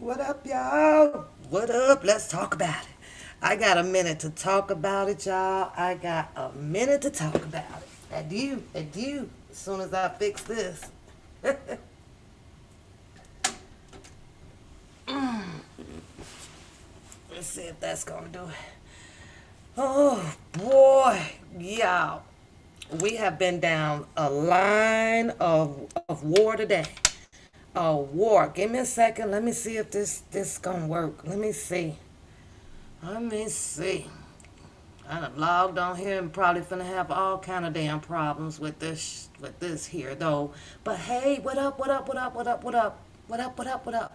What up, y'all? What up? Let's talk about it. I got a minute to talk about it, y'all. I got a minute to talk about it. I do. As soon as I fix this. Let's see if that's gonna do it. Oh boy, y'all. We have been down a line of war today. A war. Give me a second. Let me see if this gonna work. Let me see. Let me see. I done logged on here and probably finna have all kind of damn problems with this here though. But hey, what up? What up? What up? What up? What up? What up? What up? What up?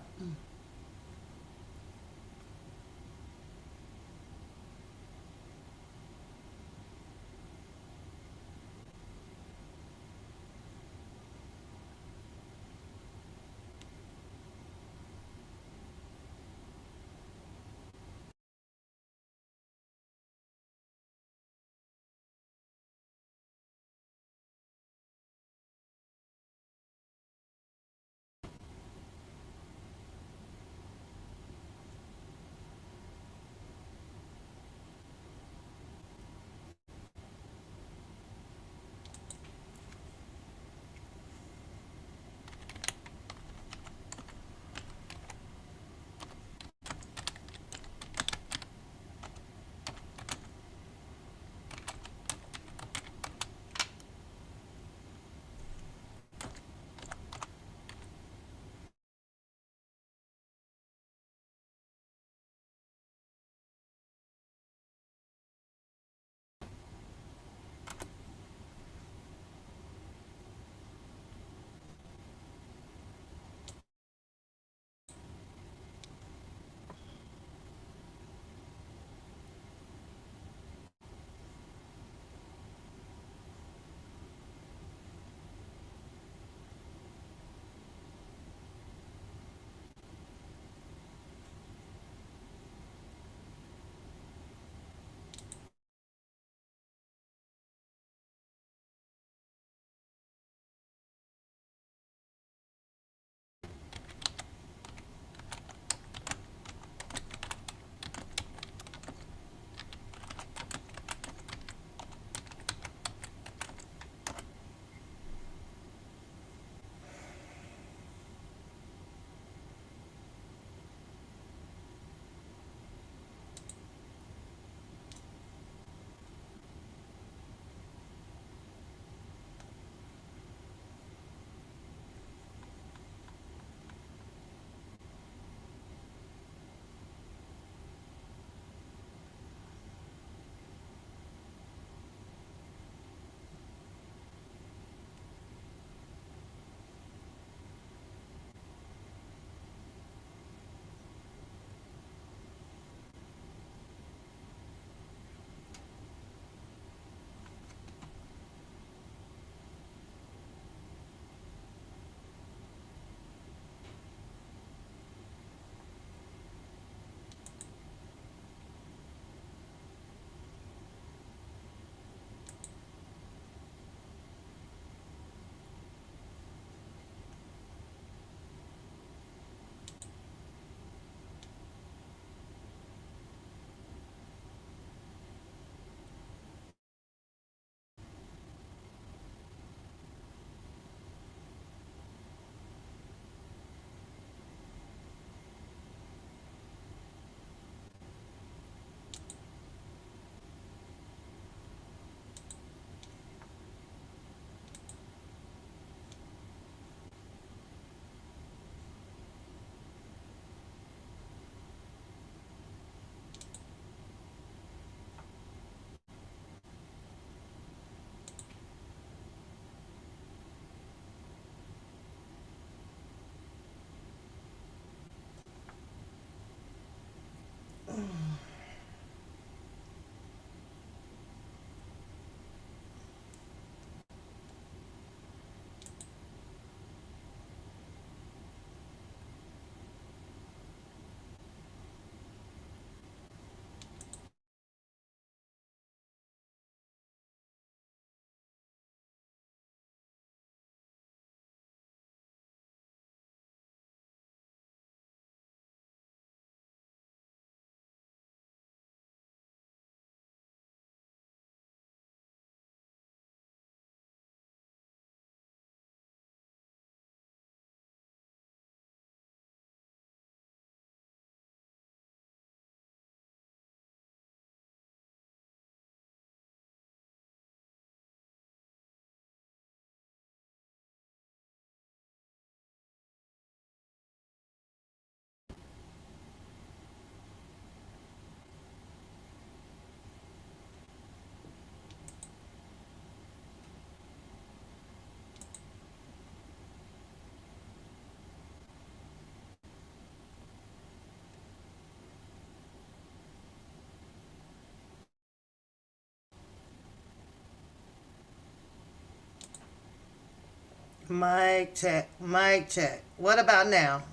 Mic check, mic check. What about now?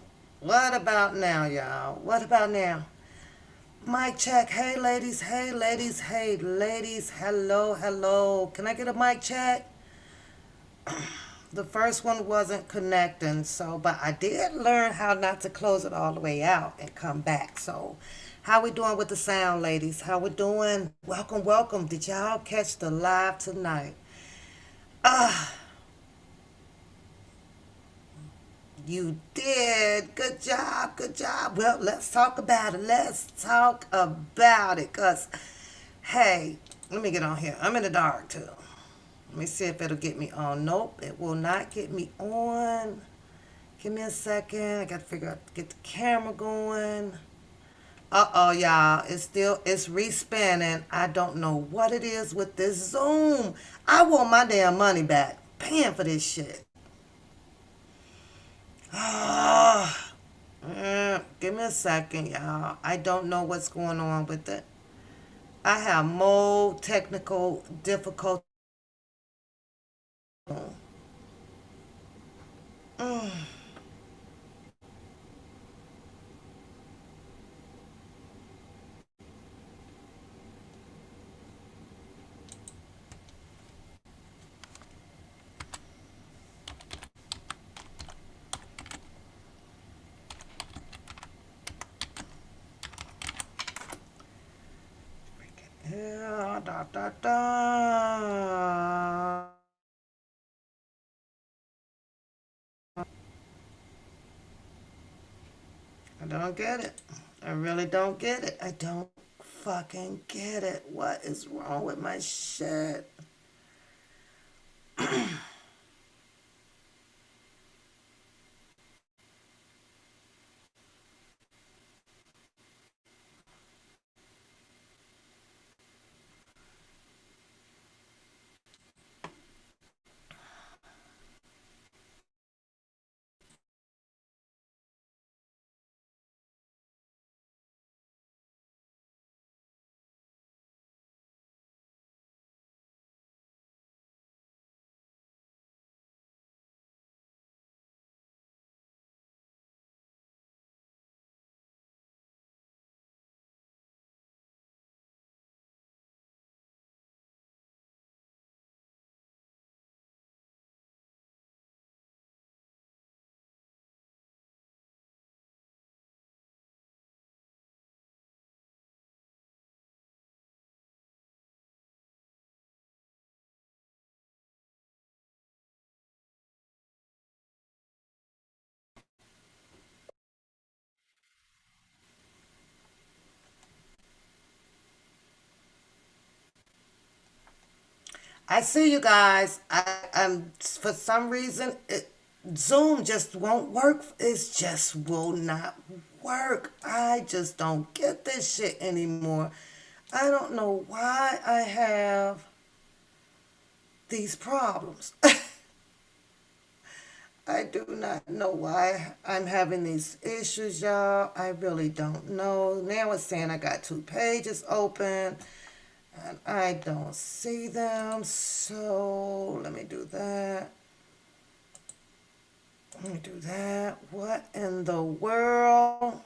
What about now, y'all? What about now? Mic check. Hey, ladies. Hey, ladies. Hey, ladies. Hello, hello. Can I get a mic check? The first one wasn't connecting, so but I did learn how not to close it all the way out and come back. So, how we doing with the sound, ladies? How we doing? Welcome, welcome. Did y'all catch the live tonight? Ah, you did. Good job. Good job. Well, let's talk about it. Let's talk about it. Cause, hey, let me get on here. I'm in the dark too. Let me see if it'll get me on. Nope, it will not get me on. Give me a second. I gotta figure out get the camera going. Uh-oh, y'all. It's respinning. I don't know what it is with this Zoom. I want my damn money back. Paying for this shit. Ah, give me a second, y'all. I don't know what's going on with it. I have more technical difficulty. Yeah, da da da. I don't get it. I really don't get it. I don't fucking get it. What is wrong with my shit? I see you guys. I'm for some reason Zoom just won't work. It just will not work. I just don't get this shit anymore. I don't know why I have these problems. I do not know why I'm having these issues, y'all. I really don't know. Now it's saying I got two pages open and I don't see them. So let me do that. Let me do that. What in the world?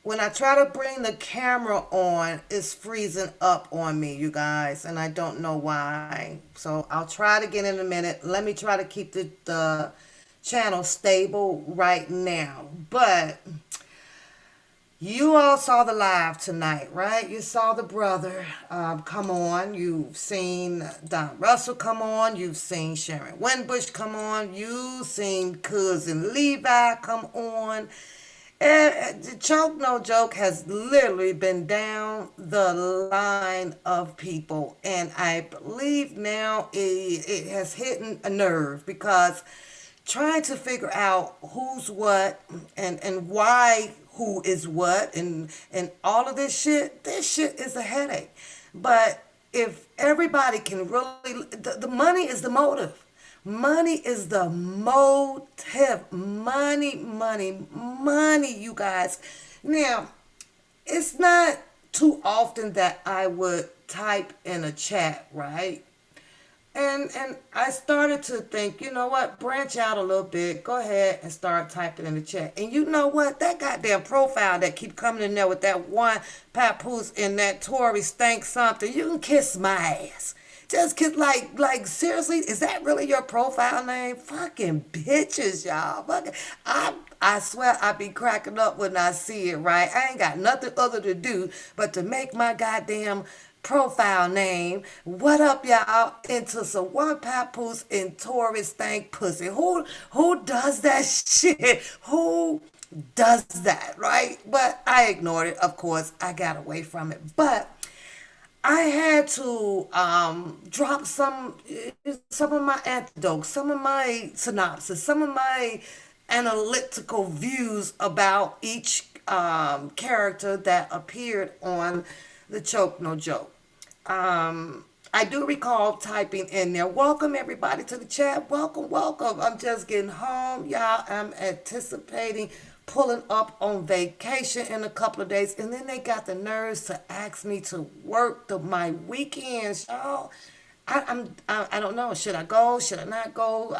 When I try to bring the camera on, it's freezing up on me, you guys, and I don't know why. So I'll try it again in a minute. Let me try to keep the channel stable right now. But you all saw the live tonight, right? You saw the brother come on. You've seen Don Russell come on. You've seen Sharon Winbush come on. You've seen cousin Levi come on. And Choke No Joke has literally been down the line of people. And I believe now it has hit a nerve because trying to figure out who's what and why who is what and all of this shit is a headache. But if everybody can really, the money is the motive. Money is the motive. Money, money, money, you guys. Now, it's not too often that I would type in a chat, right? And I started to think, you know what, branch out a little bit. Go ahead and start typing in the chat. And you know what? That goddamn profile that keep coming in there with that one papoose and that Tory stank something, you can kiss my ass. Just kiss, like seriously, is that really your profile name? Fucking bitches, y'all. Fucking, I swear I be cracking up when I see it, right? I ain't got nothing other to do but to make my goddamn profile name. What up, y'all? Into some one papoose and Taurus stank pussy. Who does that shit? Who does that, right? But I ignored it, of course. I got away from it. But I had to drop some of my antidotes, some of my synopsis, some of my analytical views about each character that appeared on the Choke No Joke. I do recall typing in there, welcome everybody to the chat. Welcome, welcome. I'm just getting home. Y'all, I'm anticipating pulling up on vacation in a couple of days. And then they got the nerves to ask me to work my weekends, y'all. I don't know. Should I go? Should I not go?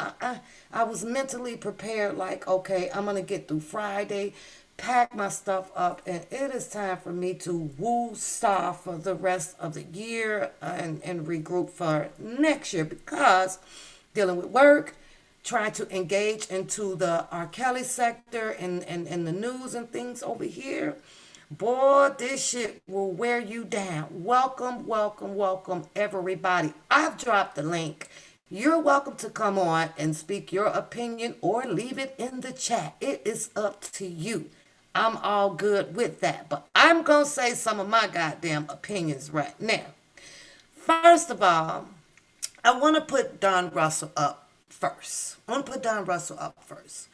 I was mentally prepared, like, okay, I'm gonna get through Friday, pack my stuff up, and it is time for me to woo saw for the rest of the year and regroup for next year because dealing with work, trying to engage into the R. Kelly sector and the news and things over here. Boy, this shit will wear you down. Welcome, welcome, welcome, everybody. I've dropped the link. You're welcome to come on and speak your opinion or leave it in the chat. It is up to you. I'm all good with that. But I'm going to say some of my goddamn opinions right now. First of all, I want to put Don Russell up first. I want to put Don Russell up first.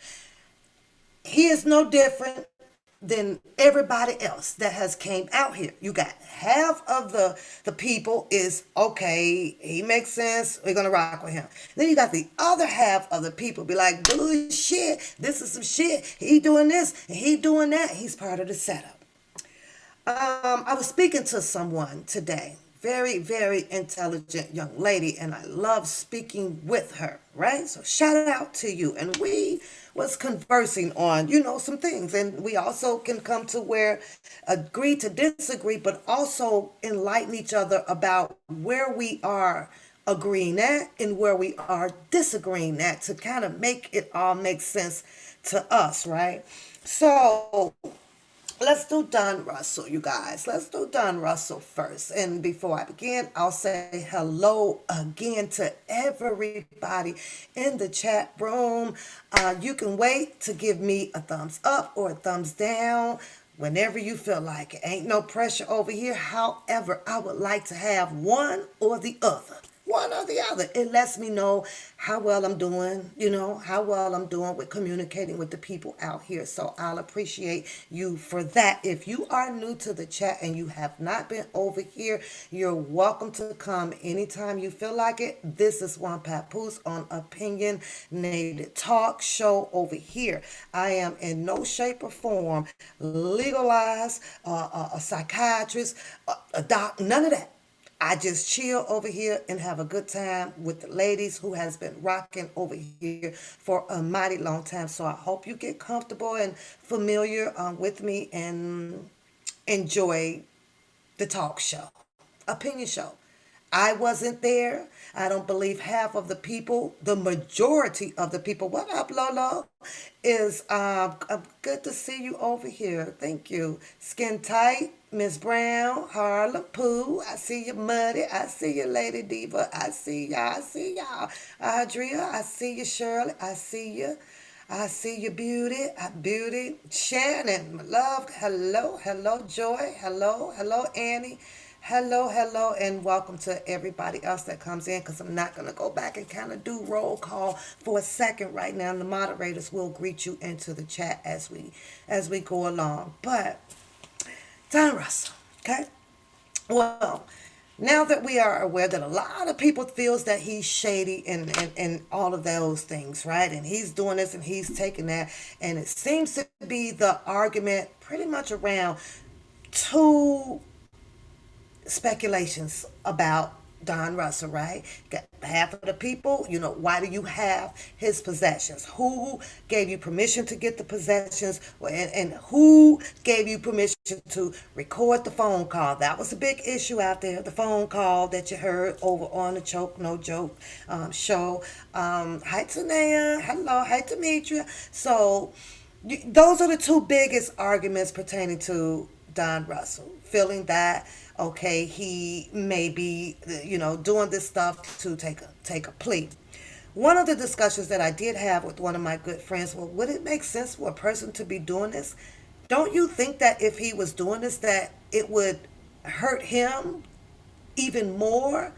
He is no different than everybody else that has came out here. You got half of the people is okay, he makes sense, we're gonna rock with him. Then you got the other half of the people be like, bullshit, this is some shit, he doing this and he doing that, he's part of the setup. I was speaking to someone today, very, very intelligent young lady, and I love speaking with her, right? So shout out to you. And we was conversing on, some things. And we also can come to where agree to disagree, but also enlighten each other about where we are agreeing at and where we are disagreeing at to kind of make it all make sense to us, right? So let's do Don Russell, you guys. Let's do Don Russell first. And before I begin, I'll say hello again to everybody in the chat room. You can wait to give me a thumbs up or a thumbs down whenever you feel like it. Ain't no pressure over here. However, I would like to have one or the other. One or the other. It lets me know how well I'm doing, how well I'm doing with communicating with the people out here. So I'll appreciate you for that. If you are new to the chat and you have not been over here, you're welcome to come anytime you feel like it. This is One Papoose on Opinionated Talk Show over here. I am in no shape or form legalized, a psychiatrist, a doc, none of that. I just chill over here and have a good time with the ladies who has been rocking over here for a mighty long time. So I hope you get comfortable and familiar with me and enjoy the talk show, opinion show. I wasn't there. I don't believe half of the people, the majority of the people. What up, Lolo? Is good to see you over here. Thank you. Skin tight, Miss Brown, Harlem Pooh. I see you, Muddy. I see you, Lady Diva. I see y'all. I see y'all. Adria, I see you, Shirley. I see you. I see you, Beauty. Beauty. Shannon, my love. Hello, hello, Joy. Hello, hello, Annie. Hello, hello, and welcome to everybody else that comes in because I'm not going to go back and kind of do roll call for a second right now. And the moderators will greet you into the chat as we go along. But Don Russell, okay? Well, now that we are aware that a lot of people feels that he's shady and all of those things, right? And he's doing this and he's taking that. And it seems to be the argument pretty much around two speculations about Don Russell, right? Got half of the people, why do you have his possessions? Who gave you permission to get the possessions? And who gave you permission to record the phone call? That was a big issue out there. The phone call that you heard over on the Choke No Joke show. Hi, Tanea. Hello. Hi, Demetria. So, those are the two biggest arguments pertaining to Don Russell, feeling that okay, he may be doing this stuff to take a plea. One of the discussions that I did have with one of my good friends, well, would it make sense for a person to be doing this? Don't you think that if he was doing this, that it would hurt him even more?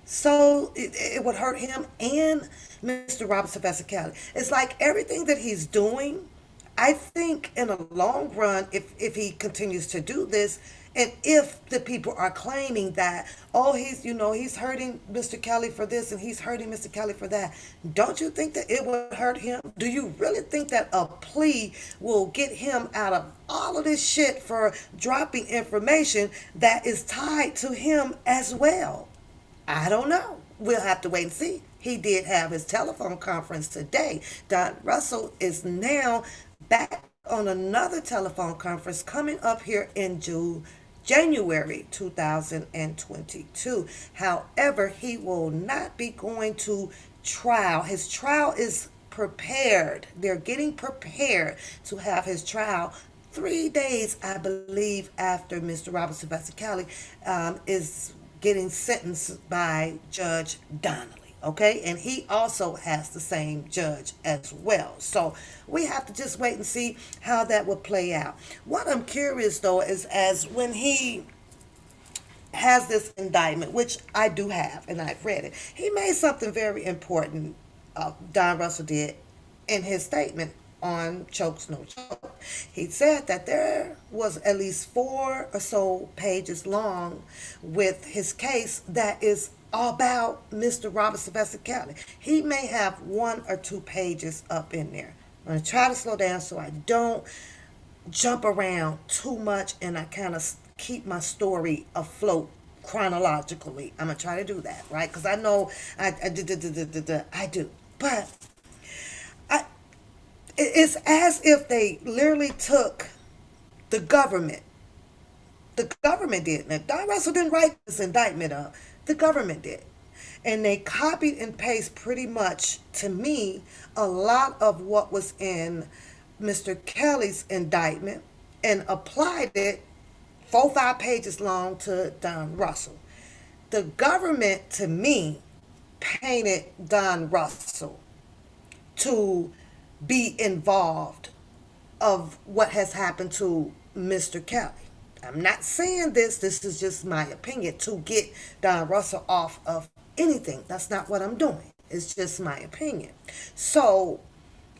So it would hurt him and Mr. Robert Sylvester Kelly. It's like everything that he's doing, I think in the long run, if he continues to do this, and if the people are claiming that, oh, he's hurting Mr. Kelly for this and he's hurting Mr. Kelly for that, don't you think that it would hurt him? Do you really think that a plea will get him out of all of this shit for dropping information that is tied to him as well? I don't know. We'll have to wait and see. He did have his telephone conference today. Don Russell is now back on another telephone conference coming up here in January 2022. However, he will not be going to trial. His trial is prepared. They're getting prepared to have his trial 3 days, I believe, after Mr. Robert Sylvester Kelly is getting sentenced by Judge Donnelly. Okay, and he also has the same judge as well. So we have to just wait and see how that will play out. What I'm curious though is as when he has this indictment, which I do have and I've read it, he made something very important. Don Russell did in his statement on Chokes No Joke. He said that there was at least 4 or so pages long with his case that is about Mr. Robert Sylvester Kelly. He may have 1 or 2 pages up in there. I'm going to try to slow down so I don't jump around too much and I kind of keep my story afloat chronologically. I'm going to try to do that, right? Because I know I do. But it's as if they literally took the government. The government did. Now, Don Russell didn't write this indictment up. The government did. And they copied and pasted pretty much, to me, a lot of what was in Mr. Kelly's indictment and applied it 4 or 5 pages long to Don Russell. The government, to me, painted Don Russell to be involved of what has happened to Mr. Kelly. I'm not saying this is just my opinion to get Don Russell off of anything. That's not what I'm doing. It's just my opinion. So,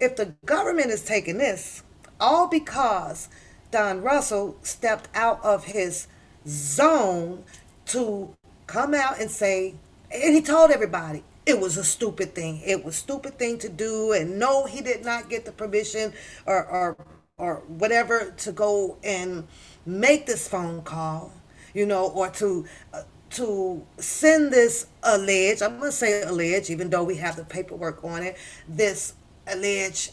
if the government is taking this, all because Don Russell stepped out of his zone to come out and say, and he told everybody, it was a stupid thing. It was a stupid thing to do, and no, he did not get the permission or whatever to go and make this phone call, or to send this alleged. I'm gonna say alleged, even though we have the paperwork on it. This alleged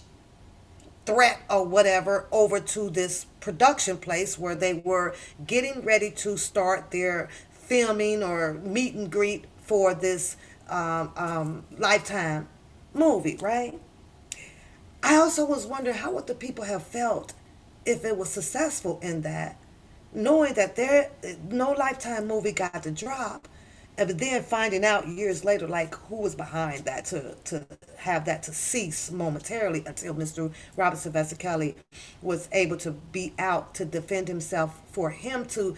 threat or whatever over to this production place where they were getting ready to start their filming or meet and greet for this Lifetime movie, right? I also was wondering how would the people have felt if it was successful in that, knowing that there no Lifetime movie got to drop, and then finding out years later like who was behind that to have that to cease momentarily until Mr. Robert Sylvester Kelly was able to be out to defend himself for him to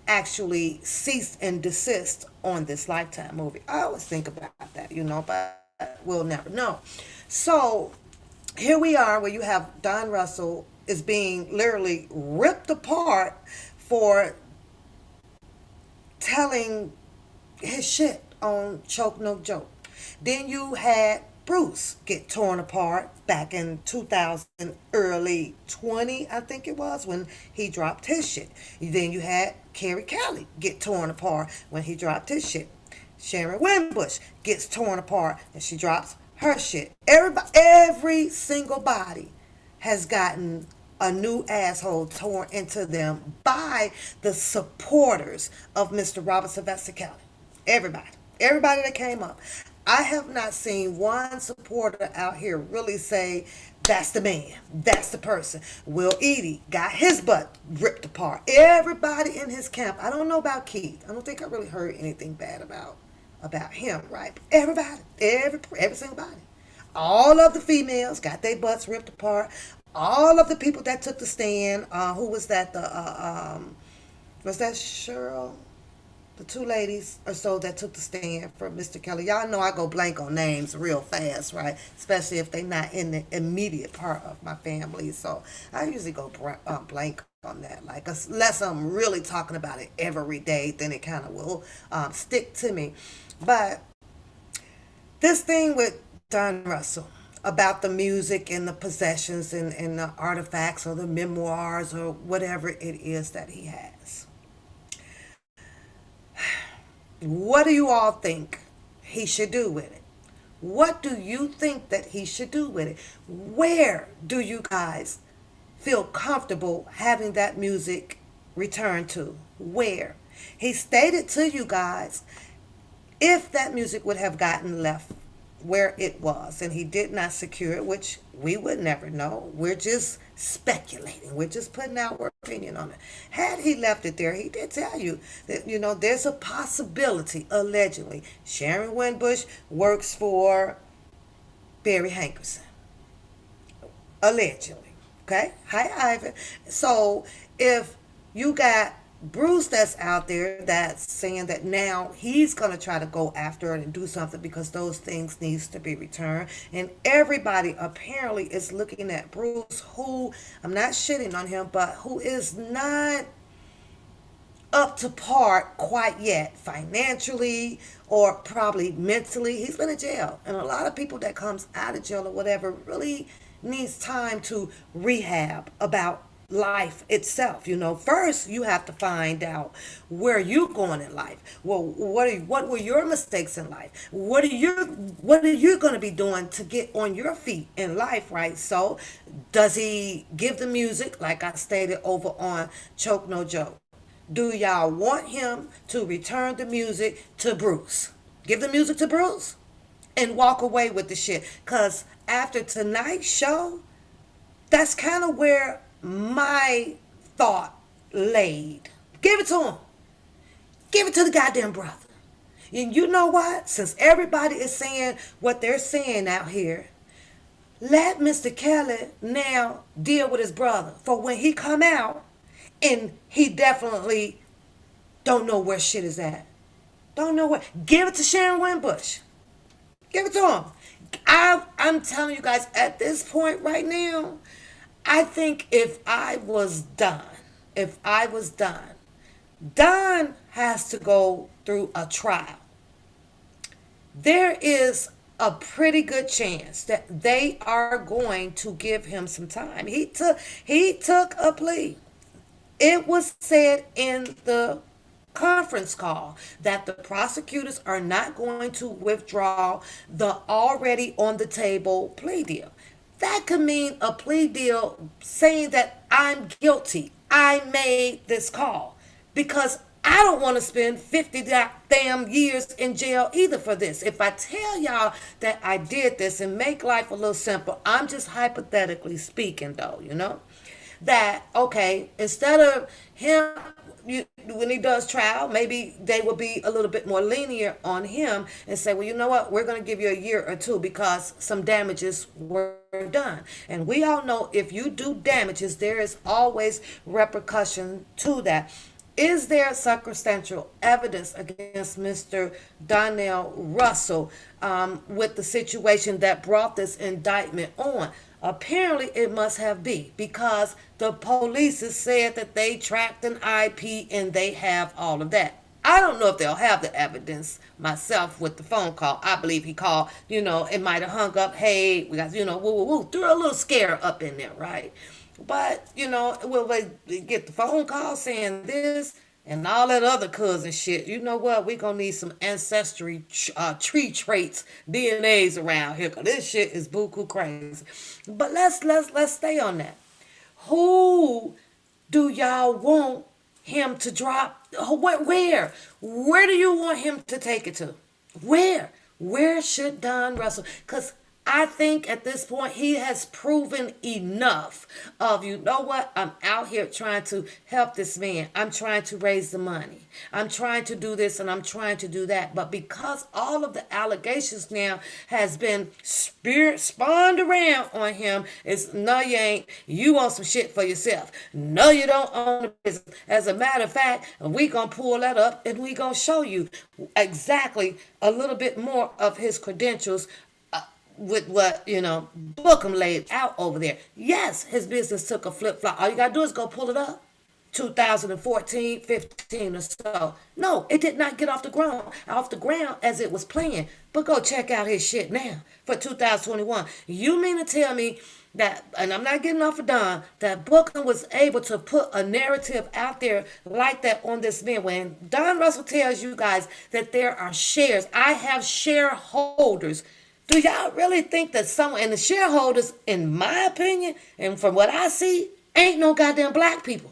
actually cease and desist on this Lifetime movie. I always think about that, but we'll never know. So here we are where you have Don Russell is being literally ripped apart for telling his shit on Choke No Joke. Then you had Bruce get torn apart back in 2000, early 20, I think it was, when he dropped his shit. Then you had Kerry Kelly get torn apart when he dropped his shit. Sharon Winbush gets torn apart and she drops her shit. Every single body has gotten a new asshole torn into them by the supporters of Mr. Robert Sylvester Kelly. Everybody. Everybody that came up. I have not seen one supporter out here really say, that's the man. That's the person. Will Eady got his butt ripped apart. Everybody in his camp. I don't know about Keith. I don't think I really heard anything bad about him, right? Everybody, every single body. All of the females got their butts ripped apart. All of the people that took the stand. Who was that? Was that Cheryl? The two ladies or so that took the stand for Mr. Kelly. Y'all know I go blank on names real fast, right? Especially if they not in the immediate part of my family. So I usually go blank on that. Like unless I'm really talking about it every day, then it kind of will stick to me. But this thing with Don Russell about the music and the possessions and the artifacts or the memoirs or whatever it is that he has. What do you all think he should do with it? What do you think that he should do with it? Where do you guys feel comfortable having that music returned to? Where? He stated to you guys if that music would have gotten left where it was and he did not secure it, which we would never know. We're just speculating. We're just putting our opinion on it. Had he left it there, he did tell you that, there's a possibility, allegedly. Sharon Winbush works for Barry Hankerson. Allegedly. Okay? Hi, Ivan. So if you got Bruce that's out there that's saying that now he's going to try to go after it and do something because those things needs to be returned, and everybody apparently is looking at Bruce, who I'm not shitting on him, but who is not up to par quite yet financially or probably mentally. He's been in jail, and a lot of people that comes out of jail or whatever really needs time to rehab about life itself. First you have to find out where you're going in life. Well, what were your mistakes in life? What are you going to be doing to get on your feet in life, right? So does he give the music like I stated over on Choke No Joke? Do y'all want him to return the music to Bruce? Give the music to Bruce and walk away with the shit. Because after tonight's show, that's kind of where my thought laid. Give it to him. Give it to the goddamn brother. And you know what? Since everybody is saying what they're saying out here, let Mr. Kelly now deal with his brother. For when he come out, and he definitely don't know where shit is at. Don't know where. Give it to Sharon Winbush. Give it to him. I'm telling you guys, at this point right now, I think if I was done, Don has to go through a trial. There is a pretty good chance that they are going to give him some time. He took a plea. It was said in the conference call that the prosecutors are not going to withdraw the already on the table plea deal. That could mean a plea deal saying that I'm guilty. I made this call because I don't want to spend 50 damn years in jail either for this. If I tell y'all that I did this and make life a little simple, I'm just hypothetically speaking though, that, okay, instead of him, when he does trial, maybe they will be a little bit more lenient on him and say, well, you know what, we're going to give you a year or two because some damages were done. And we all know if you do damages, there is always repercussion to that. Is there circumstantial evidence against Mr. Donnell Russell with the situation that brought this indictment on? Apparently it must have been because the police has said that they tracked an IP and they have all of that. I don't know if they'll have the evidence myself with the phone call. I believe he called, it might have hung up, hey, we got, woo, woo, woo, threw a little scare up in there, right? But, will they get the phone call saying this? and all that other cousin shit. You know what? We gonna need some ancestry tree traits, DNAs around here, cause this shit is buku crazy. But let's stay on that. Who do y'all want him to drop? Where do you want him to take it to? Where should Don Russell? Because I think at this point he has proven enough of, you know what? I'm out here trying to help this man. I'm trying to raise the money. I'm trying to do this and I'm trying to do that. But because all of the allegations now has been spirit spawned around on him, it's no, you ain't. You want some shit for yourself. No, you don't own the business. As a matter of fact, we gonna pull that up and we gonna show you exactly a little bit more of his credentials with what Bookham laid out over there. Yes, his business took a flip flop. All you gotta do is go pull it up. 2014, 15 or so. No, it did not get off the ground as it was planned. But go check out his shit now for 2021. You mean to tell me that, and I'm not getting off of Don, that Bookham was able to put a narrative out there like that on this man? When Don Russell tells you guys that there are shares, I have shareholders. Do y'all really think that someone, and the shareholders, in my opinion, and from what I see, ain't no goddamn black people?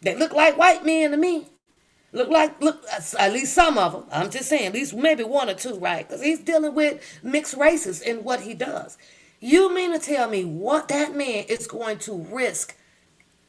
They look like white men to me. Look, at least some of them. I'm just saying, at least maybe one or two, right? Because he's dealing with mixed races in what he does. You mean to tell me what that man is going to risk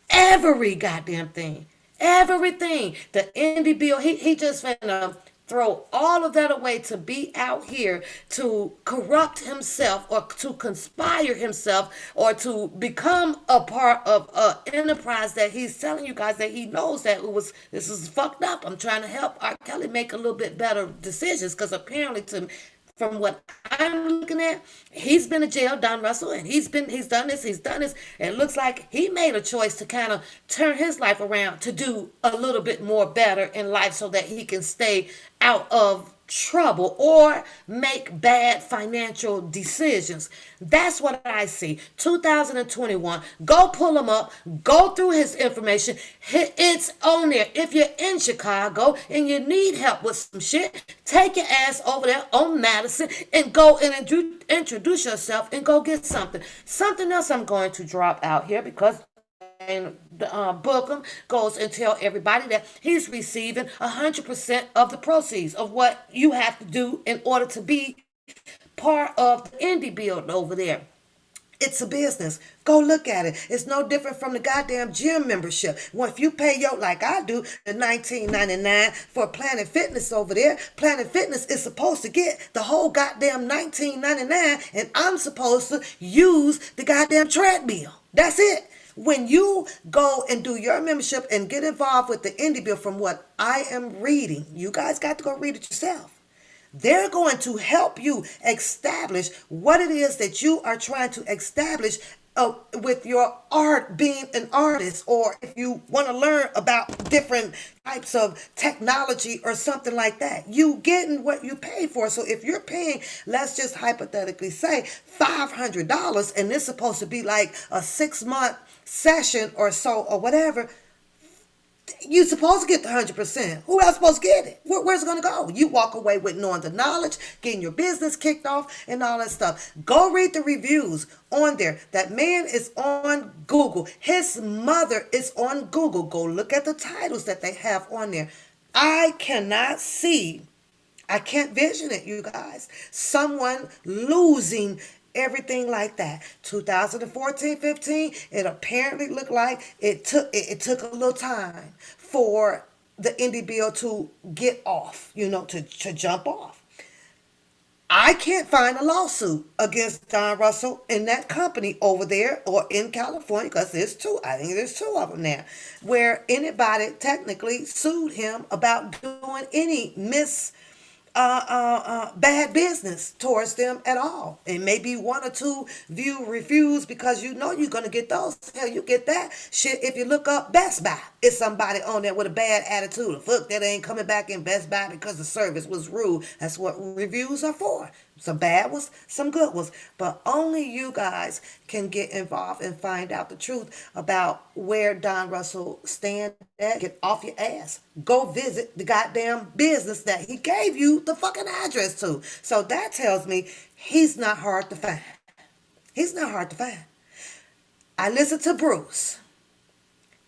every goddamn thing? Everything. The indie bill, he just finna throw all of that away to be out here to corrupt himself or to conspire himself or to become a part of an enterprise that he's telling you guys that he knows that this is fucked up. I'm trying to help R. Kelly make a little bit better decisions because apparently from what I'm looking at, he's been in jail, Don Russell, and he's done this. And it looks like he made a choice to kind of turn his life around to do a little bit more better in life so that he can stay out of trouble or make bad financial decisions. That's what I see. 2021, go pull him up, go through his information. It's on there. If you're in Chicago and you need help with some shit, take your ass over there on Madison and go and introduce yourself and go get something. Something else I'm going to drop out here because and Bookham goes and tell everybody that he's receiving 100% of the proceeds of what you have to do in order to be part of the indie build over there. It's a business. Go look at it. It's no different from the goddamn gym membership. Well, if you pay like I do, the $19.99 for Planet Fitness over there, Planet Fitness is supposed to get the whole goddamn $19.99, and I'm supposed to use the goddamn treadmill. That's it. When you go and do your membership and get involved with the indie bill, from what I am reading, you guys got to go read it yourself. They're going to help you establish what it is that you are trying to establish with your art, being an artist, or if you want to learn about different types of technology or something like that. You getting what you pay for. So if you're paying, let's just hypothetically say $500, and it's supposed to be like a 6-month session or so or whatever, you supposed to get the 100%. Who else supposed to get it? Where's it going to go? You walk away with knowing the knowledge, getting your business kicked off, and all that stuff. Go read the reviews on there. That man is on Google. His mother is on Google. Go look at the titles that they have on there. I can't vision it, you guys. Someone losing everything like that. 2014-15, it apparently looked like it took a little time for the indie bill to get off, to jump off. I can't find a lawsuit against Don Russell and that company over there or in California, because there's two. I think there's two of them now, where anybody technically sued him about doing any bad business towards them at all. And maybe one or two view reviews, because you're going to get those. Hell, you get that shit if you look up Best Buy. It's somebody on there with a bad attitude. Fuck, that ain't coming back in Best Buy because the service was rude. That's what reviews are for. Some bad ones, some good ones. But only you guys can get involved and find out the truth about where Don Russell stand at. Get off your ass. Go visit the goddamn business that he gave you the fucking address to. So that tells me he's not hard to find. He's not hard to find. I listened to Bruce.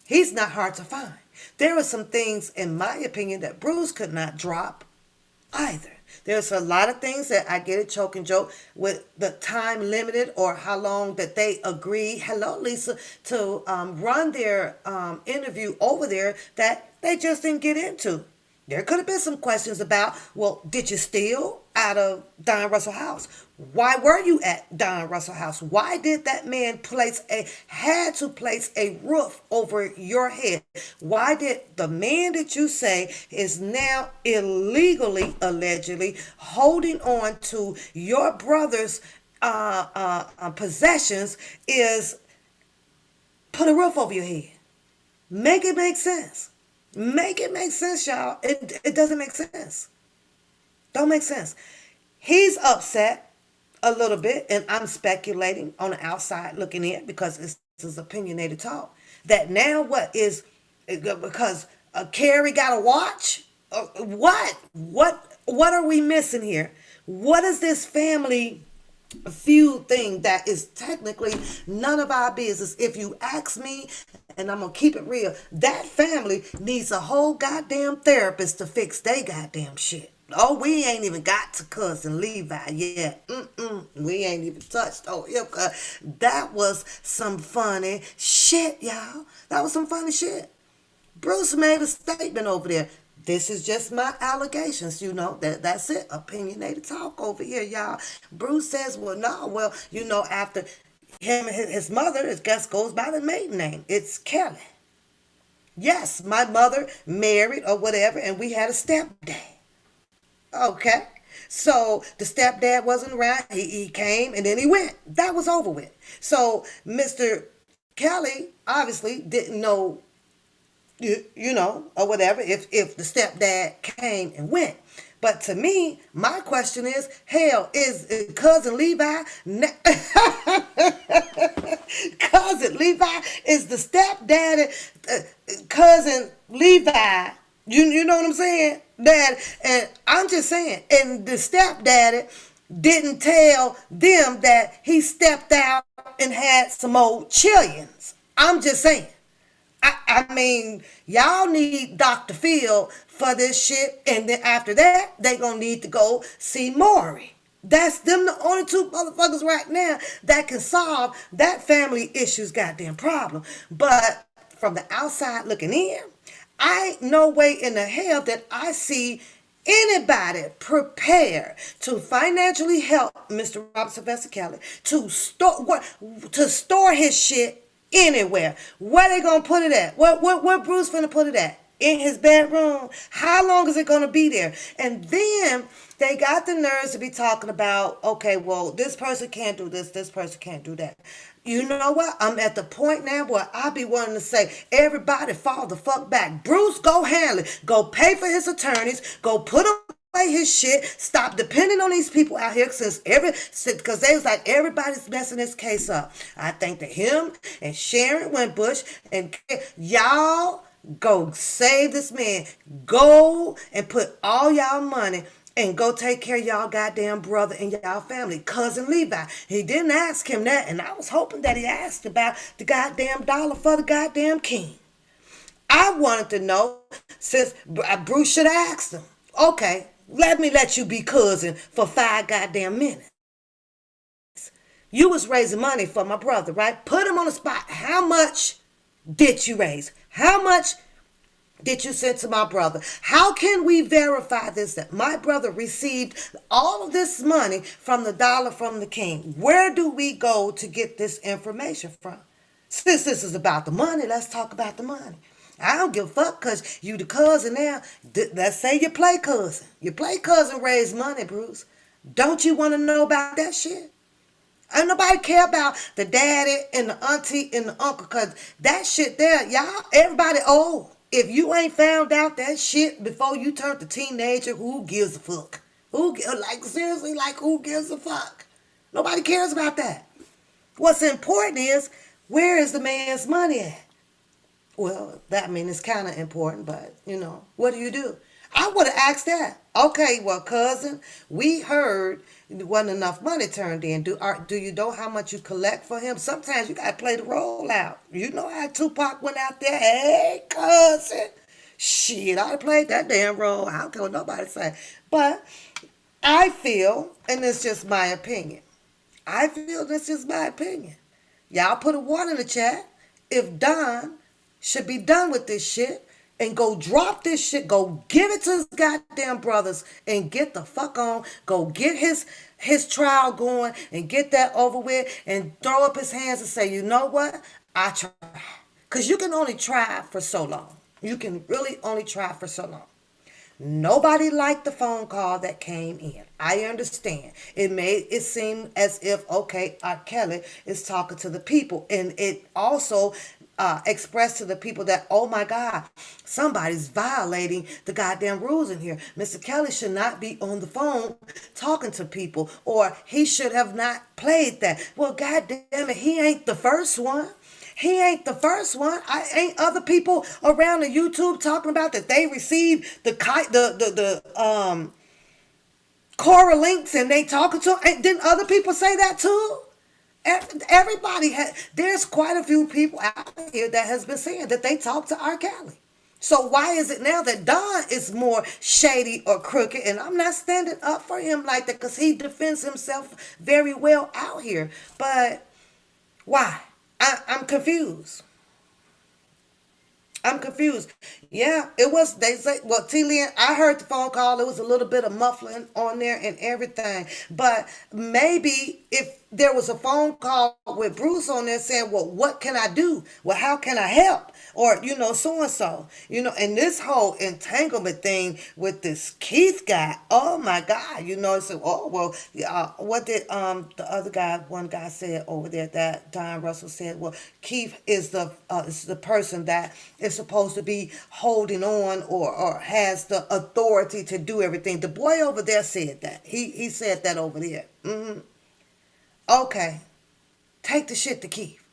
He's not hard to find. There are some things, in my opinion, that Bruce could not drop either. There's a lot of things that I get a choke and joke with the time limited or how long that they agree. Hello, Lisa, to run their interview over there that they just didn't get into. There could have been some questions about, well, did you steal out of Don Russell House? Why were you at Don Russell House? Why did that man had to place a roof over your head? Why did the man that you say is now illegally, allegedly, holding on to your brother's possessions is put a roof over your head? Make it make sense. Make it make sense, y'all. It doesn't make sense. Don't make sense. He's upset a little bit, and I'm speculating on the outside looking in because this is opinionated talk. That now what is because Carrie got a watch? What are we missing here? What is this family feud thing that is technically none of our business? If you ask me, and I'm gonna keep it real, that family needs a whole goddamn therapist to fix they goddamn shit. Oh, we ain't even got to cousin Levi yet. We ain't even touched him. That was some funny shit, y'all. That was some funny shit. Bruce made a statement over there. This is just my allegations, that's it. Opinionated talk over here, y'all. Bruce says, after him and his mother, his guest goes by the maiden name. It's Kelly. Yes, my mother married or whatever, and we had a stepdad. Okay. So the stepdad wasn't around. He came and then he went. That was over with. So Mr. Kelly obviously didn't know, or whatever, if the stepdad came and went. But to me, my question is, hell, is cousin Levi, cousin Levi, is the stepdaddy, cousin Levi, you know what I'm saying? Dad, and I'm just saying, and the stepdaddy didn't tell them that he stepped out and had some old chillions. I'm just saying. I mean, y'all need Dr. Phil for this shit, and then after that, they gonna need to go see Maury. That's them the only two motherfuckers right now that can solve that family issues goddamn problem. But from the outside looking in, I ain't no way in the hell that I see anybody prepared to financially help Mr. Robert Sylvester Kelly to store his shit anywhere. Where they gonna put it at? Where Bruce finna put it at? In his bedroom? How long is it gonna be there? And then they got the nerves to be talking about, okay, well, this person can't do this person can't do that. You know what? I'm at the point now where I be wanting to say, everybody fall the fuck back. Bruce, go handle it. Go pay for his attorneys. Go put away his shit. Stop depending on these people out here because they was like, everybody's messing this case up. I think that him and Sharon Winbush and y'all go save this man. Go and put all y'all money and go take care of y'all goddamn brother and y'all family. Cousin Levi. He didn't ask him that, and I was hoping that he asked about the goddamn dollar for the goddamn king. I wanted to know, since Bruce should have asked him, okay, let me let you be cousin for 5 goddamn minutes. You was raising money for my brother, right? Put him on the spot. How much did you raise? How much did you send to my brother? How can we verify this, that my brother received all of this money from the dollar from the king? Where do we go to get this information from? Since this is about the money, let's talk about the money. I don't give a fuck because you the cousin now. Let's say you play cousin. Your play cousin raised money, Bruce. Don't you want to know about that shit? Ain't nobody care about the daddy and the auntie and the uncle because that shit there, y'all, everybody old. If you ain't found out that shit before you turned a teenager, who gives a fuck? Like, seriously, like, who gives a fuck? Nobody cares about that. What's important is, where is the man's money at? Well, that, I mean, it's kind of important, but, what do you do? I would have asked that. Okay, well, cousin, we heard there wasn't enough money turned in. Do you know how much you collect for him? Sometimes you got to play the role out. You know how Tupac went out there, hey, cousin. Shit, I'd have played that damn role. I don't care what nobody say. But I feel, and it's just my opinion, I feel that's just my opinion. Y'all put a one in the chat if Don should be done with this shit and go drop this shit, go give it to his goddamn brothers and get the fuck on, go get his trial going and get that over with and throw up his hands and say, you know what? I tried. Because you can only try for so long. You can really only try for so long. Nobody liked the phone call that came in. I understand. It made it seem as if, okay, R. Kelly is talking to the people. And it also expressed to the people that, oh my God, somebody's violating the goddamn rules in here. Mr. Kelly should not be on the phone talking to people, or he should have not played that. Well, goddamn it, he ain't the first one. He ain't the first one. I ain't other people around the YouTube talking about that they received the Cora links and they talking to. Didn't other people say that too? Everybody had. There's quite a few people out here that has been saying that they talked to R. Kelly. So why is it now that Don is more shady or crooked? And I'm not standing up for him like that because he defends himself very well out here. But why? I'm confused. I'm confused. Yeah, it was. They say, well, T. Lynn, I heard the phone call. It was a little bit of muffling on there and everything. But maybe if there was a phone call with Bruce on there saying, well, what can I do? Well, how can I help? Or, so and so. And this whole entanglement thing with this Keith guy, oh my God, so, oh, well, what did the other guy, one guy said over there that Don Russell said, well, Keith is the person that is supposed to be holding on or has the authority to do everything. The boy over there said that. He said that over there. Okay. Take the shit to Keith.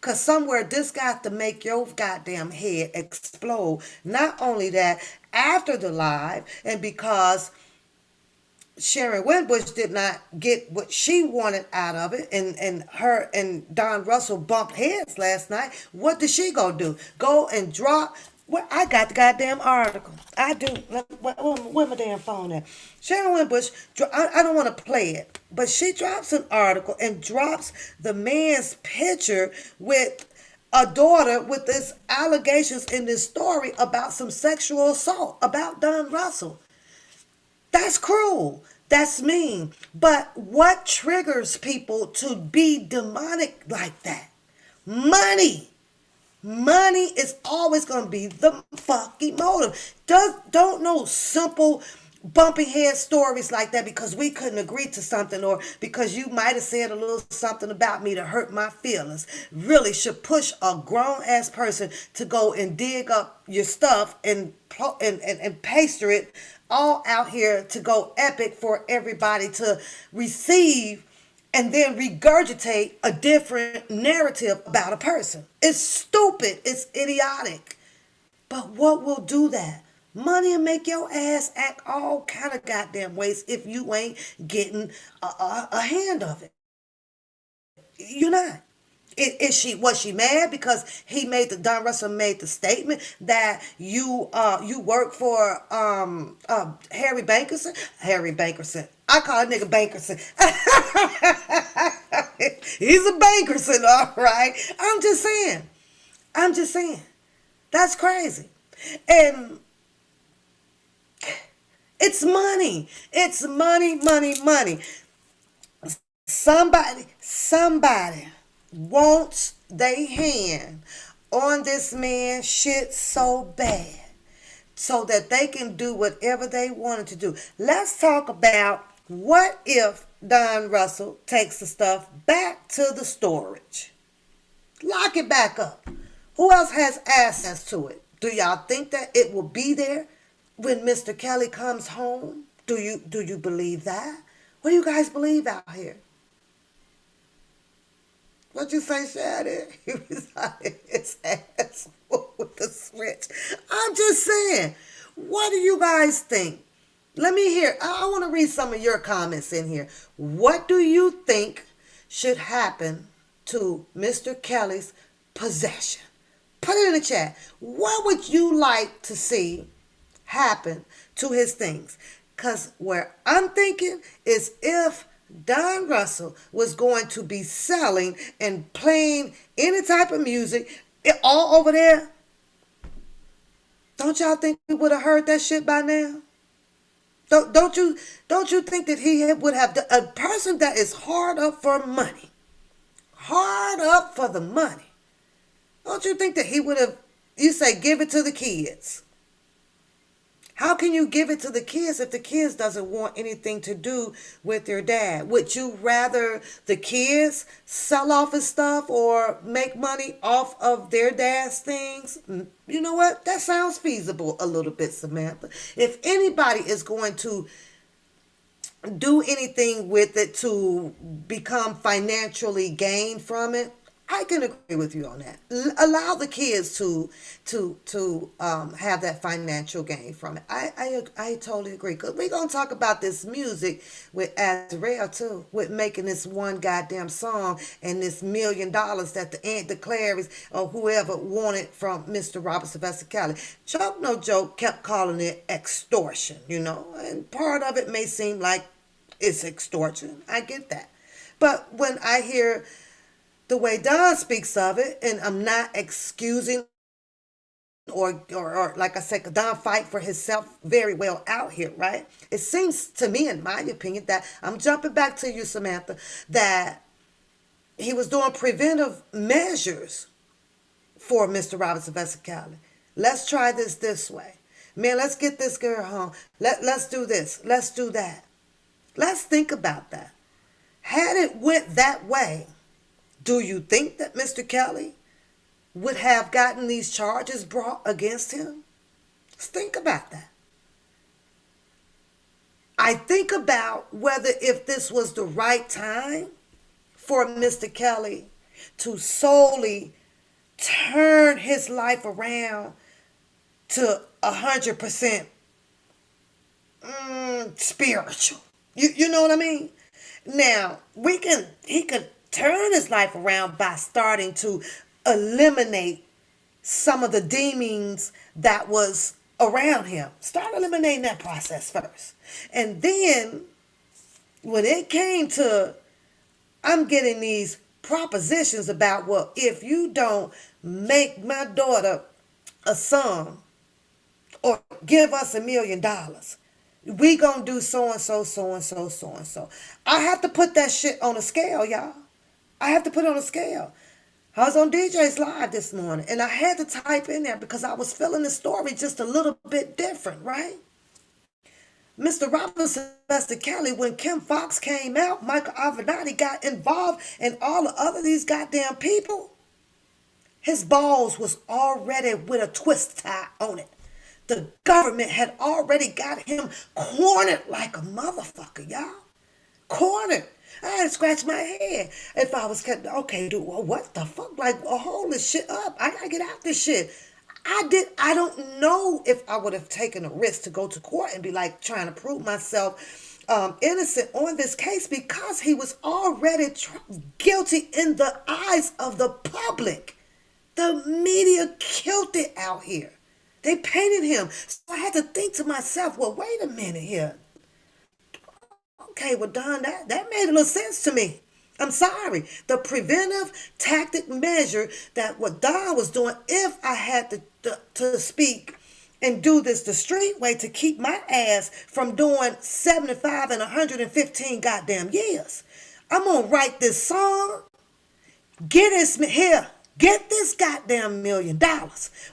Because somewhere this got to make your goddamn head explode. Not only that, after the live, and because Sharon Winbush did not get what she wanted out of it, and her and Don Russell bumped heads last night, what did she go do? Go and drop. Well, I got the goddamn article. I do. Where my damn phone at? Sharon Winbush, I don't want to play it, but she drops an article and drops the man's picture with a daughter with this allegations in this story about some sexual assault about Don Russell. That's cruel. That's mean. But what triggers people to be demonic like that? Money. Money is always going to be the fucking motive. Don't know simple bumping head stories like that because we couldn't agree to something or because you might have said a little something about me to hurt my feelings really should push a grown ass person to go and dig up your stuff and paste it all out here to go epic for everybody to receive and then regurgitate a different narrative about a person. It's stupid. It's idiotic. But what will do that? Money will make your ass act all kind of goddamn ways if you ain't getting a hand of it. You're not. Was she mad because Don Russell made the statement that you work for Harry Bankerson? Harry Bankerson. I call a nigga Bankerson. He's a Bankerson, all right. I'm just saying. That's crazy. And it's money. It's money, money, money. Somebody wants their hand on this man's shit so bad so that they can do whatever they wanted to do. Let's talk about what if Don Russell takes the stuff back to the storage. Lock it back up. Who else has access to it? Do y'all think that it will be there when Mr. Kelly comes home? Do you believe that? What do you guys believe out here? What you say, Shadi? He was out his ass with the switch. I'm just saying. What do you guys think? Let me hear. I want to read some of your comments in here. What do you think should happen to Mr. Kelly's possession? Put it in the chat. What would you like to see happen to his things? Because where I'm thinking is if Don Russell was going to be selling and playing any type of music all over there, don't y'all think we would have heard that shit by now? Don't you think that he would have a person that is hard up for money, hard up for the money? Don't you think that he would have? You say give it to the kids. How can you give it to the kids if the kids doesn't want anything to do with their dad? Would you rather the kids sell off his stuff or make money off of their dad's things? You know what? That sounds feasible a little bit, Samantha. If anybody is going to do anything with it to become financially gained from it, I can agree with you on that. Allow the kids to have that financial gain from it. I totally agree. Cause we're gonna talk about this music with Azrael too, with making this one goddamn song and this $1 million that the Aunt declares or whoever wanted from Mr. Robert Sylvester Kelly. Joke no joke kept calling it extortion, and part of it may seem like it's extortion. I get that, but when I hear the way Don speaks of it, and I'm not excusing or like I said, Don fight for himself very well out here, right? It seems to me, in my opinion, that I'm jumping back to you, Samantha, that he was doing preventive measures for Mr. Robert Sylvester Kelly. Let's try this way. Man, let's get this girl home. Let's do this. Let's do that. Let's think about that. Had it went that way, do you think that Mr. Kelly would have gotten these charges brought against him? Let's think about that. I think about whether if this was the right time for Mr. Kelly to solely turn his life around to 100% spiritual. You know what I mean? Now, he could turn his life around by starting to eliminate some of the demons that was around him. Start eliminating that process first. And then when it came to, I'm getting these propositions about, well, if you don't make my daughter a son or give us $1 million, we gonna do so and so, so and so, so and so. I have to put that shit on a scale, y'all. I have to put it on a scale. I was on DJ's Live this morning, and I had to type in there because I was feeling the story just a little bit different, right? Mr. Robert Sylvester Kelly, when Kim Fox came out, Michael Avenatti got involved, and all the other these goddamn people, his balls was already with a twist tie on it. The government had already got him cornered like a motherfucker, y'all. Cornered. I had to scratch my head if I was kept, okay, dude, well, what the fuck? Like, hold this shit up. I gotta get out this shit. I don't know if I would have taken a risk to go to court and be like trying to prove myself innocent on this case because he was already guilty in the eyes of the public. The media killed it out here. They painted him. So I had to think to myself, well, wait a minute here. Okay, well, Don, that made a little sense to me. I'm sorry. The preventive tactic measure that what Don was doing, if I had to speak and do this the straight way to keep my ass from doing 75 and 115 goddamn years. I'm going to write this song. Get this goddamn $1 million.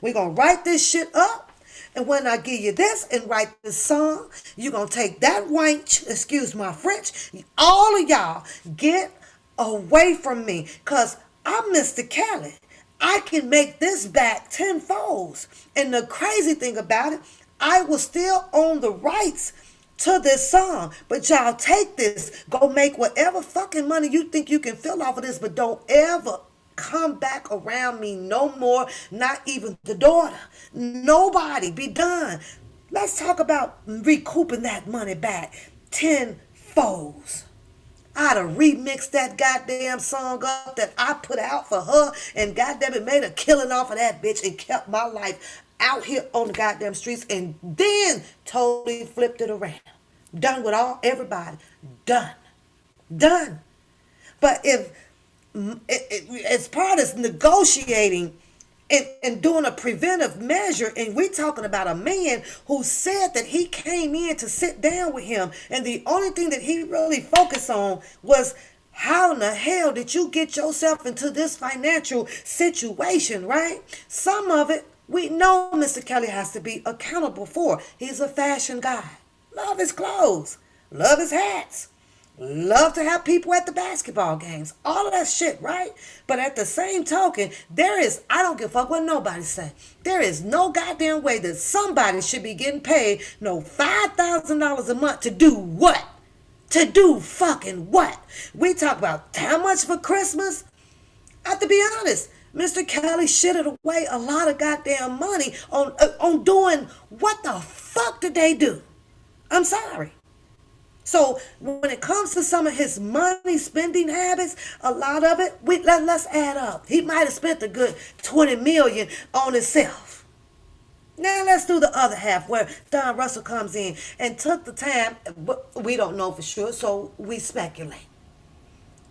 We're going to write this shit up. And when I give you this and write this song, you're going to take that wench, excuse my French, all of y'all get away from me because I'm Mr. Kelly. I can make this back tenfold. And the crazy thing about it, I will still own the rights to this song. But y'all take this, go make whatever fucking money you think you can fill off of this, but don't ever come back around me no more, not even the daughter. Nobody. Be done. Let's talk about recouping that money back tenfold. I'd have remixed that goddamn song up that I put out for her, and goddamn it made a killing off of that bitch and kept my life out here on the goddamn streets, and then totally flipped it around. Done with everybody. Done. Done. But if as part of negotiating and doing a preventive measure, and we're talking about a man who said that he came in to sit down with him, and the only thing that he really focused on was how in the hell did you get yourself into this financial situation, right? Some of it we know Mr. Kelly has to be accountable for. He's a fashion guy. Love his clothes. Love his hats. Love to have people at the basketball games. All of that shit, right? But at the same token, I don't give a fuck what nobody say. There is no goddamn way that somebody should be getting paid no $5,000 a month to do what? To do fucking what? We talk about how much for Christmas? I have to be honest. Mr. Kelly shitted away a lot of goddamn money on doing what the fuck did they do? I'm sorry. So when it comes to some of his money spending habits, a lot of it, let's add up. He might have spent a good $20 million on himself. Now let's do the other half where Don Russell comes in and took the time, but we don't know for sure, so we speculate.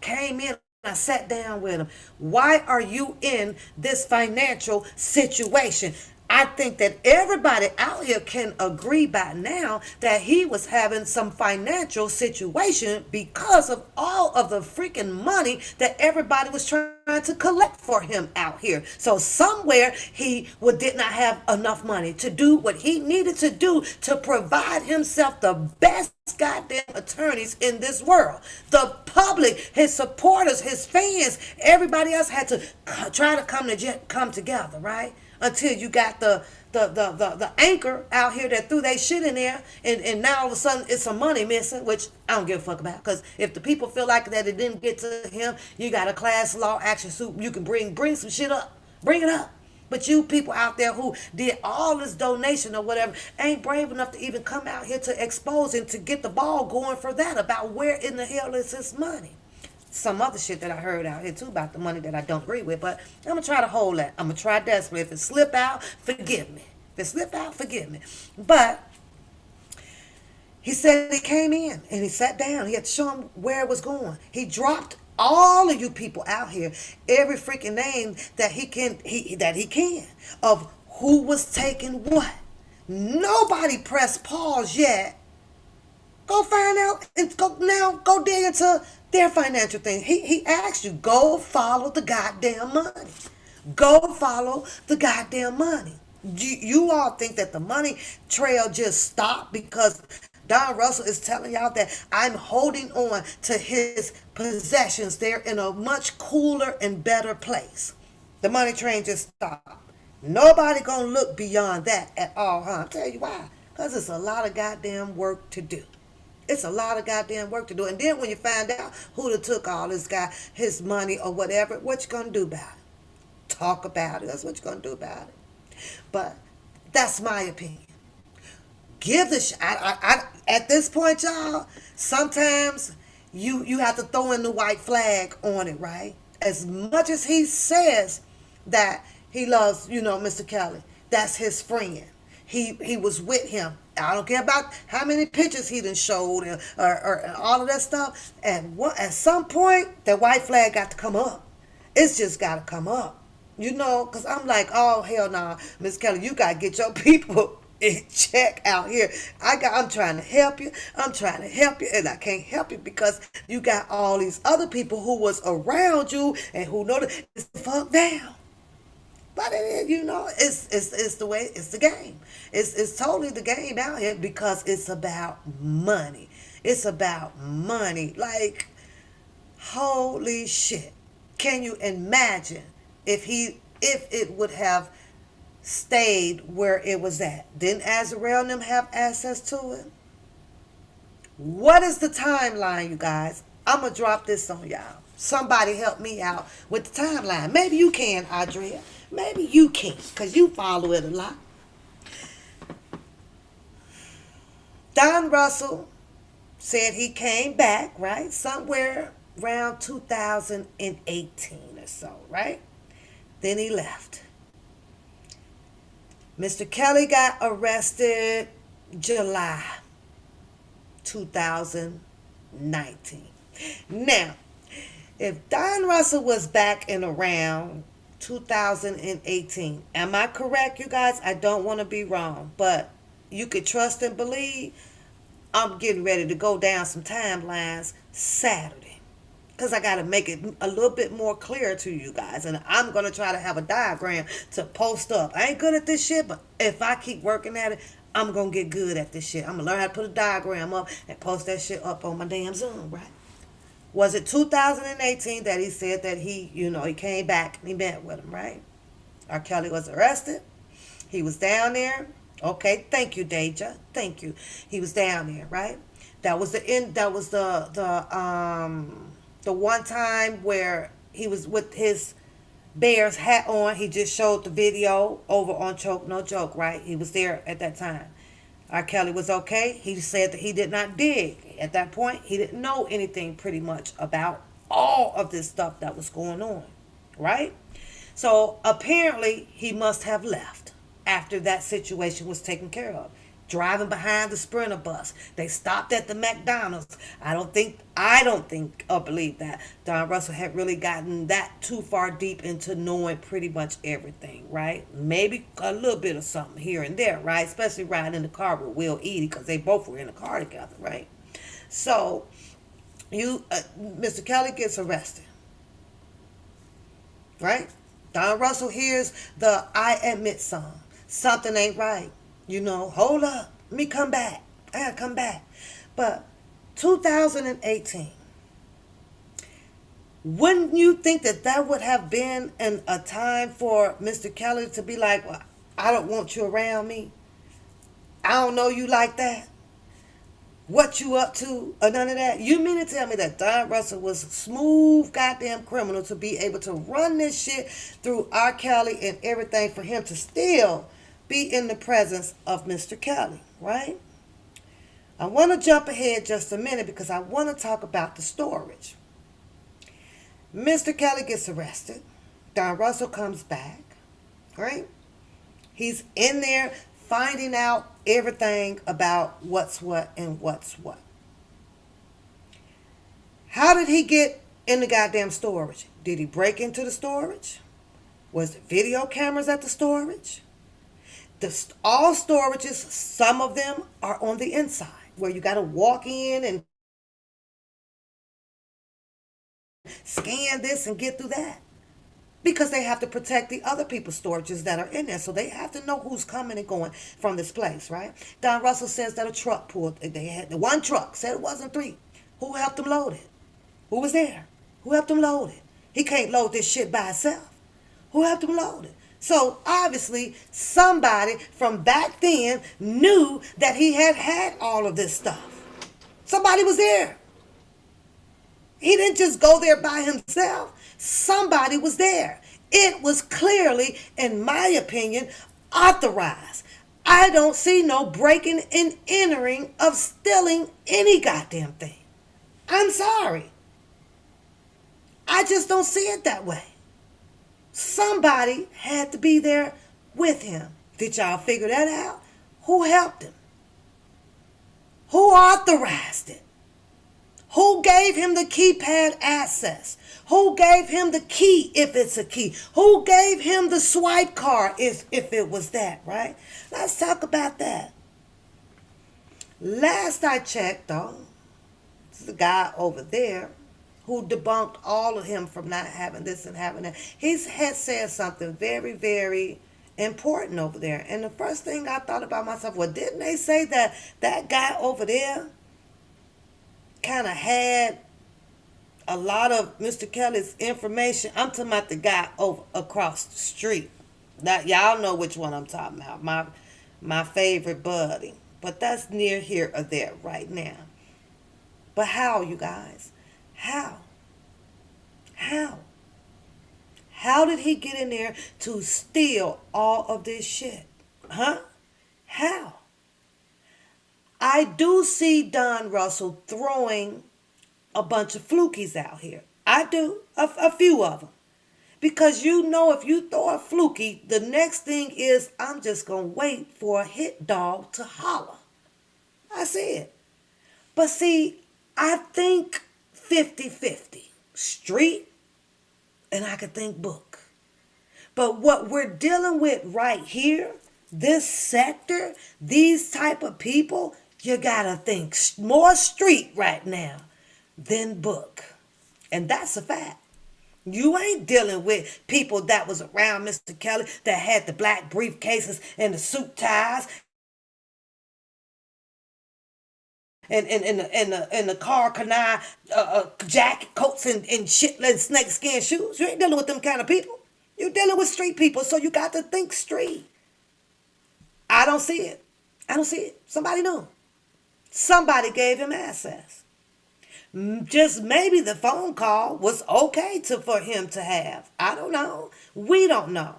Came in. I sat down with him. Why are you in this financial situation? I think that everybody out here can agree by now that he was having some financial situation because of all of the freaking money that everybody was trying to collect for him out here. So somewhere he did not have enough money to do what he needed to do to provide himself the best goddamn attorneys in this world. The public, his supporters, his fans, everybody else had to try to come together, right? Until you got the anchor out here that threw their shit in there, and now all of a sudden it's some money missing, which I don't give a fuck about. Because if the people feel like that it didn't get to him, you got a class law action suit. You can bring some shit up. Bring it up. But you people out there who did all this donation or whatever ain't brave enough to even come out here to expose and to get the ball going for that about where in the hell is this money. Some other shit that I heard out here too about the money that I don't agree with, but I'm gonna try to hold that. I'm gonna try desperately. If it slip out, forgive me. If it slip out, forgive me. But he said he came in and he sat down. He had to show him where it was going. He dropped all of you people out here every freaking name that he can of who was taking what. Nobody pressed pause yet. Go find out and go dig into their financial thing. He asked you, go follow the goddamn money. Go follow the goddamn money. You all think that the money trail just stopped because Don Russell is telling y'all that I'm holding on to his possessions. They're in a much cooler and better place. The money train just stopped. Nobody gonna look beyond that at all, huh? I'll tell you why. Because it's a lot of goddamn work to do. It's a lot of goddamn work to do. And then when you find out who took all this guy, his money or whatever, what you gonna do about it? Talk about it. That's what you're gonna do about it. But that's my opinion. Give the I at this point, y'all, sometimes you have to throw in the white flag on it, right? As much as he says that he loves, Mr. Kelly, that's his friend. He was with him. I don't care about how many pictures he done showed or all of that stuff. And at some point, that white flag got to come up. It's just got to come up. Because I'm like, oh, hell no, Miss Kelly, you got to get your people in check out here. I'm trying to help you. And I can't help you because you got all these other people who was around you and who know that it's the fuck down. But it's the way, it's the game. It's totally the game out here because it's about money. It's about money. Like, holy shit. Can you imagine if it would have stayed where it was at? Didn't Azrael and them have access to it? What is the timeline, you guys? I'm going to drop this on y'all. Somebody help me out with the timeline. Maybe you can, Andrea. Maybe you can, because you follow it a lot. Don Russell said he came back, right? Somewhere around 2018 or so, right? Then he left. Mr. Kelly got arrested July 2019. Now, if Don Russell was back in around 2018, am I correct, you guys? I don't want to be wrong, but you could trust and believe I'm getting ready to go down some timelines Saturday, because I got to make it a little bit more clear to you guys. And I'm going to try to have a diagram to post up. I ain't good at this shit, but if I keep working at it, I'm going to get good at this shit. I'm going to learn how to put a diagram up and post that shit up on my damn Zoom, right? Was it 2018 that he said that he came back and he met with him, right? R. Kelly was arrested. He was down there. Okay, thank you, Deja. Thank you. He was down there, right? That was the end. That was the one time where he was with his Bears hat on. He just showed the video over on Choke No Joke, right? He was there at that time. R. Kelly was okay. He said that he did not dig. At that point, he didn't know anything pretty much about all of this stuff that was going on, right? So apparently he must have left after that situation was taken care of. Driving behind the Sprinter bus. They stopped at the McDonald's. I don't think or believe that Don Russell had really gotten that too far deep into knowing pretty much everything, right? Maybe a little bit of something here and there, right? Especially riding in the car with Will Eady, because they both were in the car together, right? So, Mr. Kelly gets arrested, right? Don Russell hears the I Admit song. Something ain't right. Hold up. Let me come back. I gotta come back. But 2018, wouldn't you think that would have been a time for Mr. Kelly to be like, well, I don't want you around me. I don't know you like that. What you up to or none of that? You mean to tell me that Don Russell was a smooth goddamn criminal to be able to run this shit through R. Kelly and everything for him to still be in the presence of Mr. Kelly, right? I want to jump ahead just a minute because I want to talk about the storage. Mr. Kelly gets arrested. Don Russell comes back, right? He's in there finding out everything about what's what and what's what. How did he get in the goddamn storage? Did he break into the storage? Was there video cameras at the storage? All storages, some of them are on the inside, where you got to walk in and scan this and get through that. Because they have to protect the other people's storages that are in there. So they have to know who's coming and going from this place, right? Don Russell says that a truck pulled. They had the one truck, said it wasn't three. Who helped him load it? Who was there? Who helped him load it? He can't load this shit by himself. Who helped him load it? So obviously somebody from back then knew that he had all of this stuff. Somebody was there. He didn't just go there by himself. Somebody was there. It was clearly, in my opinion, authorized. I don't see no breaking and entering of stealing any goddamn thing. I'm sorry. I just don't see it that way. Somebody had to be there with him. Did y'all figure that out? Who helped him? Who authorized it? Who gave him the keypad access? Who gave him the key if it's a key? Who gave him the swipe card if it was that, right? Let's talk about that. Last I checked, though, this is the guy over there who debunked all of him from not having this and having that. He had said something very, very important over there. And the first thing I thought about myself, well, didn't they say that that guy over there kind of had a lot of Mr. Kelly's information? I'm talking about the guy over across the street. Now, y'all know which one I'm talking about. My favorite buddy. But that's near here or there right now. But how, you guys? How? How? How did he get in there to steal all of this shit? Huh? How? I do see Don Russell throwing a bunch of flukies out here. I do. A few of them. Because you know if you throw a fluky, the next thing is I'm just going to wait for a hit dog to holler. I see it. But see, I think 50-50. Street and I could think book. But what we're dealing with right here, this sector, these type of people, you gotta think more street right now than book. And that's a fact. You ain't dealing with people that was around Mr. Kelly that had the black briefcases and the suit ties and the car canine jacket coats and shit and snake skin shoes. You ain't dealing with them kind of people. You're dealing with street people, so you got to think street. I don't see it. I don't see it. Somebody knew. Somebody gave him access. Just maybe the phone call was okay for him to have. I don't know. We don't know.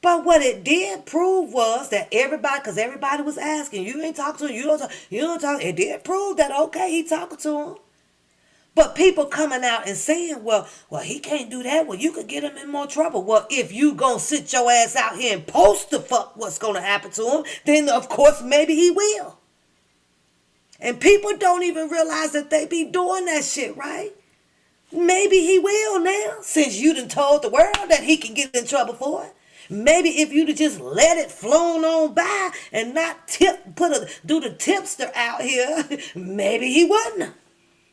But what it did prove was that everybody, because everybody was asking, you ain't talking to him, you don't talk. It did prove that, okay, he talking to him. But people coming out and saying, well, he can't do that. Well, you could get him in more trouble. Well, if you gonna sit your ass out here and post the fuck what's gonna happen to him, then of course maybe he will. And people don't even realize that they be doing that shit, right? Maybe he will now, since you done told the world that he can get in trouble for it. Maybe if you'd have just let it flown on by and not do the tipster out here, maybe he wouldn't.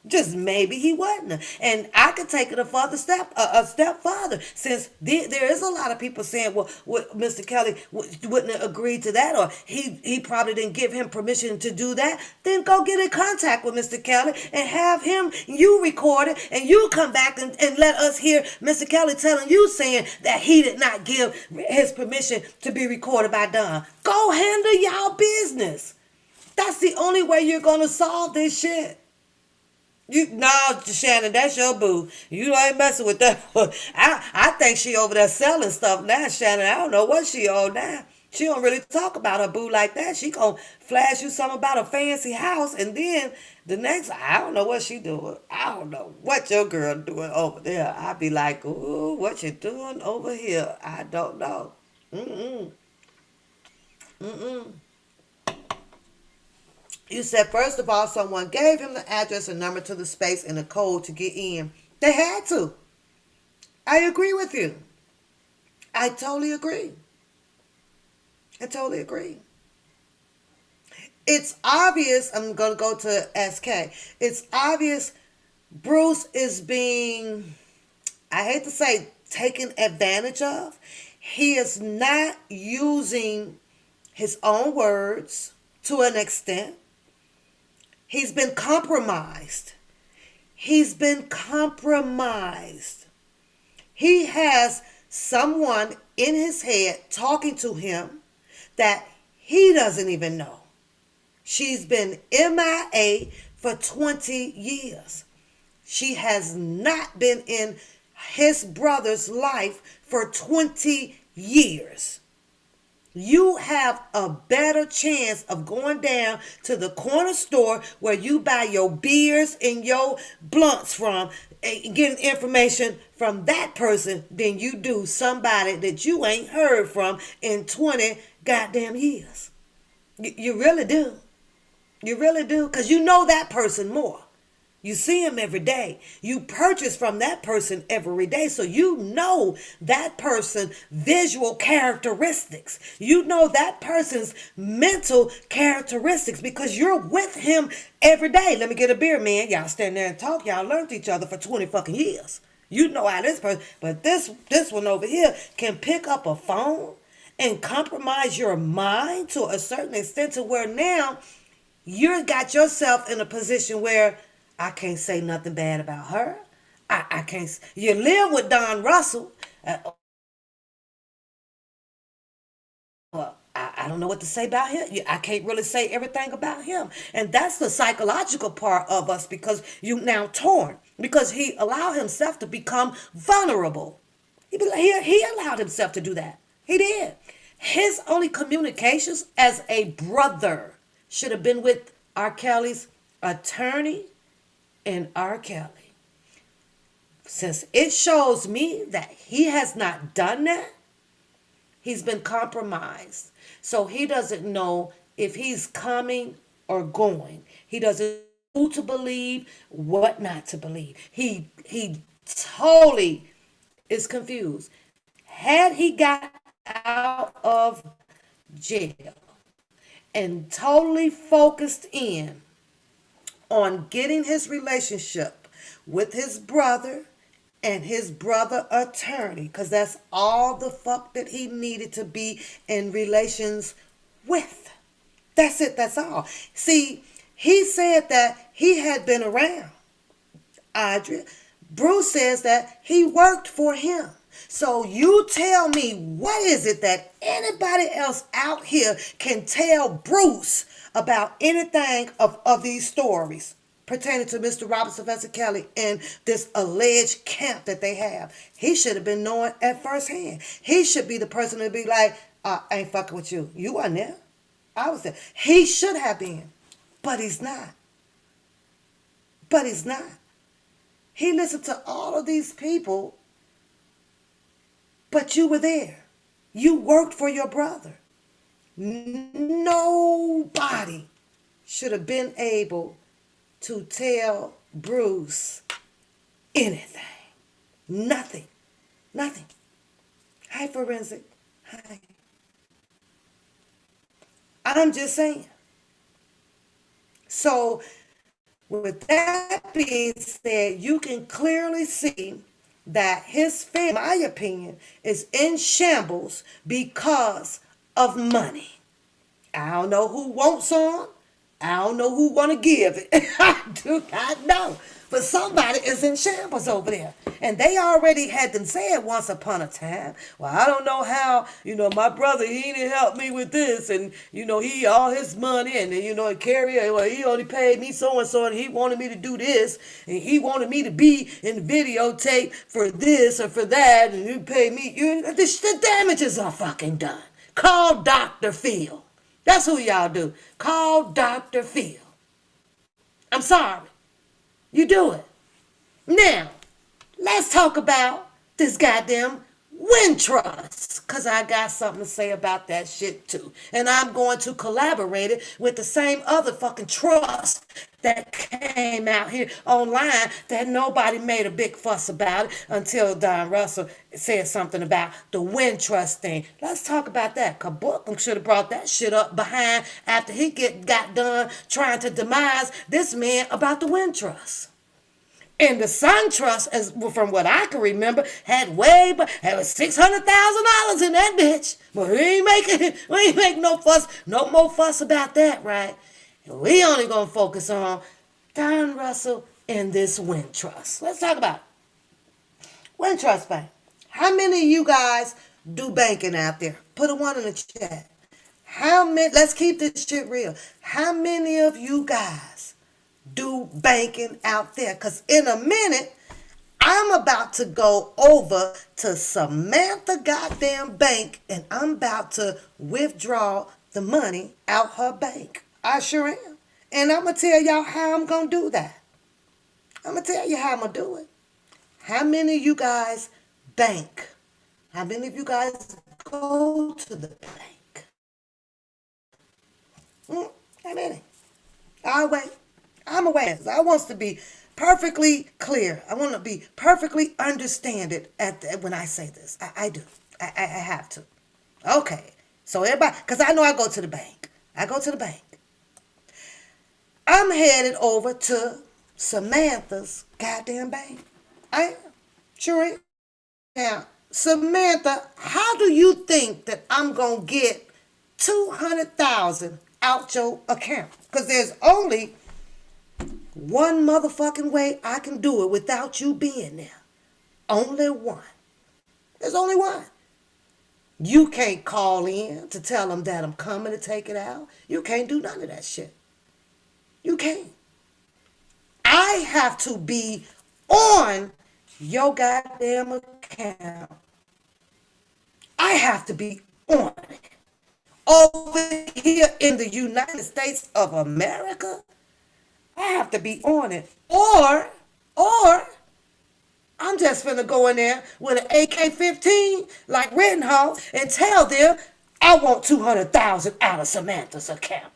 Just maybe he wasn't. And I could take it a step farther, since there is a lot of people saying, well, Mr. Kelly wouldn't have agreed to that, or he probably didn't give him permission to do that. Then go get in contact with Mr. Kelly and have you record it, and you come back and let us hear Mr. Kelly telling you, saying that he did not give his permission to be recorded by Don. Go handle y'all business. That's the only way you're going to solve this shit. Shannon, that's your boo. You ain't messing with that. I think she over there selling stuff now, Shannon. I don't know what she on now. She don't really talk about her boo like that. She gonna flash you something about a fancy house, and then the next, I don't know what she doing. I don't know what your girl doing over there. I be like, ooh, what you doing over here? I don't know. Mm-mm. Mm-mm. You said, first of all, someone gave him the address and number to the space and the code to get in. They had to. I agree with you. I totally agree. I totally agree. It's obvious, I'm going to go to SK. It's obvious Bruce is being, I hate to say, taken advantage of. He is not using his own words to an extent. He's been compromised. He's been compromised. He has someone in his head talking to him that he doesn't even know. She's been MIA for 20 years. She has not been in his brother's life for 20 years. You have a better chance of going down to the corner store where you buy your beers and your blunts from and getting information from that person than you do somebody that you ain't heard from in 20 goddamn years. You really do. You really do, because you know that person more. You see him every day. You purchase from that person every day. So you know that person's visual characteristics. You know that person's mental characteristics because you're with him every day. Let me get a beer, man. Y'all stand there and talk. Y'all learned each other for 20 fucking years. You know how this person, but this one over here can pick up a phone and compromise your mind to a certain extent to where now you got yourself in a position where I can't say nothing bad about her. I can't. You live with Don Russell. Well, I I don't know what to say about him. I can't really say everything about him. And that's the psychological part of us, because you now torn. Because he allowed himself to become vulnerable. He allowed himself to do that. He did. His only communications as a brother should have been with R. Kelly's attorney and R. Kelly. Since it shows me that he has not done that, he's been compromised. So he doesn't know if he's coming or going. He doesn't know who to believe, what not to believe. He totally is confused. Had he got out of jail and totally focused in on getting his relationship with his brother and his brother attorney, because that's all the fuck that he needed to be in relations with. That's it, that's all. See, he said that he had been around Audrey. Bruce says that he worked for him. So you tell me, what is it that anybody else out here can tell Bruce about anything of these stories pertaining to Mr. Robert Sylvester Kelly and this alleged camp that they have? He should have been knowing at first hand. He should be the person to be like, I ain't fucking with you. You wasn't there. I was there. He should have been, but he's not. But he's not. He listened to all of these people, but you were there. You worked for your brother. Nobody should have been able to tell Bruce anything. Nothing. Nothing. Hi, Forensic. Hi. I'm just saying. So, with that being said, you can clearly see that his family, in my opinion, is in shambles because of money. I don't know who wants some. I don't know who want to give it. I do not know. But somebody is in shambles over there. And they already had them said once upon a time, well, I don't know how, my brother, he didn't help me with this. And, he, all his money, and, carry, well, he only paid me so-and-so, and he wanted me to do this. And he wanted me to be in videotape for this or for that. And you pay me. The damages are fucking done. Call Dr. Phil. That's who y'all do. Call Dr. Phil. I'm sorry. You do it. Now, let's talk about this goddamn Wintrust, because I got something to say about that shit too. And I'm going to collaborate it with the same other fucking trust that came out here online that nobody made a big fuss about it until Don Russell said something about the Wintrust thing. Let's talk about that. Because Bookham should have brought that shit up behind after he got done trying to demise this man about the Wintrust. And the Sun Trust, as from what I can remember, had $600,000 in that bitch. But we ain't making no more fuss about that, right? We only gonna focus on Don Russell and this Wintrust. Let's talk about it. Wintrust Bank. How many of you guys do banking out there? Put a 1 in the chat. How many? Let's keep this shit real. How many of you guys do banking out there? Because in a minute, I'm about to go over to Samantha goddamn bank, and I'm about to withdraw the money out her bank. I sure am. And I'm going to tell y'all how I'm going to do that. I'm going to tell you how I'm going to do it. How many of you guys bank? How many of you guys go to the bank? How many? I'll wait. I'm aware. I want to be perfectly clear. I want to be perfectly understanded when I say this. I do. I have to. Okay. So everybody, because I know I go to the bank. I go to the bank. I'm headed over to Samantha's goddamn bank. I am. Sure am. Now, Samantha, how do you think that I'm going to get $200,000 out your account? Because there's only one motherfucking way I can do it without you being there. Only one. There's only one. You can't call in to tell them that I'm coming to take it out. You can't do none of that shit. You can't. I have to be on your goddamn account. I have to be on it. Over here in the United States of America, I have to be on it. Or I'm just finna go in there with an AK-15 like Rittenhouse and tell them I want 200,000 out of Samantha's account.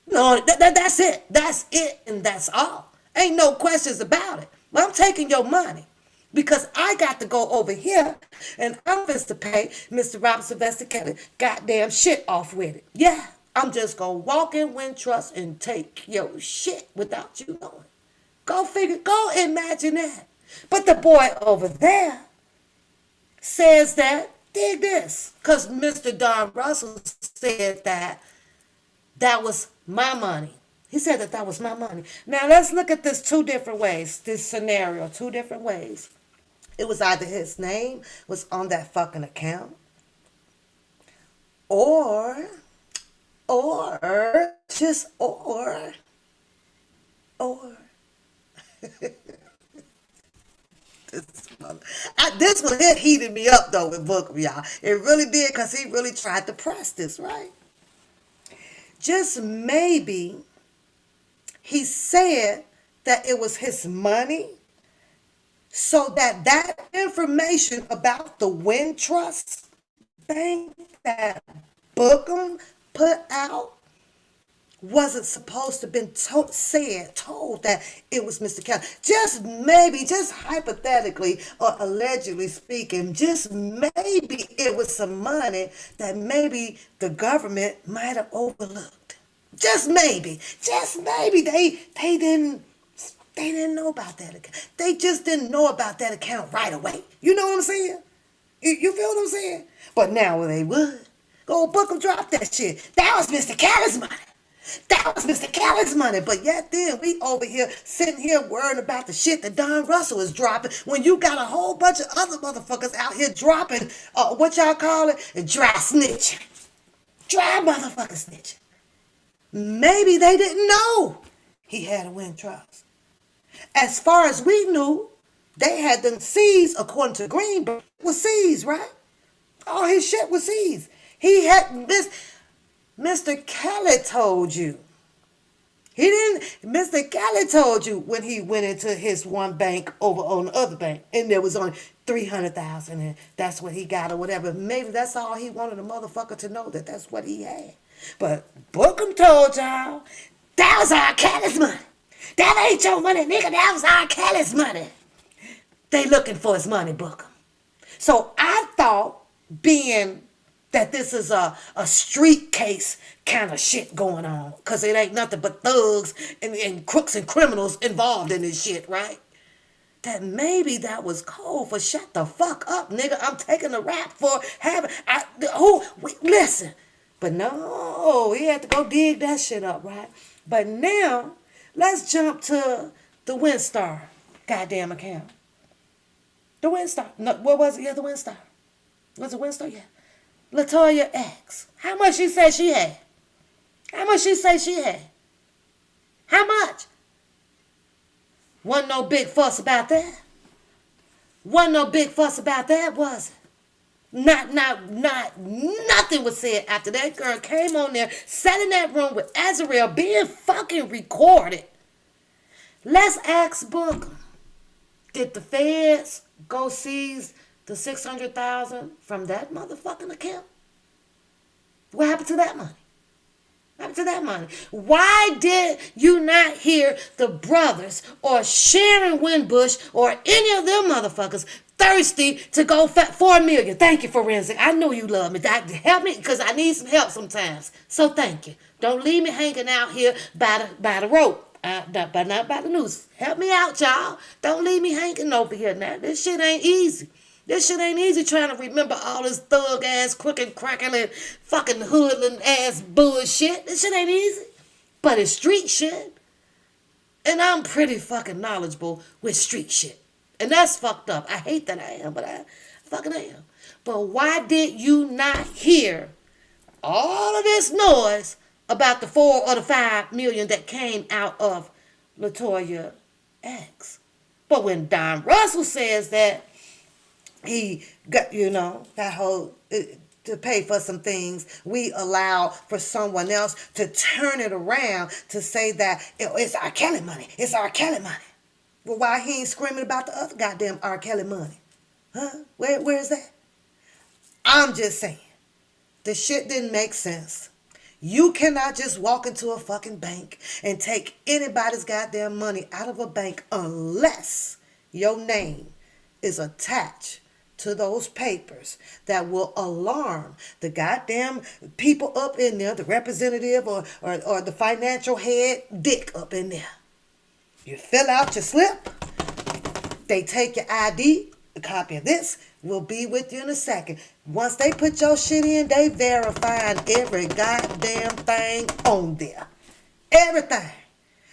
No, that's it. That's it, and that's all. Ain't no questions about it. But I'm taking your money because I got to go over here and I'm supposed to pay Mr. Robert Sylvester Kelly goddamn shit off with it. Yeah, I'm just gonna walk in Wintrust and take your shit without you knowing. Go figure. Go imagine that. But the boy over there says that, dig this, because Mr. Don Russell said that that was my money. He said that that was my money. Now let's look at this two different ways, this scenario, two different ways. It was either his name was on that fucking account, or, just or. This one here heated me up though with Booker, y'all. It really did because he really tried to press this, right? Just maybe he said that it was his money so that that information about the Wintrust bank that Bookham put out wasn't supposed to have been told that it was Mr. Kelly. Just maybe, just hypothetically or allegedly speaking, just maybe it was some money that maybe the government might have overlooked. Just maybe they didn't know about that account. They just didn't know about that account right away. You know what I'm saying? You feel what I'm saying? But now they would. Go book them, drop that shit. That was Mr. Kelly's money. That was Mr. Kelly's money. But yet then we over here sitting here worrying about the shit that Don Russell is dropping when you got a whole bunch of other motherfuckers out here dropping, what y'all call it? Dry snitching. Dry motherfucker snitching. Maybe they didn't know he had a Wintrust. As far as we knew, they had them seized, according to Greenberg, was seized, right? All his shit was seized. He had this. Mr. Kelly told you. He didn't. Mr. Kelly told you when he went into his one bank over on the other bank, and there was only 300,000, and that's what he got or whatever. Maybe that's all he wanted a motherfucker to know, that that's what he had. But Bookham told y'all that was R. Kelly's money. That ain't your money, nigga. That was R. Kelly's money. They looking for his money, Bookham. So I thought, being that this is a street case kind of shit going on, because it ain't nothing but thugs and crooks and criminals involved in this shit, right? That maybe that was code for shut the fuck up, nigga. I'm taking a rap for having, listen. But no, he had to go dig that shit up, right? But now, let's jump to the Windstar goddamn account. The Windstar. No, what was it? Yeah, the Windstar. Was it Windstar? Yeah. Latoya X. How much she said she had? How much she say she had? How much? Wasn't no big fuss about that. Wasn't no big fuss about that, was it? Nothing was said after that girl came on there, sat in that room with Azrael being fucking recorded. Let's ask Booker. Did the feds go seize the 600,000 from that motherfucking account? What happened to that money? What happened to that money? Why did you not hear the brothers or Sharon Winbush or any of them motherfuckers thirsty to go $4 million? Thank you, Forensic. I know you love me. Help me, because I need some help sometimes. So thank you. Don't leave me hanging out here by the rope. Not by the noose. Help me out, y'all. Don't leave me hanging over here now. This shit ain't easy. This shit ain't easy trying to remember all this thug ass, crooked, crackling, fucking hoodlum ass bullshit. This shit ain't easy. But it's street shit. And I'm pretty fucking knowledgeable with street shit. And that's fucked up. I hate that I am, but I fucking am. But why did you not hear all of this noise about the 4 or the 5 million that came out of Latoya X? But when Don Russell says that he got, that whole to pay for some things, we allow for someone else to turn it around to say that it's R. Kelly money. It's R. Kelly money. Well, why he ain't screaming about the other goddamn R. Kelly money? Huh? Where is that? I'm just saying. The shit didn't make sense. You cannot just walk into a fucking bank and take anybody's goddamn money out of a bank unless your name is attached to those papers that will alarm the goddamn people up in there, the representative or the financial head dick up in there. You fill out your slip, they take your ID, a copy of this will be with you in a second. Once they put your shit in, they verifying every goddamn thing on there. Everything.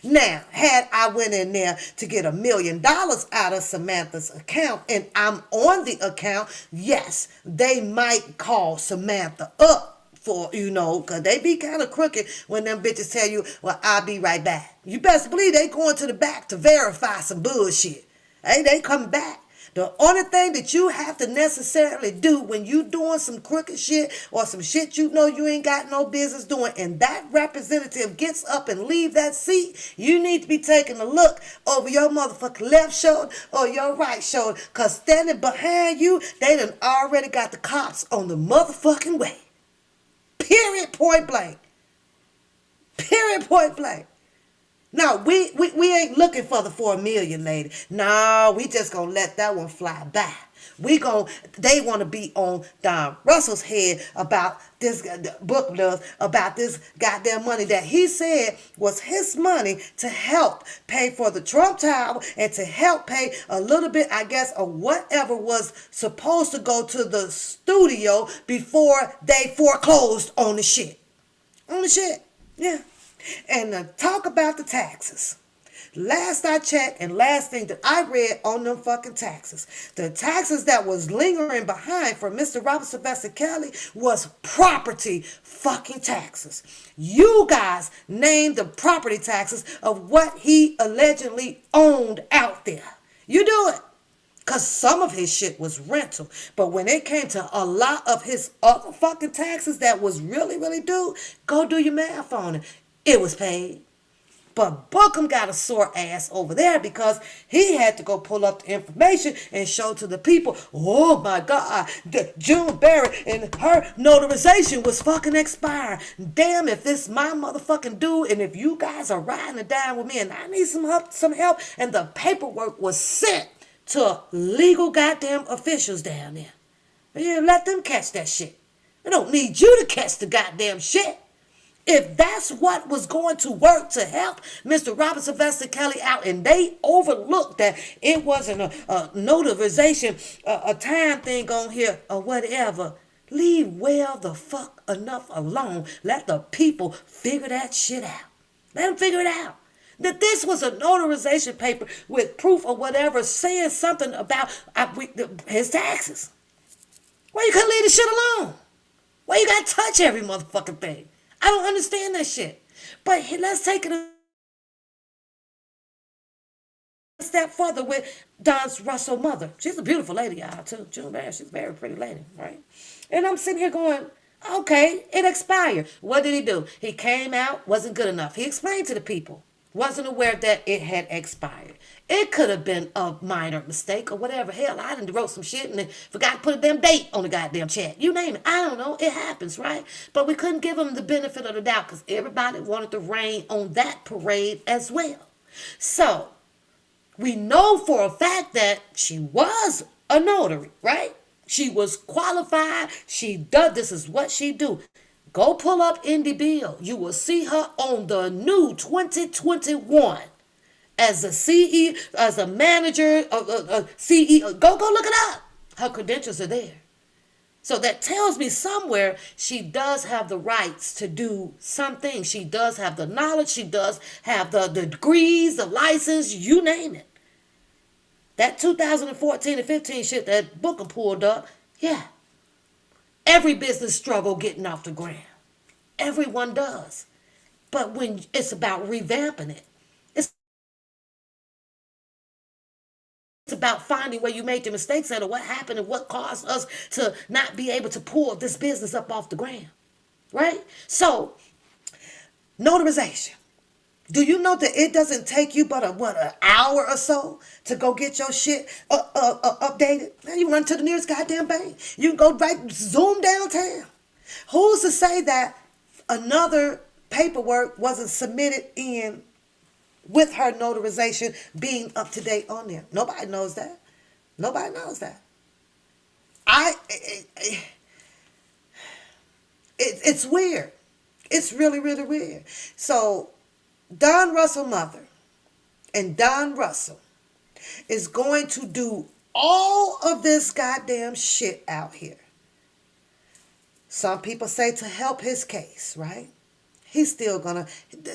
Now, had I went in there to get $1 million out of Samantha's account and I'm on the account, yes, they might call Samantha up for, because they be kind of crooked when them bitches tell you, well, I'll be right back. You best believe they going to the back to verify some bullshit. Hey, they coming back. The only thing that you have to necessarily do when you doing some crooked shit or some shit you ain't got no business doing and that representative gets up and leave that seat, you need to be taking a look over your motherfucking left shoulder or your right shoulder, because standing behind you, they done already got the cops on the motherfucking way. Period, point blank. Period, point blank. No, we ain't looking for the 4 million, lady. No, we just gonna let that one fly by. They want to be on Don Russell's head about this book love, about this goddamn money that he said was his money to help pay for the Trump Tower and to help pay a little bit, I guess, of whatever was supposed to go to the studio before they foreclosed on the shit. On the shit, yeah. And talk about the taxes. Last I checked and last thing that I read on them fucking taxes, the taxes that was lingering behind for Mr. Robert Sylvester Kelly was property fucking taxes. You guys named the property taxes of what he allegedly owned out there. You do it. Because some of his shit was rental. But when it came to a lot of his other fucking taxes that was really, really due, go do your math on it. It was paid. But Bookham got a sore ass over there because he had to go pull up the information and show to the people, oh my God, June Barrett and her notarization was fucking expired. Damn, if this my motherfucking dude and if you guys are riding it down with me and I need some help, and the paperwork was sent to legal goddamn officials down there. Yeah, let them catch that shit. They don't need you to catch the goddamn shit. If that's what was going to work to help Mr. Robert Sylvester Kelly out and they overlooked that it wasn't a notarization, a time thing on here or whatever, leave well the fuck enough alone. Let the people figure that shit out. Let them figure it out. That this was a notarization paper with proof or whatever saying something about his taxes. Why you couldn't leave the shit alone? Why you gotta touch every motherfucking thing? I don't understand that shit. But let's take it a step further with Don Russell's mother. She's a beautiful lady, y'all, too. June Barrett, she's a very pretty lady, right? And I'm sitting here going, okay, it expired. What did he do? He came out, wasn't good enough. He explained to the people. Wasn't aware that it had expired. It could have been a minor mistake or whatever. Hell, I done wrote some shit and then forgot to put a damn date on the goddamn check. You name it. I don't know. It happens, right? But we couldn't give him the benefit of the doubt because everybody wanted to rain on that parade as well. So, we know for a fact that she was a notary, right? She was qualified. This is what she do. Go pull up Indy Bill. You will see her on the new 2021 as a CEO, as a manager, CEO. Go look it up. Her credentials are there. So that tells me somewhere she does have the rights to do something. She does have the knowledge. She does have the degrees, the license, you name it. That 2014 and 15 shit that Booker pulled up, yeah. Every business struggle getting off the ground. Everyone does. But when it's about revamping it, it's about finding where you made the mistakes at or what happened and what caused us to not be able to pull this business up off the ground. Right? So, notarization. Do you know that it doesn't take you but an hour or so to go get your shit updated? Now you run to the nearest goddamn bank. You can go right zoom downtown. Who's to say that another paperwork wasn't submitted in with her notarization being up to date on there? Nobody knows that. Nobody knows that. It's weird. It's really, really weird. So Don Russell mother and Don Russell is going to do all of this goddamn shit out here. Some people say to help his case, right? He's still gonna.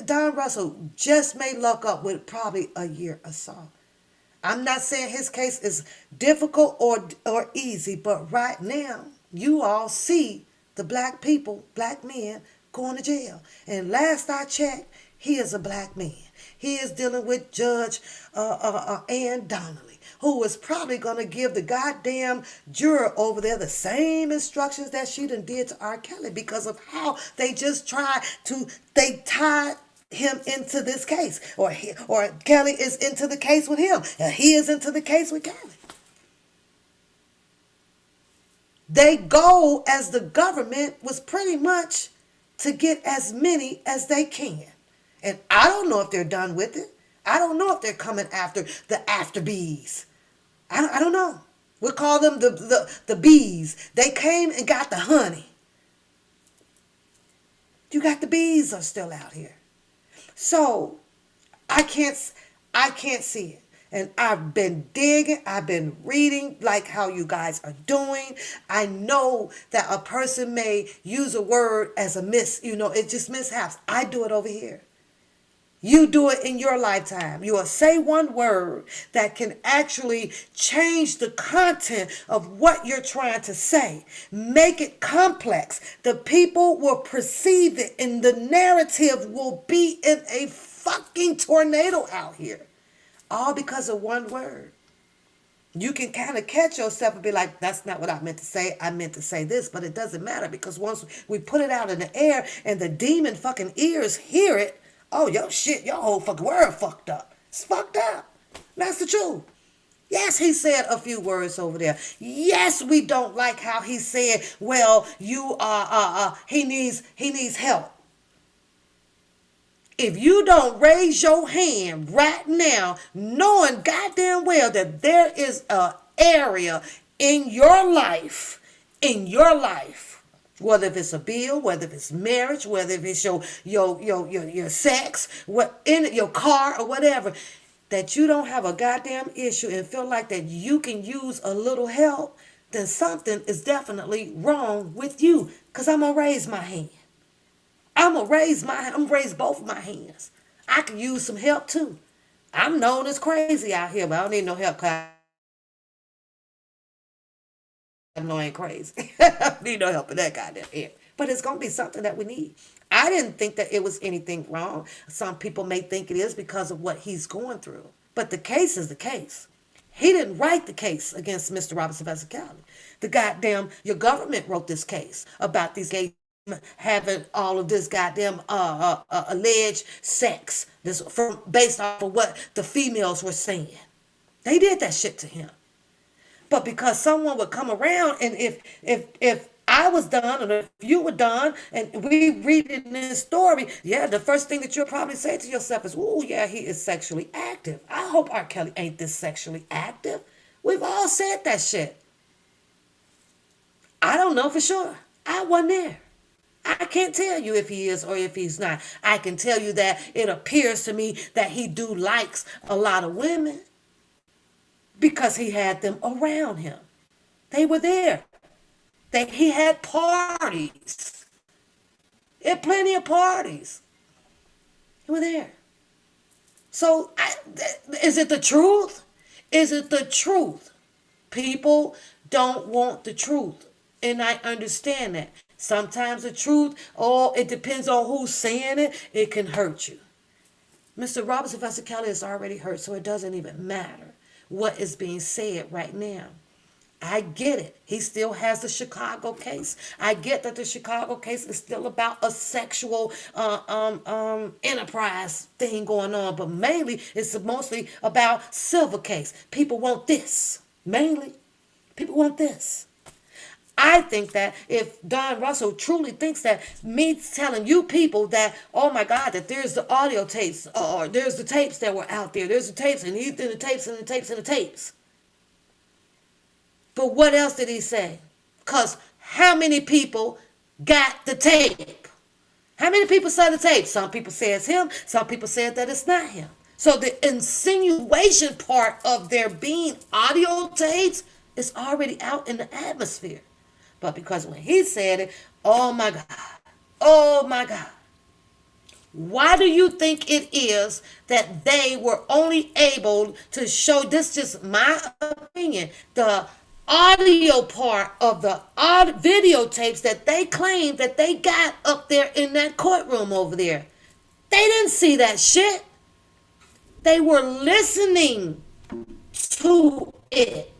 Don Russell just may luck up with probably a year or so. I'm not saying his case is difficult or easy, but right now you all see the black people, black men going to jail. And last I checked, he is a black man. He is dealing with Judge Ann Donnelly, who is probably going to give the goddamn juror over there the same instructions that she done did to R. Kelly because of how they just they tied him into this case. Or Kelly is into the case with him. And he is into the case with Kelly. They go as the government was pretty much to get as many as they can. And I don't know if they're done with it. I don't know if they're coming after the after bees. I don't know. We'll call them the bees. They came and got the honey. You got the bees are still out here. So I can't see it. And I've been digging, I've been reading like how you guys are doing. I know that a person may use a word as it just mishaps. I do it over here. You do it in your lifetime. You will say one word that can actually change the content of what you're trying to say. Make it complex. The people will perceive it and the narrative will be in a fucking tornado out here. All because of one word. You can kind of catch yourself and be like, that's not what I meant to say. I meant to say this, but it doesn't matter because once we put it out in the air and the demon fucking ears hear it, oh, your whole fucking word fucked up. It's fucked up. That's the truth. Yes, he said a few words over there. Yes, we don't like how he said, well, he needs help. If you don't raise your hand right now, knowing goddamn well that there is an area in your life, whether if it's a bill, whether if it's marriage, whether if it's your sex, in your car or whatever, that you don't have a goddamn issue and feel like that you can use a little help, then something is definitely wrong with you. Because I'm going to raise my hand. I'm going to raise both of my hands. I could use some help too. I'm known as crazy out here, but I don't need no help because I know I ain't crazy. I don't need no help in that goddamn area. But it's going to be something that we need. I didn't think that it was anything wrong. Some people may think it is because of what he's going through. But the case is the case. He didn't write the case against Mr. Robinson Vesicali. Your government wrote this case about these gay having all of this goddamn alleged sex based off of what the females were saying. They did that shit to him. But because someone would come around and if I was done or if you were done and we read it in this story, yeah, the first thing that you'll probably say to yourself is, oh yeah, he is sexually active. I hope R. Kelly ain't this sexually active. We've all said that shit. I don't know for sure. I wasn't there. I can't tell you if he is or if he's not. I can tell you that it appears to me that he likes a lot of women because he had them around him. They were there. He had parties. He had plenty of parties. They were there. So is it the truth? Is it the truth? People don't want the truth. And I understand that. Sometimes the truth, oh, it depends on who's saying it, it can hurt you. Mr. Robinson Vasicali is already hurt, so it doesn't even matter what is being said right now. I get it. He still has the Chicago case. I get that the Chicago case is still about a sexual enterprise thing going on, but mainly it's mostly about silver case. People want this. Mainly, people want this. I think that if Don Russell truly thinks that me telling you people that, oh my God, that there's the audio tapes, or there's the tapes that were out there, there's the tapes, and he's in the tapes and the tapes and the tapes. But what else did he say? Because how many people got the tape? How many people saw the tape? Some people say it's him. Some people said that it's not him. So the insinuation part of there being audio tapes is already out in the atmosphere. But because when he said it, oh my God, oh my God. Why do you think it is that they were only able to show, this is just my opinion, the audio part of the videotapes that they claimed that they got up there in that courtroom over there? They didn't see that shit. They were listening to it.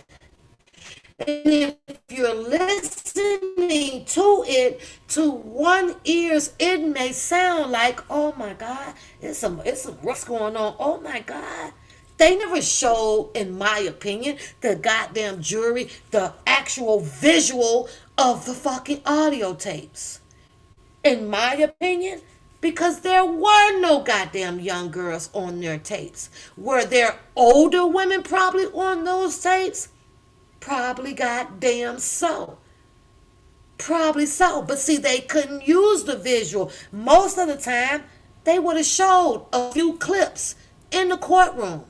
And if you're listening to it to one ears, it may sound like, oh my God, it's some what's going on. Oh my God. They never showed, in my opinion, the goddamn jury, the actual visual of the fucking audio tapes. In my opinion, because there were no goddamn young girls on their tapes. Were there older women probably on those tapes? Probably goddamn so. Probably so. But see, they couldn't use the visual. Most of the time, they would have showed a few clips in the courtroom.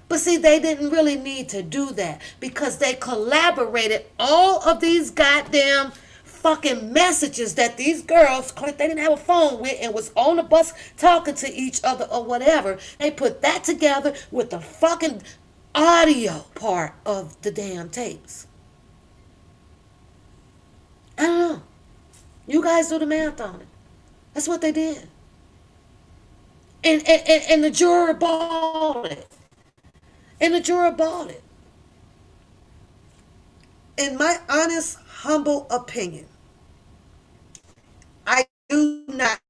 But see, they didn't really need to do that because they collaborated all of these goddamn fucking messages that these girls, they didn't have a phone with and was on the bus talking to each other or whatever. They put that together with the fucking audio part of the damn tapes. I don't know. You guys do the math on it. That's what they did. And the juror bought it. And the juror bought it. In my honest, humble opinion, I do not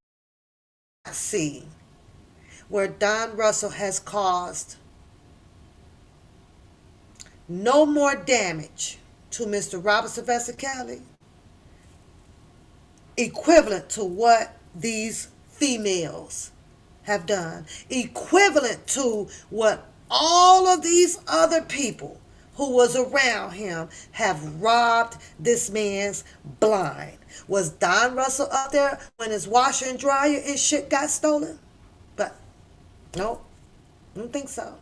see where Don Russell has caused no more damage to Mr. Robert Sylvester Kelly equivalent to what these females have done, equivalent to what all of these other people who was around him have robbed this man's blind. Was Don Russell up there when his washer and dryer and shit got stolen? But no, I don't think so.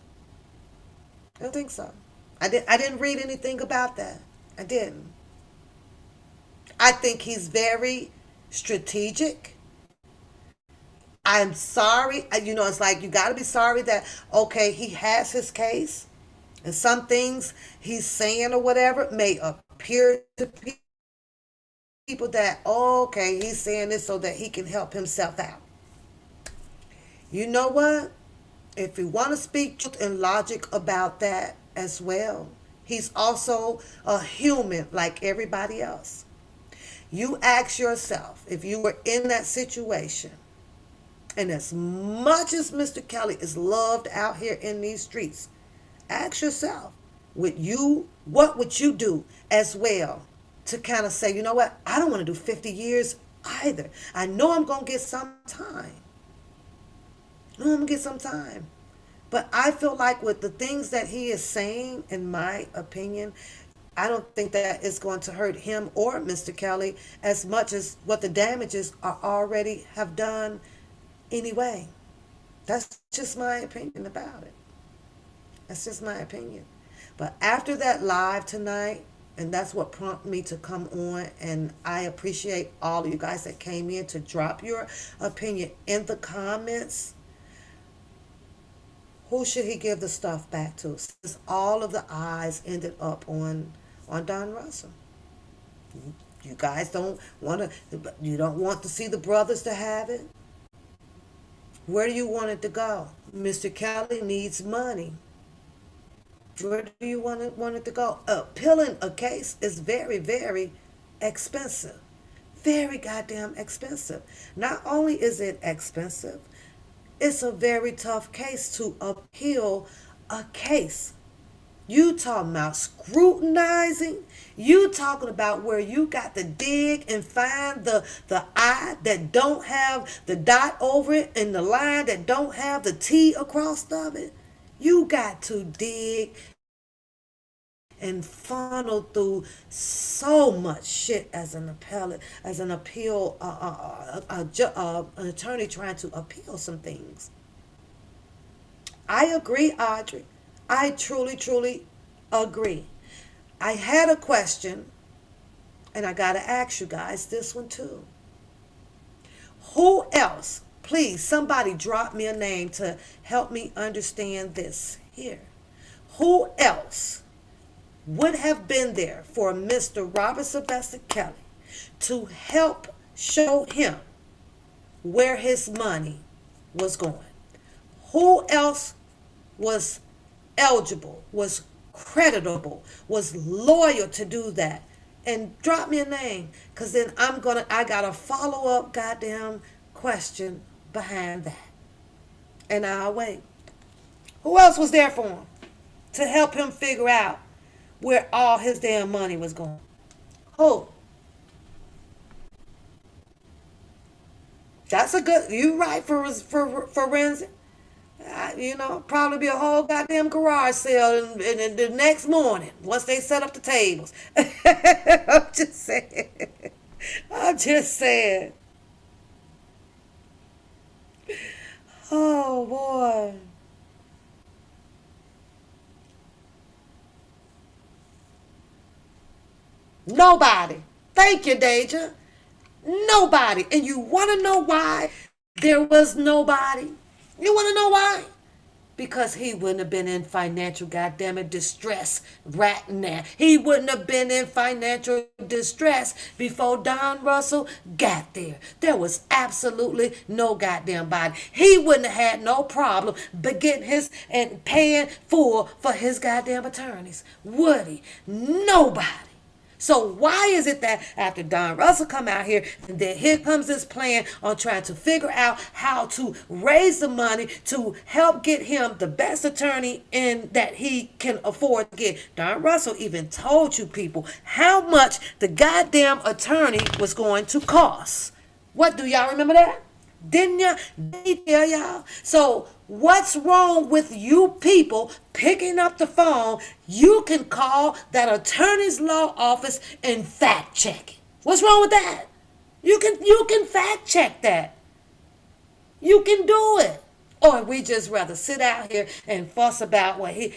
I don't think so. I didn't read anything about that. I didn't. I think he's very strategic. I'm sorry. It's like you got to be sorry that, okay, he has his case. And some things he's saying or whatever may appear to people that, oh, okay, he's saying this so that he can help himself out. You know what? If you want to speak truth and logic about that as well, he's also a human like everybody else. You ask yourself, if you were in that situation, and as much as Mr. Kelly is loved out here in these streets, ask yourself, what would you do as well to kind of say, you know what, I don't want to do 50 years either. I know I'm going to get some time. I know I'm going to get some time. But I feel like with the things that he is saying, in my opinion, I don't think that it's going to hurt him or Mr. Kelly as much as what the damages are already have done anyway. That's just my opinion about it. That's just my opinion. But after that live tonight, and that's what prompted me to come on, and I appreciate all of you guys that came in to drop your opinion in the comments. Who should he give the stuff back to? Since all of the eyes ended up on Don Russell. You guys don't want to, you don't want to see the brothers to have it? Where do you want it to go? Mr. Kelly needs money. Where do you want it to go? Appealing a case is very, very expensive. Very goddamn expensive. Not only is it expensive, it's a very tough case to appeal a case. You talking about scrutinizing. You talking about where you got to dig and find the I that don't have the dot over it and the line that don't have the T across of it. You got to dig and funnel through so much shit as an appellate, as an appeal, an attorney trying to appeal some things. I agree, Audrey. I truly, truly agree. I had a question, and I got to ask you guys this one too. Who else, please, somebody drop me a name to help me understand this here. Who else would have been there for Mr. Robert Sylvester Kelly to help show him where his money was going? Who else was eligible, was creditable, was loyal to do that? And drop me a name, because then I got a follow-up goddamn question behind that. And I'll wait. Who else was there for him to help him figure out where all his damn money was going? Who? That's a good, you right, for forensic. Probably be a whole goddamn garage sale in the next morning once they set up the tables. I'm just saying. I'm just saying. Oh boy. Nobody. Thank you, Deja. Nobody. And you want to know why there was nobody? You want to know why? Because he wouldn't have been in financial goddamn it distress right now. He wouldn't have been in financial distress before Don Russell got there. There was absolutely no goddamn body. He wouldn't have had no problem but getting his and paying full for his goddamn attorneys. Would he? Nobody. So why is it that after Don Russell come out here, and then here comes this plan on trying to figure out how to raise the money to help get him the best attorney in that he can afford to get? Don Russell even told you people how much the goddamn attorney was going to cost. What, do y'all remember that? Didn't ya? Did he tell y'all? So what's wrong with you people picking up the phone? You can call that attorney's law office and fact check it. What's wrong with that? You can fact check that. You can do it. Or we just rather sit out here and fuss about what he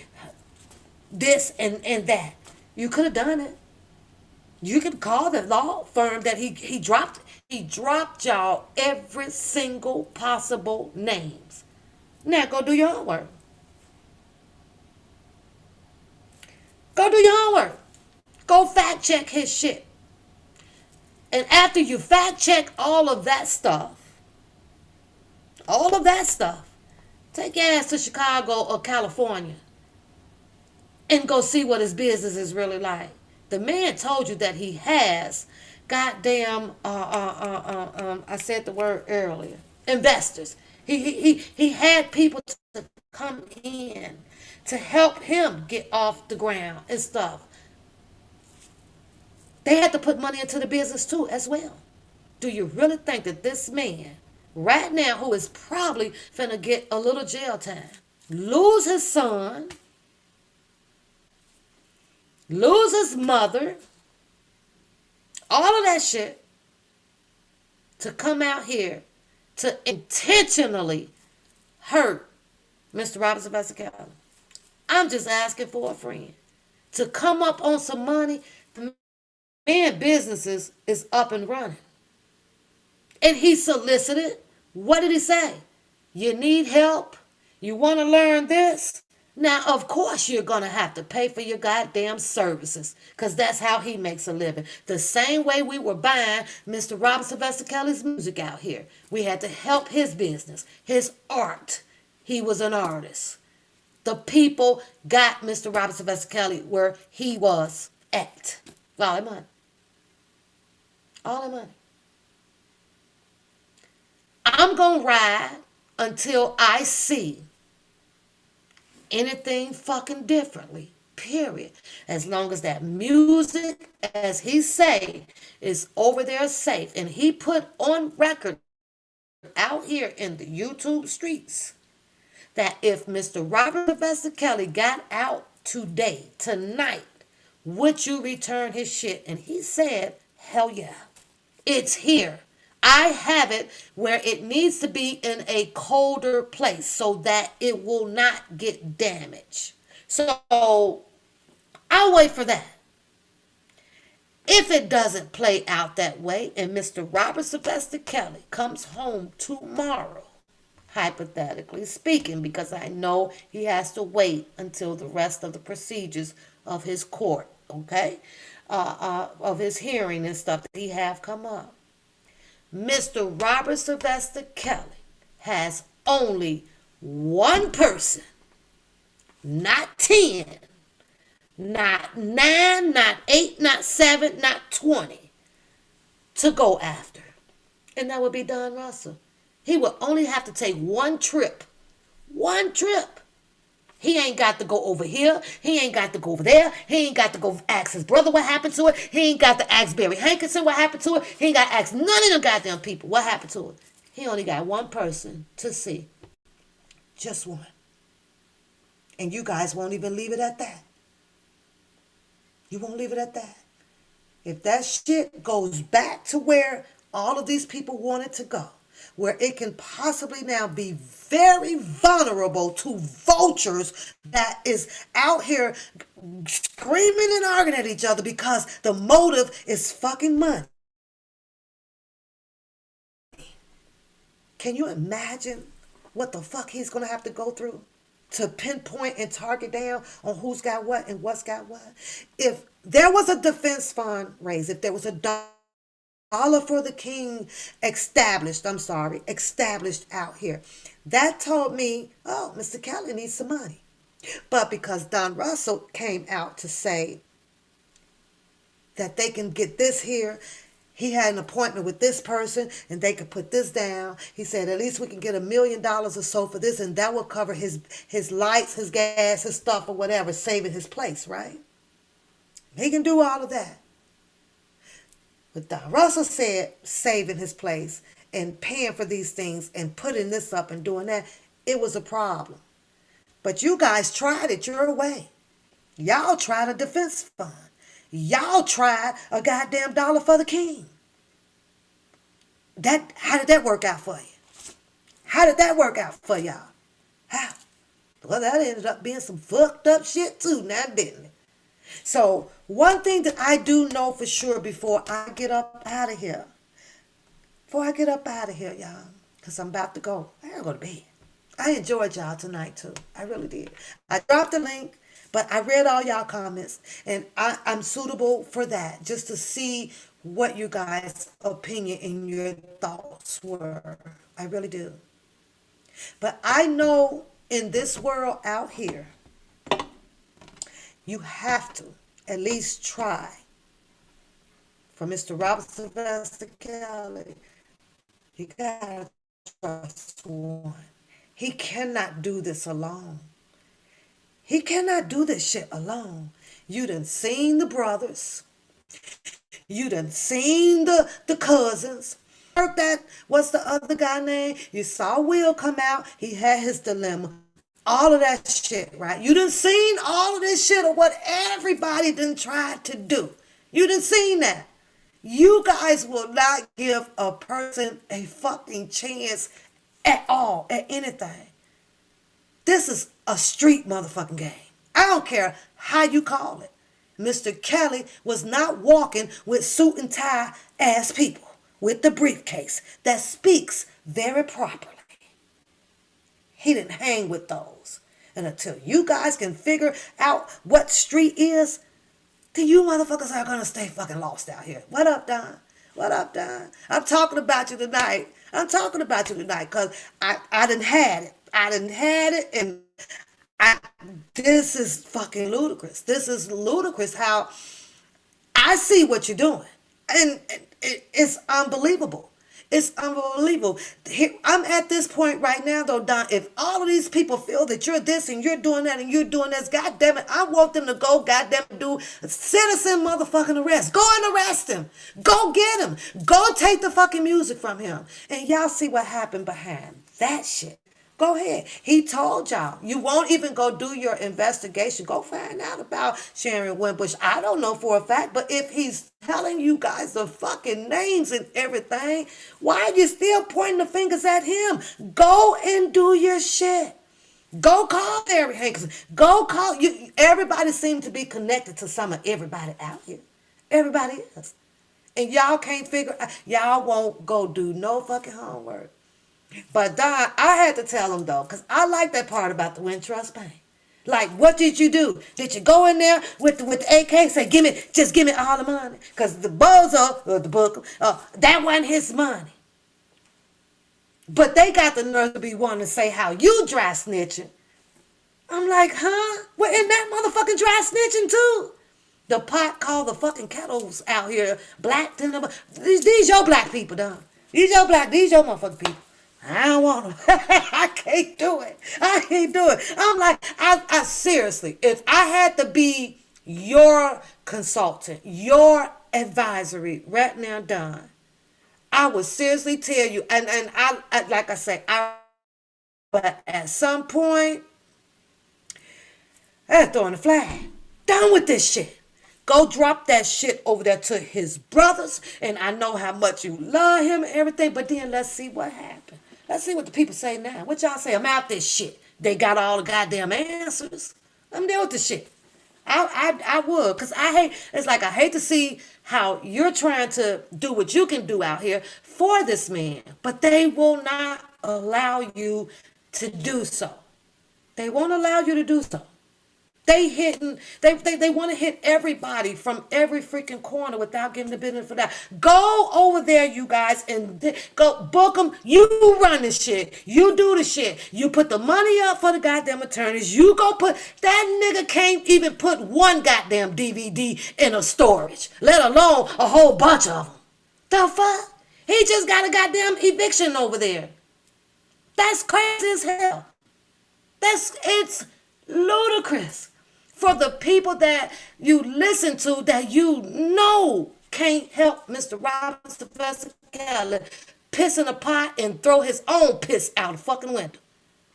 this and that. You could have done it. You can call the law firm that he dropped. He dropped y'all every single possible names. Now go do your homework. Go do your homework. Go fact check his shit. And after you fact check all of that stuff, take your ass to Chicago or California and go see what his business is really like. The man told you that he has goddamn I said the word earlier, investors. He had people to come in to help him get off the ground and stuff. They had to put money into the business too as well. Do you really think that this man right now, who is probably finna get a little jail time, lose his son, lose his mother, all of that shit, to come out here to intentionally hurt Mr. Robert Sylvester Kelly? I'm just asking for a friend to come up on some money. The man businesses is up and running. And he solicited. What did he say? You need help? You want to learn this? Now, of course, you're going to have to pay for your goddamn services because that's how he makes a living. The same way we were buying Mr. Robert Sylvester Kelly's music out here. We had to help his business, his art. He was an artist. The people got Mr. Robert Sylvester Kelly where he was at. All that money. All that money. I'm going to ride until I see anything fucking differently. Period. As long as that music, as he say, is over there safe. And he put on record out here in the YouTube streets that if Mr. Robert Sylvester Kelly got out today, tonight, would you return his shit? And he said, hell yeah. It's here. I have it where it needs to be in a colder place so that it will not get damaged. So I'll wait for that. If it doesn't play out that way and Mr. Robert Sylvester Kelly comes home tomorrow, hypothetically speaking, because I know he has to wait until the rest of the procedures of his court, okay, of his hearing and stuff that he have come up. Mr. Robert Sylvester Kelly has only one person, not 10, not 9, not 8, not 7, not 20, to go after. And that would be Don Russell. He would only have to take one trip. One trip. He ain't got to go over here. He ain't got to go over there. He ain't got to go ask his brother what happened to it. He ain't got to ask Barry Hankinson what happened to it. He ain't got to ask none of them goddamn people what happened to it. He only got one person to see. Just one. And you guys won't even leave it at that. You won't leave it at that. If that shit goes back to where all of these people want it to go, where it can possibly now be very vulnerable to vultures that is out here screaming and arguing at each other because the motive is fucking money. Can you imagine what the fuck he's going to have to go through to pinpoint and target down on who's got what and what's got what? If there was a defense fund raised, if there was a dollar for the king established out here, that told me, oh, Mr. Kelly needs some money. But because Don Russell came out to say that they can get this here, he had an appointment with this person and they could put this down. He said, at least we can get $1 million or so for this, and that will cover his lights, his gas, his stuff, or whatever, saving his place, right? He can do all of that. But Don Russell said saving his place and paying for these things and putting this up and doing that, it was a problem. But you guys tried it your way. Y'all tried a defense fund. Y'all tried a goddamn dollar for the king. How did that work out for you? How did that work out for y'all? How? Well, that ended up being some fucked up shit too, now didn't it? So one thing that I do know for sure before I get up out of here, y'all, because I'm about to go. I gotta go to bed. I enjoyed y'all tonight too. I really did. I dropped the link, but I read all y'all comments, and I'm suitable for that, just to see what you guys' opinion and your thoughts were. I really do. But I know in this world out here, you have to at least try. For Mr. Robert Sylvester Kelly, you gotta trust one. He cannot do this alone. He cannot do this shit alone. You done seen the brothers. You done seen the cousins. Heard that, what's the other guy name? You saw Will come out. He had his dilemma. All of that shit, right? You done seen all of this shit of what everybody done tried to do. You done seen that. You guys will not give a person a fucking chance at all, at anything. This is a street motherfucking game. I don't care how you call it. Mr. Kelly was not walking with suit and tie ass people with the briefcase that speaks very properly. He didn't hang with those. And until you guys can figure out what street is, then you motherfuckers are gonna stay fucking lost out here. What up, Don? What up, Don? I'm talking about you tonight. I'm talking about you tonight because I done had it. I done had it, and I this is fucking ludicrous. This is ludicrous how I see what you're doing, and it's unbelievable. It's unbelievable. I'm at this point right now, though, Don. If all of these people feel that you're this and you're doing that and you're doing this, God damn it, I want them to go, goddamn it, do citizen motherfucking arrest. Go and arrest him. Go get him. Go take the fucking music from him. And y'all see what happened behind that shit. Go ahead. He told y'all. You won't even go do your investigation. Go find out about Sharon Winbush. I don't know for a fact, but if he's telling you guys the fucking names and everything, why are you still pointing the fingers at him? Go and do your shit. Go call Harry Hankerson. Go call you. Everybody seems to be connected to some of everybody out here. Everybody is. And y'all can't figure out. Y'all won't go do no fucking homework. But Don, I had to tell him though, because I like that part about the Wintrust Bank. Like, what did you do? Did you go in there with the AK and say, just give me all the money? Because the bozo, or the book, that wasn't his money. But they got the nerve to be wanting to say how you dry snitching. I'm like, huh? Well, in that motherfucking dry snitching too. The pot called the fucking kettles out here black. These your black people, Don. These your motherfucking people. I don't want them. I can't do it. I can't do it. I'm like, I seriously, if I had to be your consultant, your advisory right now, Don, I would seriously tell you, and I like I say, but at some point, they're throwing the flag. Done with this shit. Go drop that shit over there to his brothers, and I know how much you love him and everything, but then let's see what happened. Let's see what the people say now. What y'all say? I'm out this shit. They got all the goddamn answers. I'm dealing with this shit. I would, because it's like I hate to see how you're trying to do what you can do out here for this man, but they will not allow you to do so. They won't allow you to do so. They want to hit everybody from every freaking corner without giving the business for that. Go over there, you guys, and go book them. You run the shit. You do the shit. You put the money up for the goddamn attorneys. You go put, that nigga can't even put one goddamn DVD in a storage, let alone a whole bunch of them. The fuck? He just got a goddamn eviction over there. That's crazy as hell. It's ludicrous. For the people that you listen to that you know can't help Mr. Robert Sylvester Kelly piss in a pot and throw his own piss out the fucking window.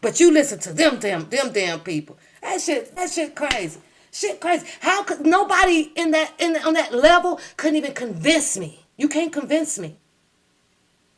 But you listen to them damn people. That shit crazy. Shit crazy. How could nobody on that level couldn't even convince me? You can't convince me.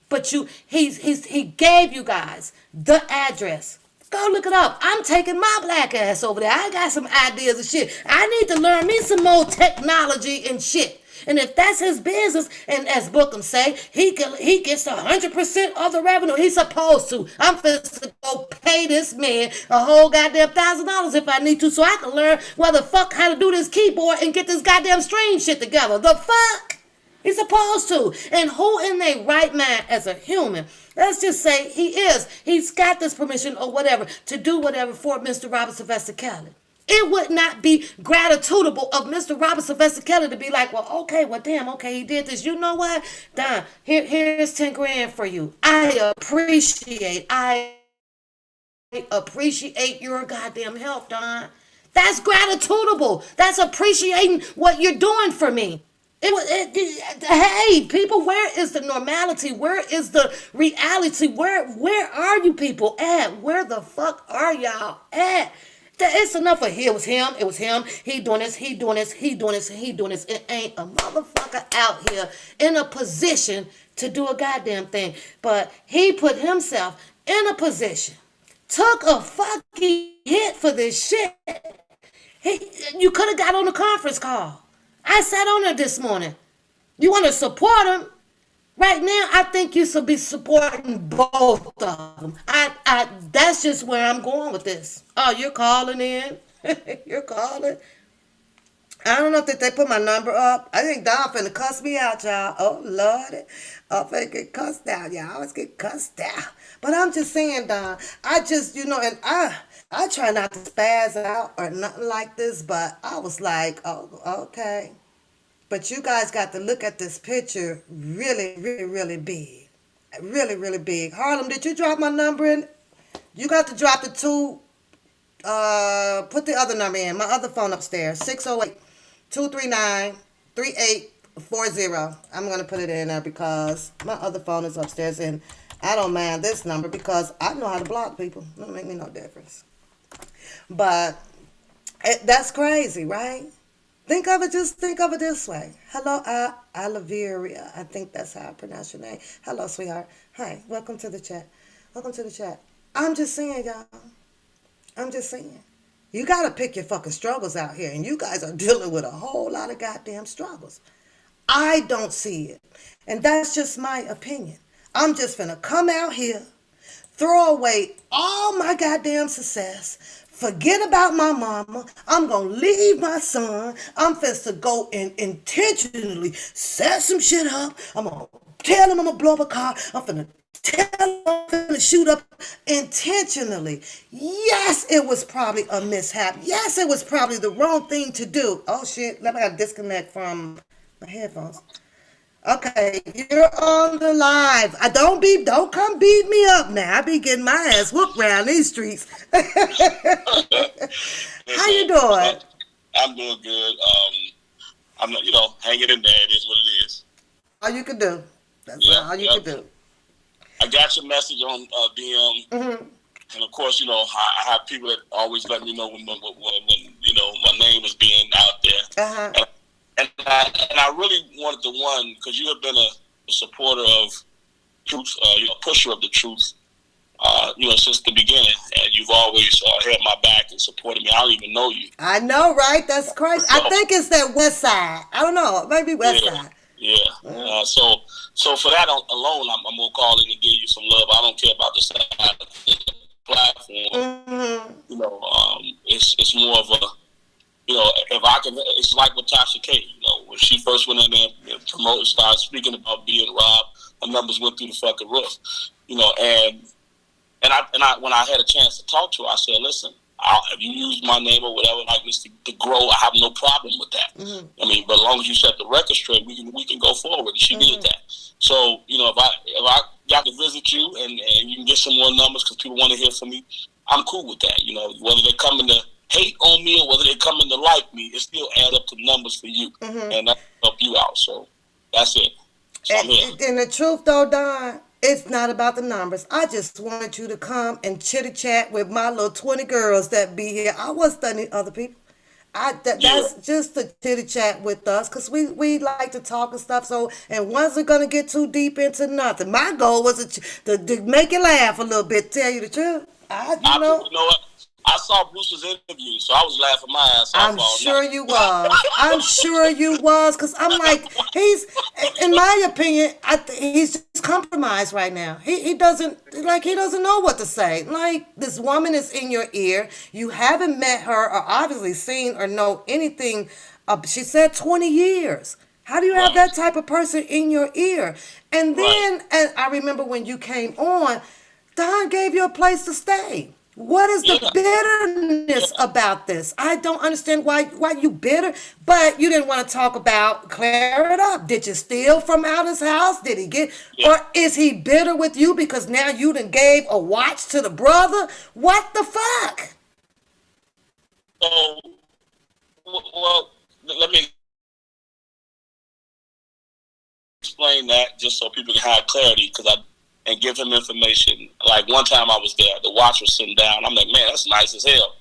But he gave you guys the address. Go look it up. I'm taking my black ass over there. I got some ideas and shit. I need to learn me some more technology and shit. And if that's his business, and as Bookham say, he gets 100% of the revenue he's supposed to. I'm finna to go pay this man a whole goddamn $1,000 if I need to, so I can learn what the fuck how to do this keyboard and get this goddamn string shit together. The fuck? He's supposed to. And who in their right mind as a human, let's just say he's got this permission or whatever to do whatever for Mr. Robert Sylvester Kelly. It would not be gratitudable of Mr. Robert Sylvester Kelly to be like, well, okay, he did this. You know what? Don, here's 10 grand for you. I appreciate your goddamn help, Don. That's gratitudable. That's appreciating what you're doing for me. Hey, people, where is the normality? Where is the reality? Where are you people at? Where the fuck are y'all at? It's enough of it was him. He doing this. It ain't a motherfucker out here in a position to do a goddamn thing. But he put himself in a position, took a fucking hit for this shit. You could have got on a conference call. I sat on it this morning. You want to support him? Right now, I think you should be supporting both of them. That's just where I'm going with this. Oh, you're calling in. You're calling. I don't know if they put my number up. I think Don finna cuss me out, y'all. Oh, Lord. I'm finna get cussed out. Y'all always get cussed out. But I'm just saying, Don, I just, and I try not to spaz out or nothing like this, but I was like, oh, okay. But you guys got to look at this picture really, really, really big. Really, really big. Harlem, did you drop my number in? You got to drop the two, put the other number in. My other phone upstairs, 608-239-3840. I'm going to put it in there because my other phone is upstairs and I don't mind this number because I know how to block people. It don't make me no difference. But that's crazy, right? Think of it this way. Hello, Oliveria. I think that's how I pronounce your name. Hello, sweetheart. Hi, welcome to the chat. Welcome to the chat. I'm just saying, y'all. I'm just saying. You got to pick your fucking struggles out here, and you guys are dealing with a whole lot of goddamn struggles. I don't see it. And that's just my opinion. I'm just finna come out here, throw away all my goddamn success, forget about my mama. I'm gonna leave my son. I'm finna to go and intentionally set some shit up. I'm gonna tell him I'm gonna blow up a car. I'm finna tell him I'm finna shoot up intentionally. Yes, it was probably a mishap. Yes, it was probably the wrong thing to do. Oh shit, let me gotta disconnect from my headphones. Okay, you're on the live. Don't come beat me up now. I be getting my ass whooped around these streets. How you doing? I'm doing good. I'm not, hanging in there. It is what it is. All you can do. That's all you can do. I got your message on DM, and of course, I have people that always let me know when my name is being out there. And I really wanted to because you have been a supporter of truth, pusher of the truth, since the beginning, and you've always had my back and supported me. I don't even know you. I know, right? That's crazy. I think it's that West Side. I don't know. Maybe West Side. Yeah. So for that alone, I'm gonna call in and give you some love. I don't care about the side of the platform. It's more of a. If I can, it's like with Tasha K. When she first went in there and promoted, started speaking about being robbed, her numbers went through the fucking roof. And I when I had a chance to talk to her, I said, listen, if you use my name or whatever like this to grow, I have no problem with that. I mean, but as long as you set the record straight, we can go forward. And she did that. So if I got to visit you and you can get some more numbers because people want to hear from me, I'm cool with that. Whether they're coming to hate on me or whether they come in to like me, it still add up to numbers for you, and that help you out. So that's it. So I'm here. And the truth, though, Don, it's not about the numbers. I just wanted you to come and chitty chat with my little 20 girls that be here. I was studying other people. That's just to chitty chat with us because we like to talk and stuff. So and wasn't gonna get too deep into nothing. My goal was to make you laugh a little bit. Tell you the truth, you know what? I saw Bruce's interview, so I was laughing my ass off. I'm sure you was. I'm sure you was, because I'm like, he's, in my opinion, he's just compromised right now. He doesn't know what to say. Like, this woman is in your ear. You haven't met her or obviously seen or know anything. She said 20 years. How do you have that type of person in your ear? And then, and I remember when you came on, Don gave you a place to stay. What is the bitterness about this? I don't understand why you bitter, but you didn't want to talk about, clear it up. Did you steal from out his house? Did he get, or is he bitter with you because now you done gave a watch to the brother? What the fuck? So, well, let me explain that just so people can have clarity and give him information. Like one time I was there, the watch was sitting down. I'm like, man, that's nice as hell.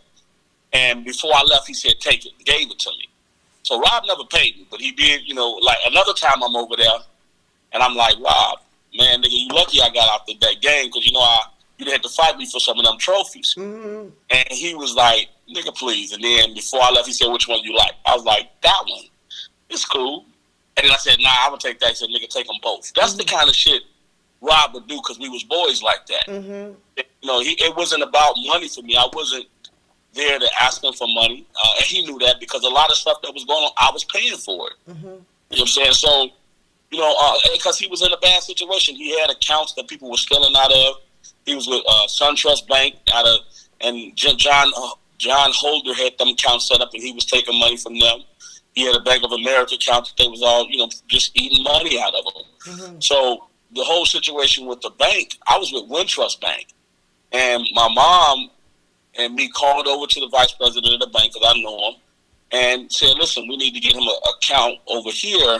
And before I left, he said, take it, gave it to me. So Rob never paid me, but he did, like another time I'm over there and I'm like, Rob, man, nigga, you lucky I got out of that game because, you'd had to fight me for some of them trophies. Mm-hmm. And he was like, nigga, please. And then before I left, he said, which one you like? I was like, that one. It's cool. And then I said, nah, I'm going to take that. He said, nigga, take them both. That's the kind of shit Rob would do because we was boys like that. You know, it wasn't about money for me. I wasn't there to ask him for money. And he knew that because a lot of stuff that was going on, I was paying for it. You know what I'm saying? So, you know, because he was in a bad situation. He had accounts that people were stealing out of. He was with SunTrust Bank and John Holder had them accounts set up, and he was taking money from them. He had a Bank of America account that they was all, you know, just eating money out of them. So the whole situation with the bank, I was with Wintrust Bank, and my mom and me called over to the vice president of the bank because I know him, and said, listen, we need to get him an account over here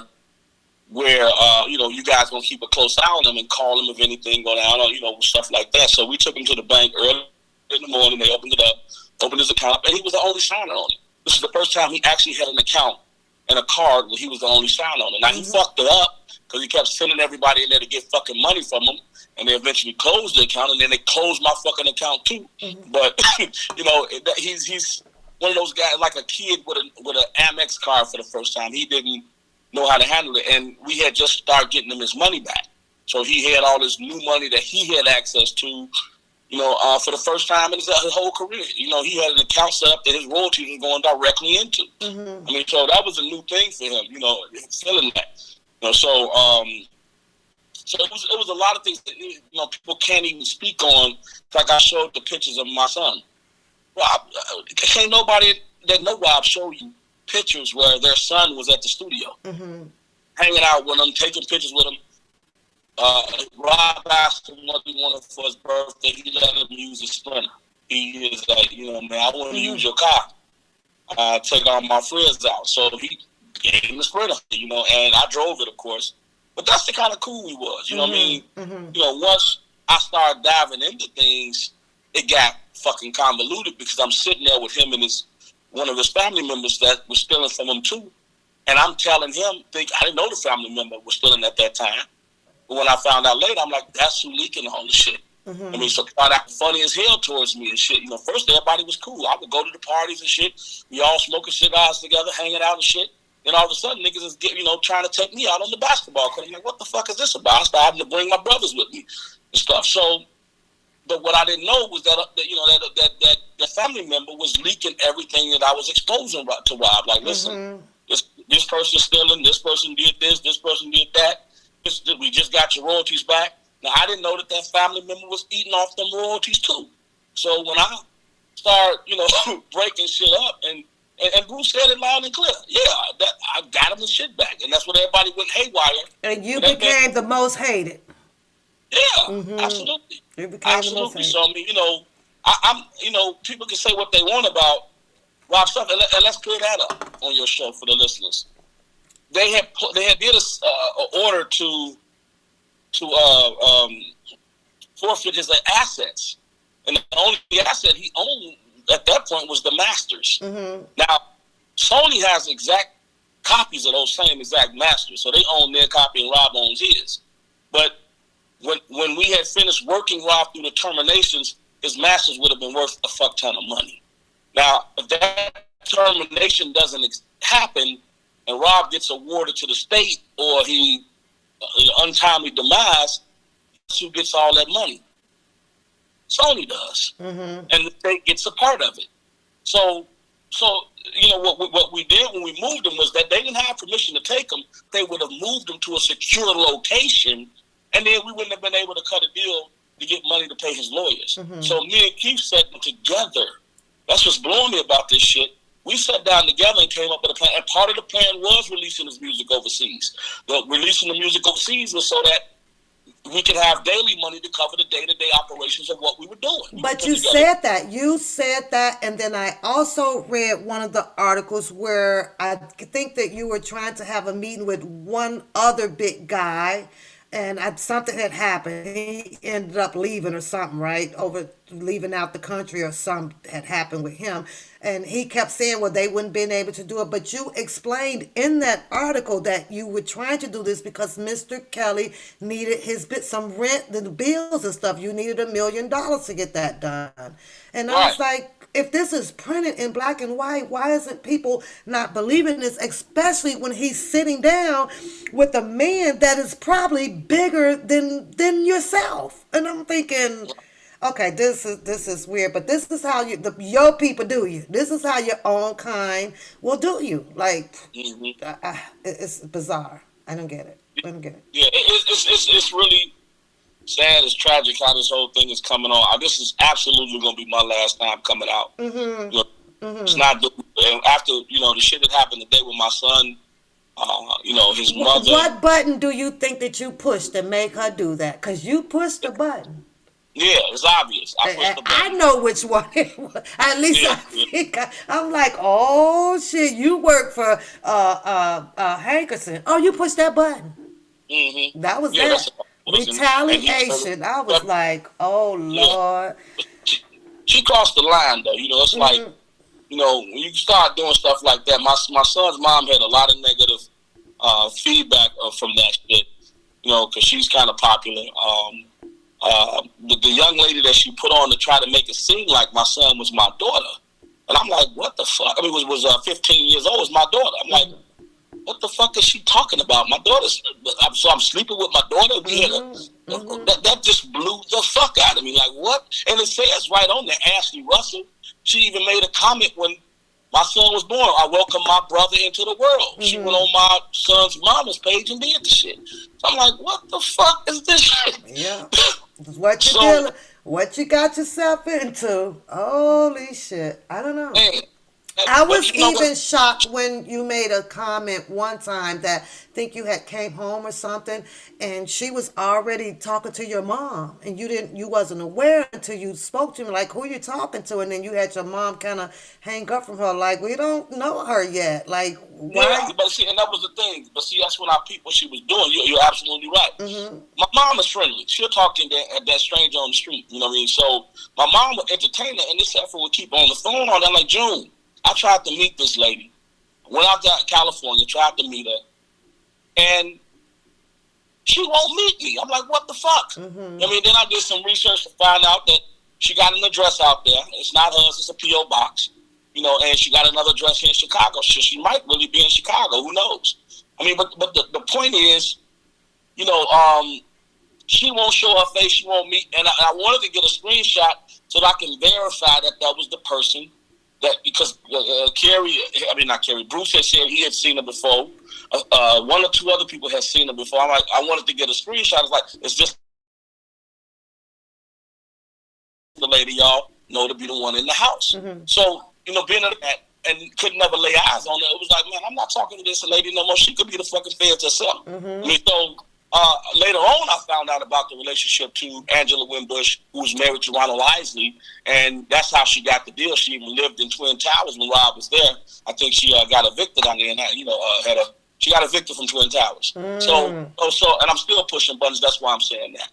where, you know, you guys going to keep a close eye on him and call him if anything go down or, you know, stuff like that. So we took him to the bank early in the morning. They opened it up, opened his account, and he was the only signer on it. This is the first time he actually had an account and a card where he was the only signer on it. Now, he fucked it up because he kept sending everybody in there to get fucking money from him, and they eventually closed the account, and then they closed my fucking account too. But, you know, he's one of those guys, like a kid with an Amex card for the first time. He didn't know how to handle it, and we had just started getting him his money back. So he had all this new money that he had access to, you know, for the first time in his whole career. You know, he had an account set up that his royalties were going directly into. I mean, so that was a new thing for him, you know, feeling that. You know, so it was a lot of things that, you know, people can't even speak on. Like I showed the pictures of my son. Rob, can't nobody that know Rob show you pictures where their son was at the studio, hanging out with him, taking pictures with him. Rob asked him what he wanted for his birthday. He let him use a Sprinter. He is like, you know, man, I want to use your car. Take all my friends out. So he gave him the Sprinter, you know, and I drove it, of course. But that's the kind of cool he was, you know what I mean? You know, once I started diving into things, it got fucking convoluted because I'm sitting there with him and one of his family members that was stealing from him too. And I'm telling him, I didn't know the family member was stealing at that time. But when I found out later, I'm like, that's who leaking all the shit. I mean, so started acting funny as hell towards me and shit. You know, first everybody was cool. I would go to the parties and shit. We all smoking cigars together, hanging out and shit. Then all of a sudden, niggas is trying to take me out on the basketball court. I'm like, what the fuck is this about? I started having to bring my brothers with me and stuff. So, but what I didn't know was that the family member was leaking everything that I was exposing to Rob. Like, listen, this person's stealing, this person did this person did that. We just got your royalties back. Now, I didn't know that family member was eating off them royalties too. So when I started, you know, breaking shit up, and Bruce said it loud and clear, yeah, I got him his shit back, and that's what everybody went haywire. And you became the most hated. Yeah, absolutely. You became absolutely. The most hated. So I mean, you know, I'm, you know, people can say what they want about Rob stuff, and let's clear that up on your show for the listeners. They had did a order to forfeit his assets, and the only asset he owned at that point was the masters. Now, Sony has exact copies of those same exact masters, so they own their copy and Rob owns his. But when we had finished working Rob through the terminations, his masters would have been worth a fuck ton of money. Now, if that termination doesn't happen, and Rob gets awarded to the state, or he untimely demise, who gets all that money? Sony does, and the state gets a part of it. So you know what we did when we moved them was that they didn't have permission to take them. They would have moved them to a secure location, and then we wouldn't have been able to cut a deal to get money to pay his lawyers. So me and Keith sat together. That's what's blowing me about this shit. We sat down together and came up with a plan. And part of the plan was releasing his music overseas. But releasing the music overseas was so that we could have daily money to cover the day-to-day operations of what we were doing. But you said that. You said that. And then I also read one of the articles where I think that you were trying to have a meeting with one other big guy. And something had happened. He ended up leaving or something, right? Leaving out the country or something had happened with him. And he kept saying, well, they wouldn't been able to do it. But you explained in that article that you were trying to do this because Mr. Kelly needed some rent, the bills and stuff. You needed $1 million to get that done. And I was like, if this is printed in black and white, why isn't people not believing this? Especially when he's sitting down with a man that is probably bigger than yourself. And I'm thinking, okay, this is weird, but this is how your people do you. This is how your own kind will do you. Like, it's bizarre. I don't get it. I don't get it. Yeah, it's really sad. It's tragic how this whole thing is coming on. This is absolutely going to be my last time coming out. It's not. And after the shit that happened today with my son, his mother. What button do you think that you pushed to make her do that? Because you pushed the button. Yeah, it's obvious. I pushed the button. I know which one it was. At least I think I'm like, oh shit, you work for Hankerson. Oh, you pushed that button. That was that. Retaliation. I was like, oh Lord. She crossed the line though. It's like, when you start doing stuff like that, my son's mom had a lot of negative feedback from that shit. Because she's kind of popular. The young lady that she put on to try to make it seem like my son was my daughter, and I'm like, what the fuck? I mean, was 15 years old, was my daughter. I'm like, what the fuck is she talking about? My daughter's. So I'm sleeping with my daughter. We had that just blew the fuck out of me. Like, what? And it says right on there, Ashley Russell. She even made a comment when my son was born. I welcome my brother into the world. She went on my son's mama's page and did the shit. So I'm like, what the fuck is this shit? Yeah. What you got yourself into? Holy shit. I don't know. Man, I was even shocked when you made a comment one time that I think you had came home or something, and she was already talking to your mom, and you wasn't aware until you spoke to me, like, who you talking to? And then you had your mom kind of hang up from her, like, we don't know her yet. Like, why? Yeah, but see, and that was the thing. But see, that's what she was doing. You're absolutely right. My mom is friendly. She'll talk to that stranger on the street. You know what I mean? So my mom would entertain her, and this effort would keep on the phone on that. Like, June, I tried to meet this lady. Went out to California, tried to meet her, and she won't meet me. I'm like, what the fuck? I mean, then I did some research to find out that she got an address out there. It's not hers, it's a P.O. box. And she got another address here in Chicago. She might really be in Chicago. Who knows? I mean, but the point is, she won't show her face. She won't meet. And I wanted to get a screenshot so that I can verify that was the person. That because Bruce had said he had seen her before. One or two other people had seen her before. I'm like, I wanted to get a screenshot. I was like, is this the lady y'all know to be the one in the house? So, being at that and could never lay eyes on her, it was like, man, I'm not talking to this lady no more. She could be the fucking feds herself. I mean, so later on, I found out about the relationship to Angela Winbush, who was married to Ronald Isley, and that's how she got the deal. She even lived in Twin Towers when Rob was there. I think she got evicted on there, and she got evicted from Twin Towers. So, and I'm still pushing buttons. That's why I'm saying that.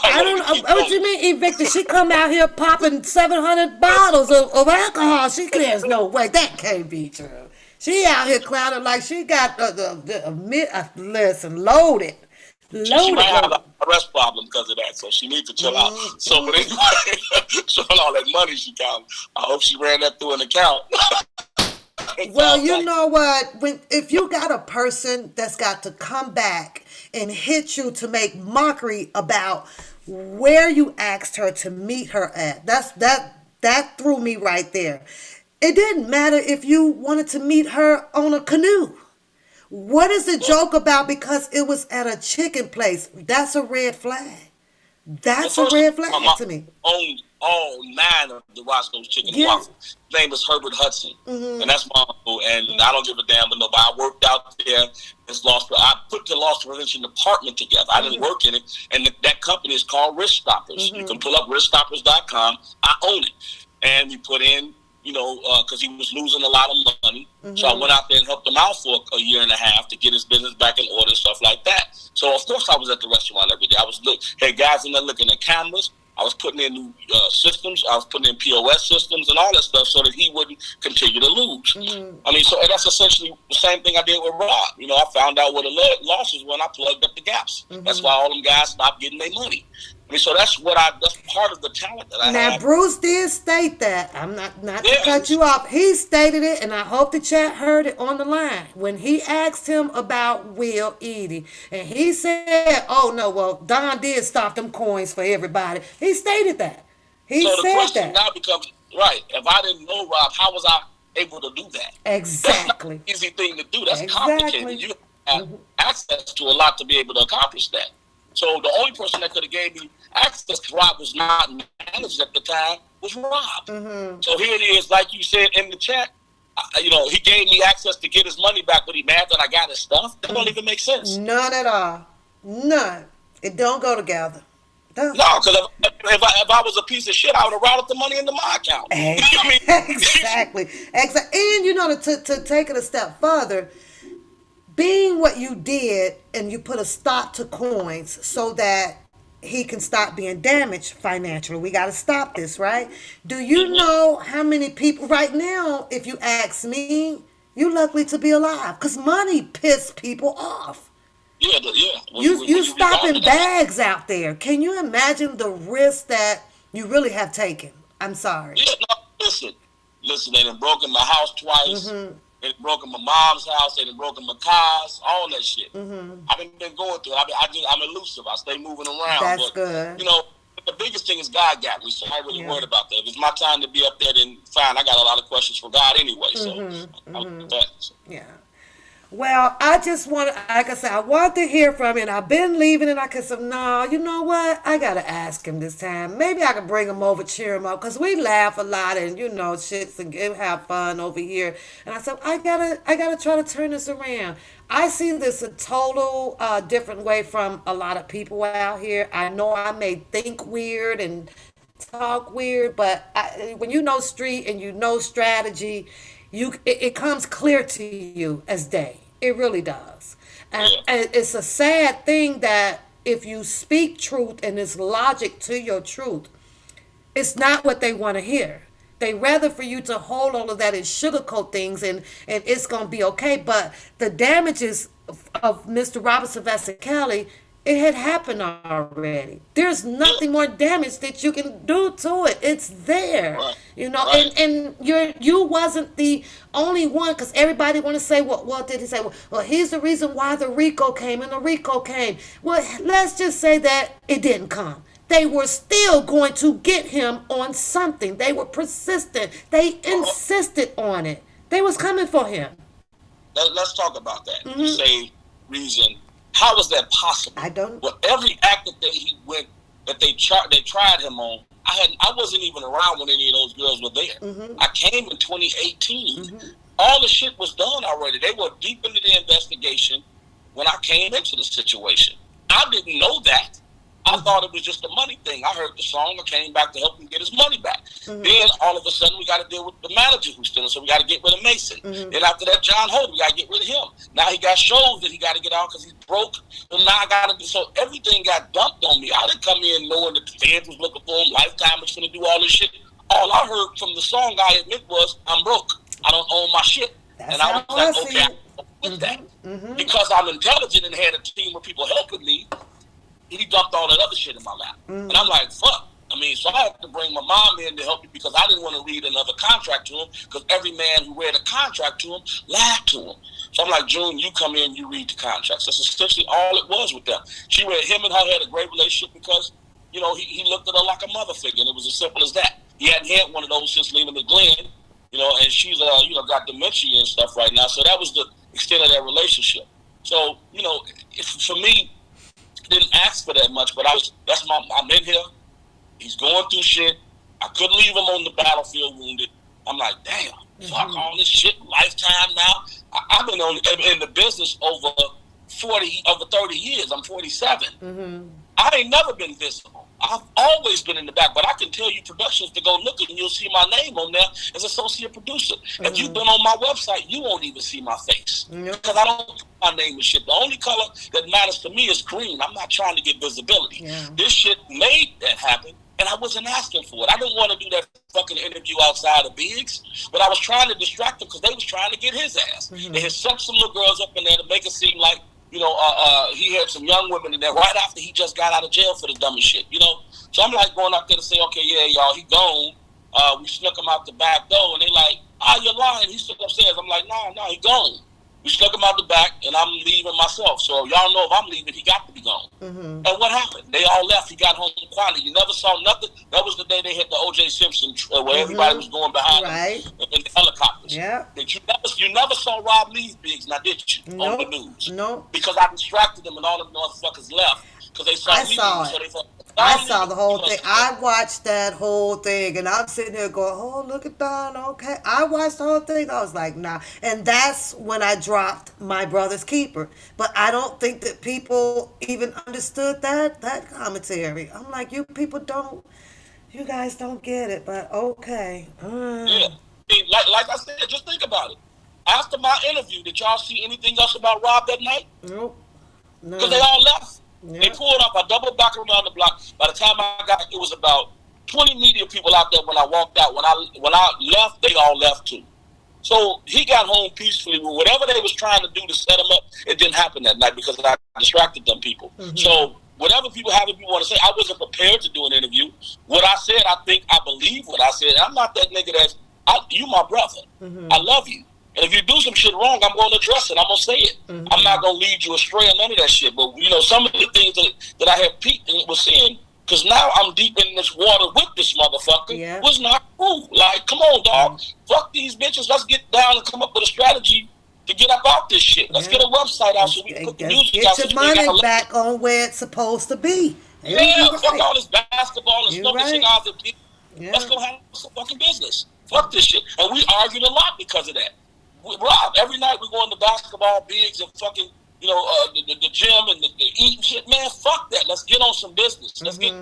I don't know what you mean evicted. She come out here popping 700 bottles of alcohol. There's no way that can't be true. She out here clowning like she got loaded. She might have an arrest problem because of that, so she needs to chill out. So, but anyway, showing all that money she got, I hope she ran that through an account. Well, you know what? If you got a person that's got to come back and hit you to make mockery about where you asked her to meet her at, that threw me right there. It didn't matter if you wanted to meet her on a canoe. What is the joke about because it was at a chicken place? That's a red flag. That's a red flag to me. Owned all 9 of the Roscoe's Chicken and Waffles. His name is Herbert Hudson, and that's my uncle. And I don't give a damn with nobody. I worked out there. I put the loss prevention department together. I didn't work in it, and that company is called Risk Stoppers. You can pull up riskstoppers.com. I own it, and we put in. Because he was losing a lot of money. So I went out there and helped him out for a year and a half to get his business back in order and stuff like that. So, of course, I was at the restaurant every day. I was had guys in there looking at cameras. I was putting in new systems. I was putting in POS systems and all that stuff so that he wouldn't continue to lose. I mean, so and that's essentially the same thing I did with Rob. I found out where the losses were and I plugged up the gaps. That's why all them guys stopped getting their money. I mean, so that's part of the talent that I Now, have. Bruce did state that. I'm not to cut you off. He stated it, and I hope the chat heard it on the line when he asked him about Will Edie, and he said, "Oh no, well Don did stop them coins for everybody." He stated that. He So the said question that. now becomes, right? If I didn't know Rob, how was I able to do that? That's not Exactly. an easy thing to do. That's Exactly. complicated. You have access to a lot to be able to accomplish that. So the only person that could have gave me access to Rob was not managed at the time was Rob. So here it is, like you said in the chat. He gave me access to get his money back, but he mad that I got his stuff. That don't even make sense. None at all. None. It don't go together. No, because if I was a piece of shit, I would have routed the money into my account. Exactly. And to take it a step further, being what you did, and you put a stop to coins so that he can stop being damaged financially. We got to stop this, right? Do you know how many people right now, if you ask me, you're lucky to be alive because money piss people off. Yeah. You stopping bags out there. Can you imagine the risk that you really have taken? I'm sorry. Yeah, no, listen, they done broken my house twice. They done broken my mom's house. They done broken my cars, all that shit. I've been going through it. I'm elusive. I stay moving around. That's good. The biggest thing is God got me, so I ain't really worried about that. If it's my time to be up there, then fine. I got a lot of questions for God anyway, so I'll do that. So. Yeah. Well, I just want to, like I said, I want to hear from you, and I've been leaving, and I could say, no, you know what? I got to ask him this time. Maybe I can bring him over, cheer him up, because we laugh a lot and, shits and have fun over here. And I said, I gotta try to turn this around. I see this a total different way from a lot of people out here. I know I may think weird and talk weird, but when you know street and you know strategy, it comes clear to you as day. It really does. And it's a sad thing that if you speak truth and there's logic to your truth, it's not what they want to hear. They rather for you to hold all of that and sugarcoat things and it's going to be okay. But the damages of Mr. Robert Sylvester Kelly, it had happened already. There's nothing more damage that you can do to it. It's there, and you wasn't the only one, because everybody want to say, what did he say? Well, here's the reason why the RICO came, and the RICO came. Well, let's just say that it didn't come. They were still going to get him on something. They were persistent. They insisted on it. They was coming for him. Let's talk about that. You say reason. How is that possible? I don't. Well, every act that they tried him on, I wasn't even around when any of those girls were there. I came in 2018. All the shit was done already. They were deep into the investigation when I came into the situation. I didn't know that. I thought it was just a money thing. I heard the song. I came back to help him get his money back. Then all of a sudden we got to deal with the manager who's stealing, so we got to get rid of Mason. Then after that, John Holden, we got to get rid of him. Now he got shows that he got to get out because he's broke. And now I got to do, so everything got dumped on me. I didn't come in knowing that the feds was looking for him. Lifetime was going to do all this shit. All I heard from the song, I admit, was I'm broke. I don't own my shit. And I was like, okay, I'm with that. Because I'm intelligent and had a team of people helping me. He dumped all that other shit in my lap. And I'm like, fuck. So I had to bring my mom in to help me because I didn't want to read another contract to him because every man who read a contract to him lied to him. So I'm like, June, you come in, you read the contracts. That's essentially all it was with them. Him and her had a great relationship because, he looked at her like a mother figure, and it was as simple as that. He hadn't had one of those since Lena McGlynn, and she's, got dementia and stuff right now. So that was the extent of their relationship. So, for me, didn't ask for that much, but I'm in here. He's going through shit. I couldn't leave him on the battlefield wounded. I'm like, damn, fuck all this shit, lifetime now. I've been in the business over 30 years. I'm 47. I ain't never been visible. I've always been in the back, but I can tell you productions to go look at and you'll see my name on there as associate producer. If you've been on my website, you won't even see my face because I don't put my name and shit. The only color that matters to me is green. I'm not trying to get visibility. This shit made that happen, and I wasn't asking for it. I didn't want to do that fucking interview outside of Biggs, but I was trying to distract them because they was trying to get his ass. They had set some little girls up in there to make it seem like he had some young women in there right after he just got out of jail for the dumbest shit, So I'm like going out there to say, okay, yeah, y'all, he gone. We snuck him out the back door, and they like, you're lying. He's still upstairs. I'm like, no, he gone. We snuck him out the back, and I'm leaving myself. So y'all know if I'm leaving, he got to be gone. Mm-hmm. And what happened? They all left. He got home quietly. You never saw nothing. That was the day they hit the O.J. Simpson, where everybody was going behind him in the helicopters. Yeah. You never saw Rob leave Biggs, now did you? On the news? No. Because I distracted them, and all them motherfuckers left because they saw me. So they thought, I saw the whole thing. I watched that whole thing, and I'm sitting there going, oh, look at Don, okay. I watched the whole thing. I was like, nah. And that's when I dropped My Brother's Keeper. But I don't think that people even understood that commentary. I'm like, you guys don't get it, but okay. Yeah. Like I said, just think about it. After my interview, did y'all see anything else about Rob that night? Nope. No. Because they all left. Yep. They pulled up. I doubled back around the block. By the time I got, it was about 20 media people out there when I walked out. When I left, they all left too. So he got home peacefully. Whatever they was trying to do to set him up, it didn't happen that night because I distracted them people. Mm-hmm. So whatever people want to say, I wasn't prepared to do an interview. What I said, I think I believe what I said. I'm not that nigga you my brother. Mm-hmm. I love you. And if you do some shit wrong, I'm going to address it. I'm going to say it. Mm-hmm. I'm not going to lead you astray or none of that shit. But, some of the things that I have peeked and was seeing, because now I'm deep in this water with this motherfucker, was not cool. Like, come on, dog. Fuck these bitches. Let's get down and come up with a strategy to get up out this shit. Let's get a website out so we can put the music out. Get your money back on where it's supposed to be. Fuck all this basketball and smoking cigars and people. Let's go handle some fucking business. Fuck this shit. And we argued a lot because of that. Rob, every night we go into basketball, bigs, and fucking, the gym and the eating shit. Man, fuck that. Let's get on some business. Let's get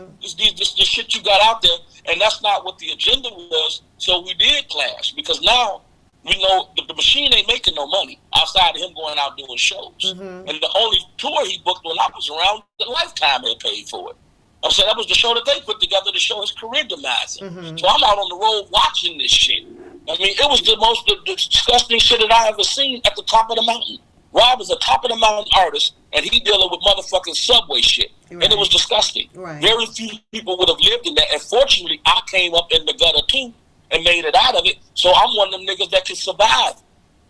this shit you got out there. And that's not what the agenda was. So we did clash because now we know the machine ain't making no money outside of him going out doing shows. Mm-hmm. And the only tour he booked when I was around, the Lifetime had paid for it. I'm saying that was the show that they put together to show his career demise. Mm-hmm. So I'm out on the road watching this shit. I mean, it was the most disgusting shit that I ever seen at the top of the mountain. Rob is a top of the mountain artist, and he dealing with motherfucking subway shit. Right. And it was disgusting. Right. Very few people would have lived in that. And fortunately, I came up in the gutter too and made it out of it. So I'm one of them niggas that can survive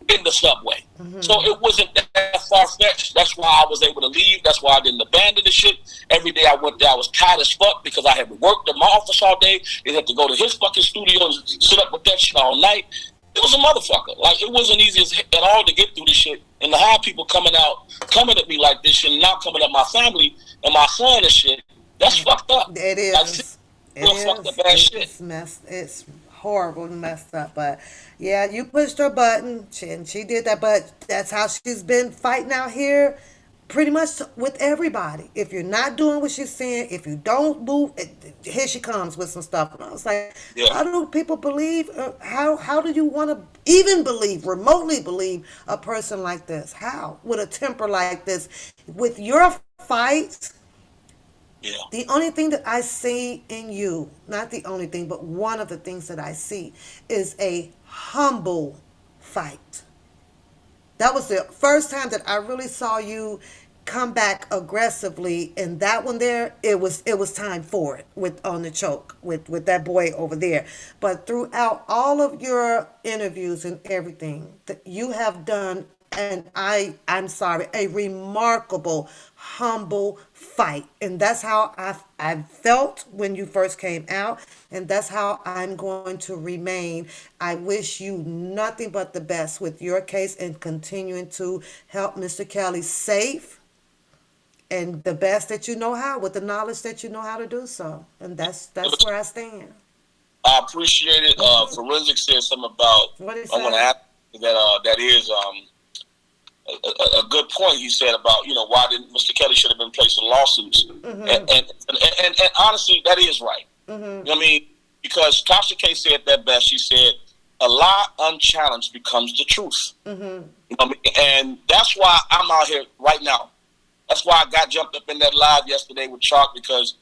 in the subway. Mm-hmm. So it wasn't that far-fetched. That's why I was able to leave. That's why I didn't abandon the shit. Every day I went there, I was tired as fuck because I had worked in my office all day. They had to go to his fucking studio and sit up with that shit all night. It was a motherfucker. Like, it wasn't easy at all to get through this shit. And to have people coming at me like this shit, and now coming at my family and my son and shit, that's fucked up. It is. Like, fucked up ass shit. It's horrible and messed up, but yeah, you pushed her button and she did that, but that's how she's been fighting out here pretty much with everybody. If you're not doing what she's saying, if you don't move, here she comes with some stuff. And I was like, how do people believe, how do you want to even remotely believe a person like this? How? With a temper like this, with your fights. Yeah. The only thing that I see in you, not the only thing, but one of the things that I see is a humble fight. That was the first time that I really saw you come back aggressively, and that one there, it was time for it on the choke with that boy over there. But throughout all of your interviews and everything that you have done, and I'm sorry, a remarkable, humble fight. And that's how I felt when you first came out, and that's how I'm going to remain. I wish you nothing but the best with your case and continuing to help Mr. Kelly safe and the best that you know how, with the knowledge that you know how to do so. And that's where I stand. I appreciate it. Forensic said something about, I want to ask that is a good point he said about, why didn't Mr. Kelly should have been placing lawsuits. Mm-hmm. And honestly, that is right. Mm-hmm. I mean, because Tasha K said that best. She said, a lie unchallenged becomes the truth. Mm-hmm. And that's why I'm out here right now. That's why I got jumped up in that live yesterday with Chalk, because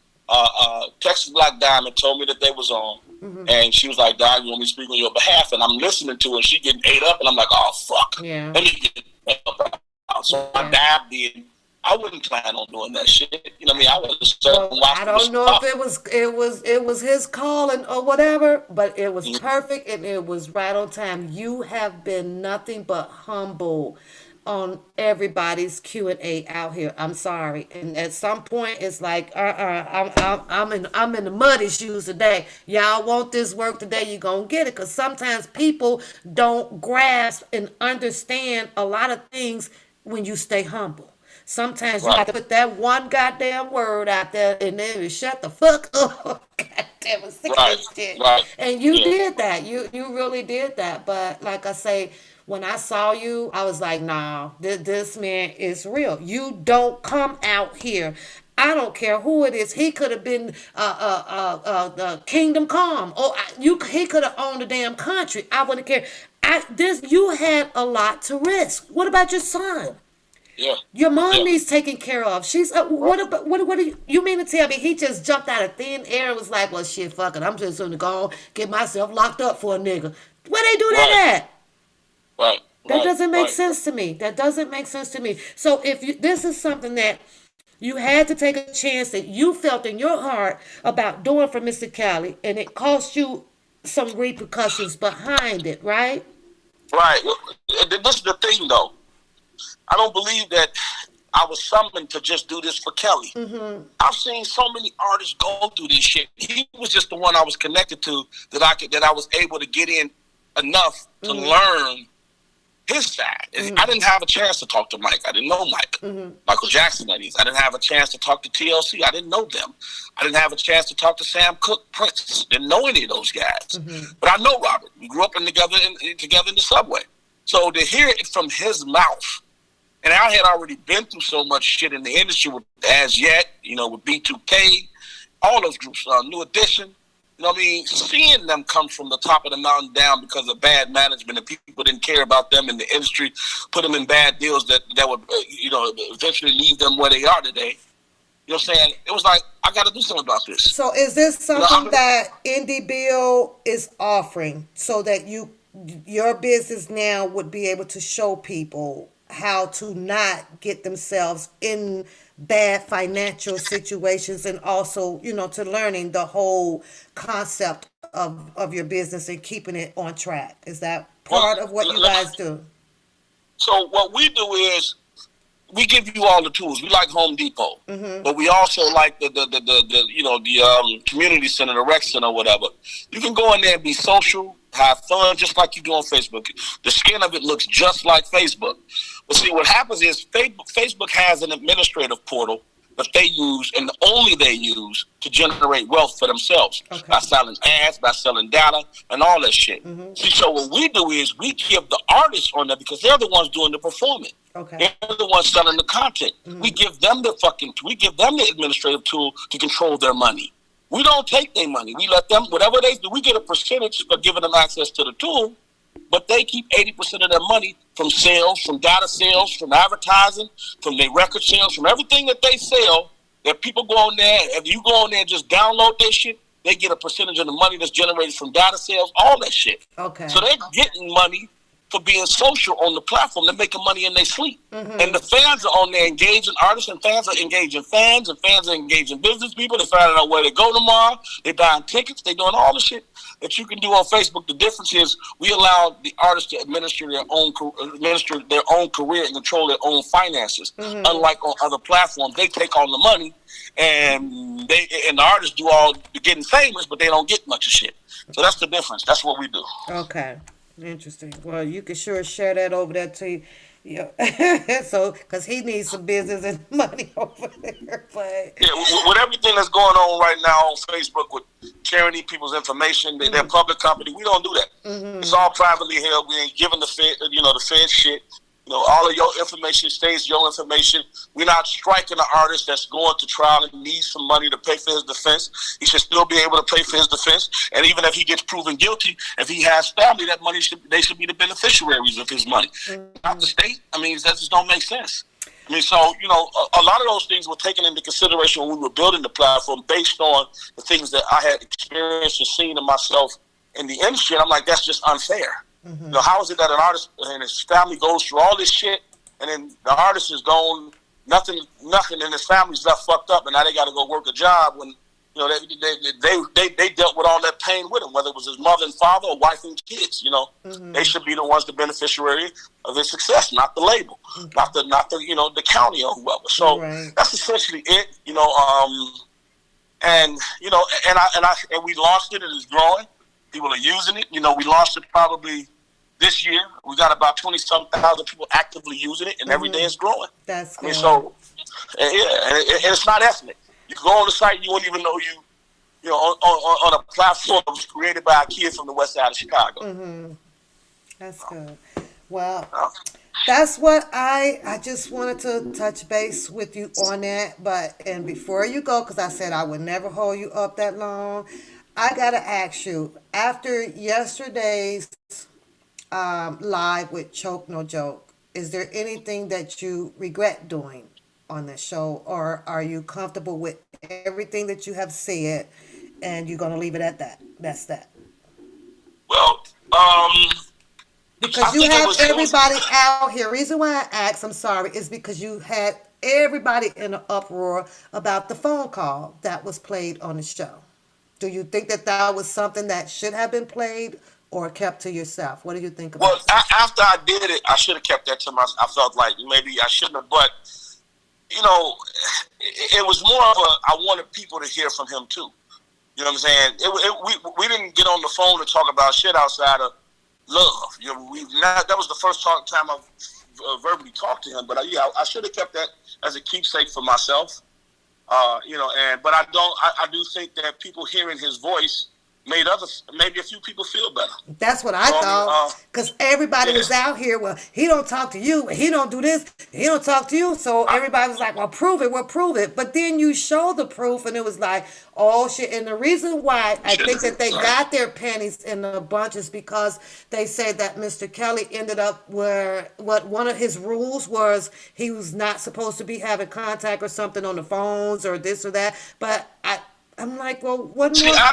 Texas Black Diamond told me that they was on. Mm-hmm. And she was like, Dog, you want me to speak on your behalf? And I'm listening to her, and she getting ate up, and I'm like, oh, fuck. Yeah. Let me get up. So I dived in, I wouldn't plan on doing that shit. You know what I mean? I would have sat and Well, watched I them don't know if stop. it was his calling or whatever, but it was perfect and it was right on time. You have been nothing but humble on everybody's Q&A out here. I'm sorry, and at some point it's like, I'm in the muddy shoes today. Y'all want this work today? You gonna get it? Cause sometimes people don't grasp and understand a lot of things when you stay humble. Sometimes you Right, have to put that one goddamn word out there and then shut the fuck up. Goddamn, I'm sick of right, this shit. right. And you Yeah, did that. You really did that. But like I say, when I saw you, I was like, nah, this man is real. You don't come out here. I don't care who it is. He could have been Kingdom Come, or he could have owned the damn country. I wouldn't care. You had a lot to risk. What about your son? yeah, Your mom yeah. needs taken care of. She's what about what do you mean to tell me he just jumped out of thin air and was like, well shit, fuck it. I'm just gonna go get myself locked up for a nigga. Where they do Right, that at? right, That right, doesn't make right. sense to me. That doesn't make sense to me. So if this is something that you had to take a chance that you felt in your heart about doing for Mr. Cali and it cost you some repercussions behind it, right? Right. This is the thing, though. I don't believe that I was summoned to just do this for Kelly. I've seen so many artists go through this shit. He was just the one I was connected to that I was able to get in enough to learn his side. I didn't have a chance to talk to Mike. I didn't know Mike. Michael Jackson, that is. I didn't have a chance to talk to TLC. I didn't know them. I didn't have a chance to talk to Sam Cooke, Prince. Didn't know any of those guys. But I know Robert. We grew up together in the subway. So to hear it from his mouth, and I had already been through so much shit in the industry with As Yet, with B2K, all those groups, New Edition. You know what I mean? Seeing them come from the top of the mountain down because of bad management and people didn't care about them in the industry, put them in bad deals that would, eventually leave them where they are today. You know what I'm saying? It was like, I got to do something about this. So is this something that Indie Bill is offering so that your business now would be able to show people how to not get themselves in bad financial situations and also, to learning the whole concept of your business and keeping it on track? Is that part of what you guys do? So what we do is we give you all the tools. We like Home Depot, but we also like the community center, the rec center, or whatever. You can go in there and be social, have fun, just like you do on Facebook. The skin of it looks just like Facebook. But see, what happens is Facebook has an administrative portal that they use, and only they use, to generate wealth for themselves. Okay. By selling ads, by selling data, and all that shit. See, so what we do is we give the artists on there because they're the ones doing the performing. Okay. They're the ones selling the content. We give them the administrative tool to control their money. We don't take their money. We let them, whatever they do, we get a percentage for giving them access to the tool, but they keep 80% of their money from sales, from data sales, from advertising, from their record sales, from everything that they sell. That people go on there, if you go on there and just download their shit, they get a percentage of the money that's generated from data sales, all that shit. Okay. So they're getting money for being social on the platform. They're making money in their sleep. And the fans are on there engaging artists, and fans are engaging fans, and fans are engaging business people. They're finding out where to go tomorrow. They're buying tickets. They're doing all the shit that you can do on Facebook. The difference is we allow the artists to administer their own career and control their own finances. Unlike on other platforms, they take all the money and the artists do all the getting famous, but they don't get much of shit. So that's the difference. That's what we do. Okay. Interesting. Well, you can sure share that over there to so, because he needs some business and money over there. But yeah, with everything that's going on right now on Facebook with sharing people's information, they're a public company. We don't do that. It's all privately held. We ain't giving the Fed shit. All of your information stays your information. We're not striking an artist that's going to trial and needs some money to pay for his defense. He should still be able to pay for his defense. And even if he gets proven guilty, if he has family, that money they should be the beneficiaries of his money, not the state. I mean, that just don't make sense. I mean, so, a lot of those things were taken into consideration when we were building the platform based on the things that I had experienced and seen in myself in the industry. And I'm like, that's just unfair. How is it that an artist and his family goes through all this shit, and then the artist is gone nothing, and his family's left fucked up, and now they got to go work a job when they dealt with all that pain with him, whether it was his mother and father or wife and kids. They should be the ones, the beneficiary of his success, not the label, not the the county or whoever. So that's essentially it. And we launched it, and it's growing. People are using it. We launched it probably this year. We got about 20-something thousand people actively using it, and every day it's growing. That's good. And it's not ethnic. You can go on the site, you won't even know on a platform that was created by a kid from the west side of Chicago. That's good. Well, that's what I just wanted to touch base with you on that. And before you go, because I said I would never hold you up that long, I got to ask you, after yesterday's live with Choke No Joke, is there anything that you regret doing on the show, or are you comfortable with everything that you have said and you're going to leave it at that? That's that. Well, because you have everybody out here. Reason why I asked, I'm sorry, is because you had everybody in an uproar about the phone call that was played on the show. Do you think that was something that should have been played or kept to yourself? What do you think about it? Well, after I did it, I should have kept that to myself. I felt like maybe I shouldn't have, but it was more of I wanted people to hear from him too. You know what I'm saying? We didn't get on the phone to talk about shit outside of love. That was the first time I've verbally talked to him. But I should have kept that as a keepsake for myself. But I do think that people hearing his voice made maybe a few people feel better. That's what I thought, because everybody was out here. Well, he don't talk to you. He don't do this. He don't talk to you. So everybody was like, well, prove it. Well, prove it. But then you show the proof, and it was like, oh shit. And the reason why I think that they got their panties in a bunch is because they say that Mr. Kelly ended up where one of his rules was he was not supposed to be having contact or something on the phones or this or that. But I'm like, well, what? See, I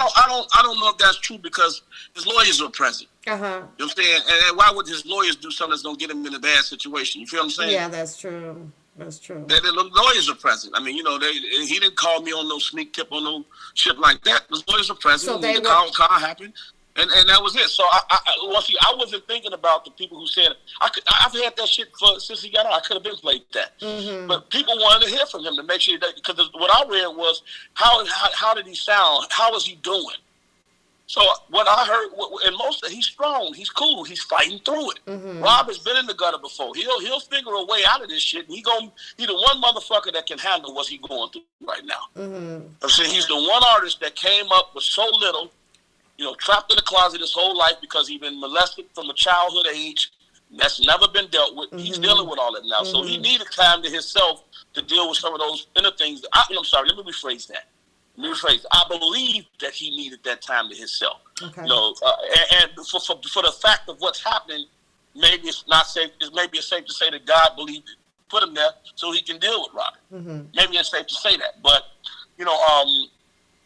don't know if that's true because his lawyers are present. You know what I'm saying? And why would his lawyers do something that's gonna get him in a bad situation? You feel what I'm saying? Yeah, that's true. That's true. The lawyers are present. I mean, he didn't call me on no sneak tip on no shit like that. The lawyers are present. So the car happened. And that was it. So I wasn't thinking about the people who said I've had that shit since he got out. I could have been played that, but people wanted to hear from him to make sure that, because what I read was how did he sound? How was he doing? So what I heard, and most of he's strong, he's cool, he's fighting through it. Rob has been in the gutter before. He'll figure a way out of this shit. And he the one motherfucker that can handle what he's going through right now. I'm saying he's the one artist that came up with so little. Trapped in the closet his whole life because he's been molested from a childhood age. That's never been dealt with. He's dealing with all that now. So he needed time to himself to deal with some of those inner things. I'm sorry, let me rephrase that. I believe that he needed that time to himself. Okay. And for the fact of what's happening, maybe it's not safe. Maybe it's safe to say that God believed it, put him there so he can deal with Robin. Maybe it's safe to say that. But,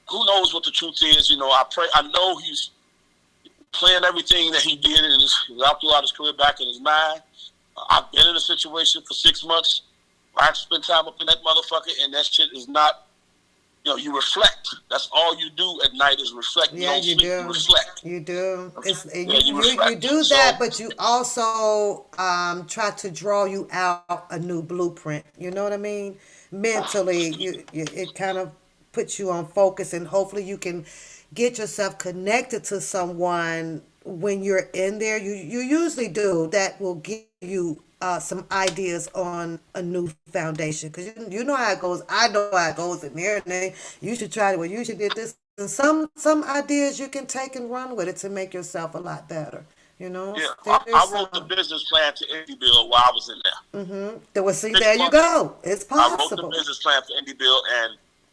who knows what the truth is? I know he's playing everything that he did throughout his career back in his mind. I've been in a situation for 6 months. I have to spend time up in that motherfucker, and that shit is not, you reflect. That's all you do at night is reflect. Yeah, you do. You reflect. You do. You do that, but you also try to draw you out a new blueprint. You know what I mean? Mentally, it kind of puts you on focus, and hopefully you can get yourself connected to someone when you're in there. You usually do. That will give you some ideas on a new foundation, because you know how it goes. I know how it goes in there, and you should try it. Well, you should did this, and some ideas you can take and run with it to make yourself a lot better. Yeah, I wrote the business plan to Indie Bill while I was in there. There you go. It's possible. I wrote the business plan for Indie Bill,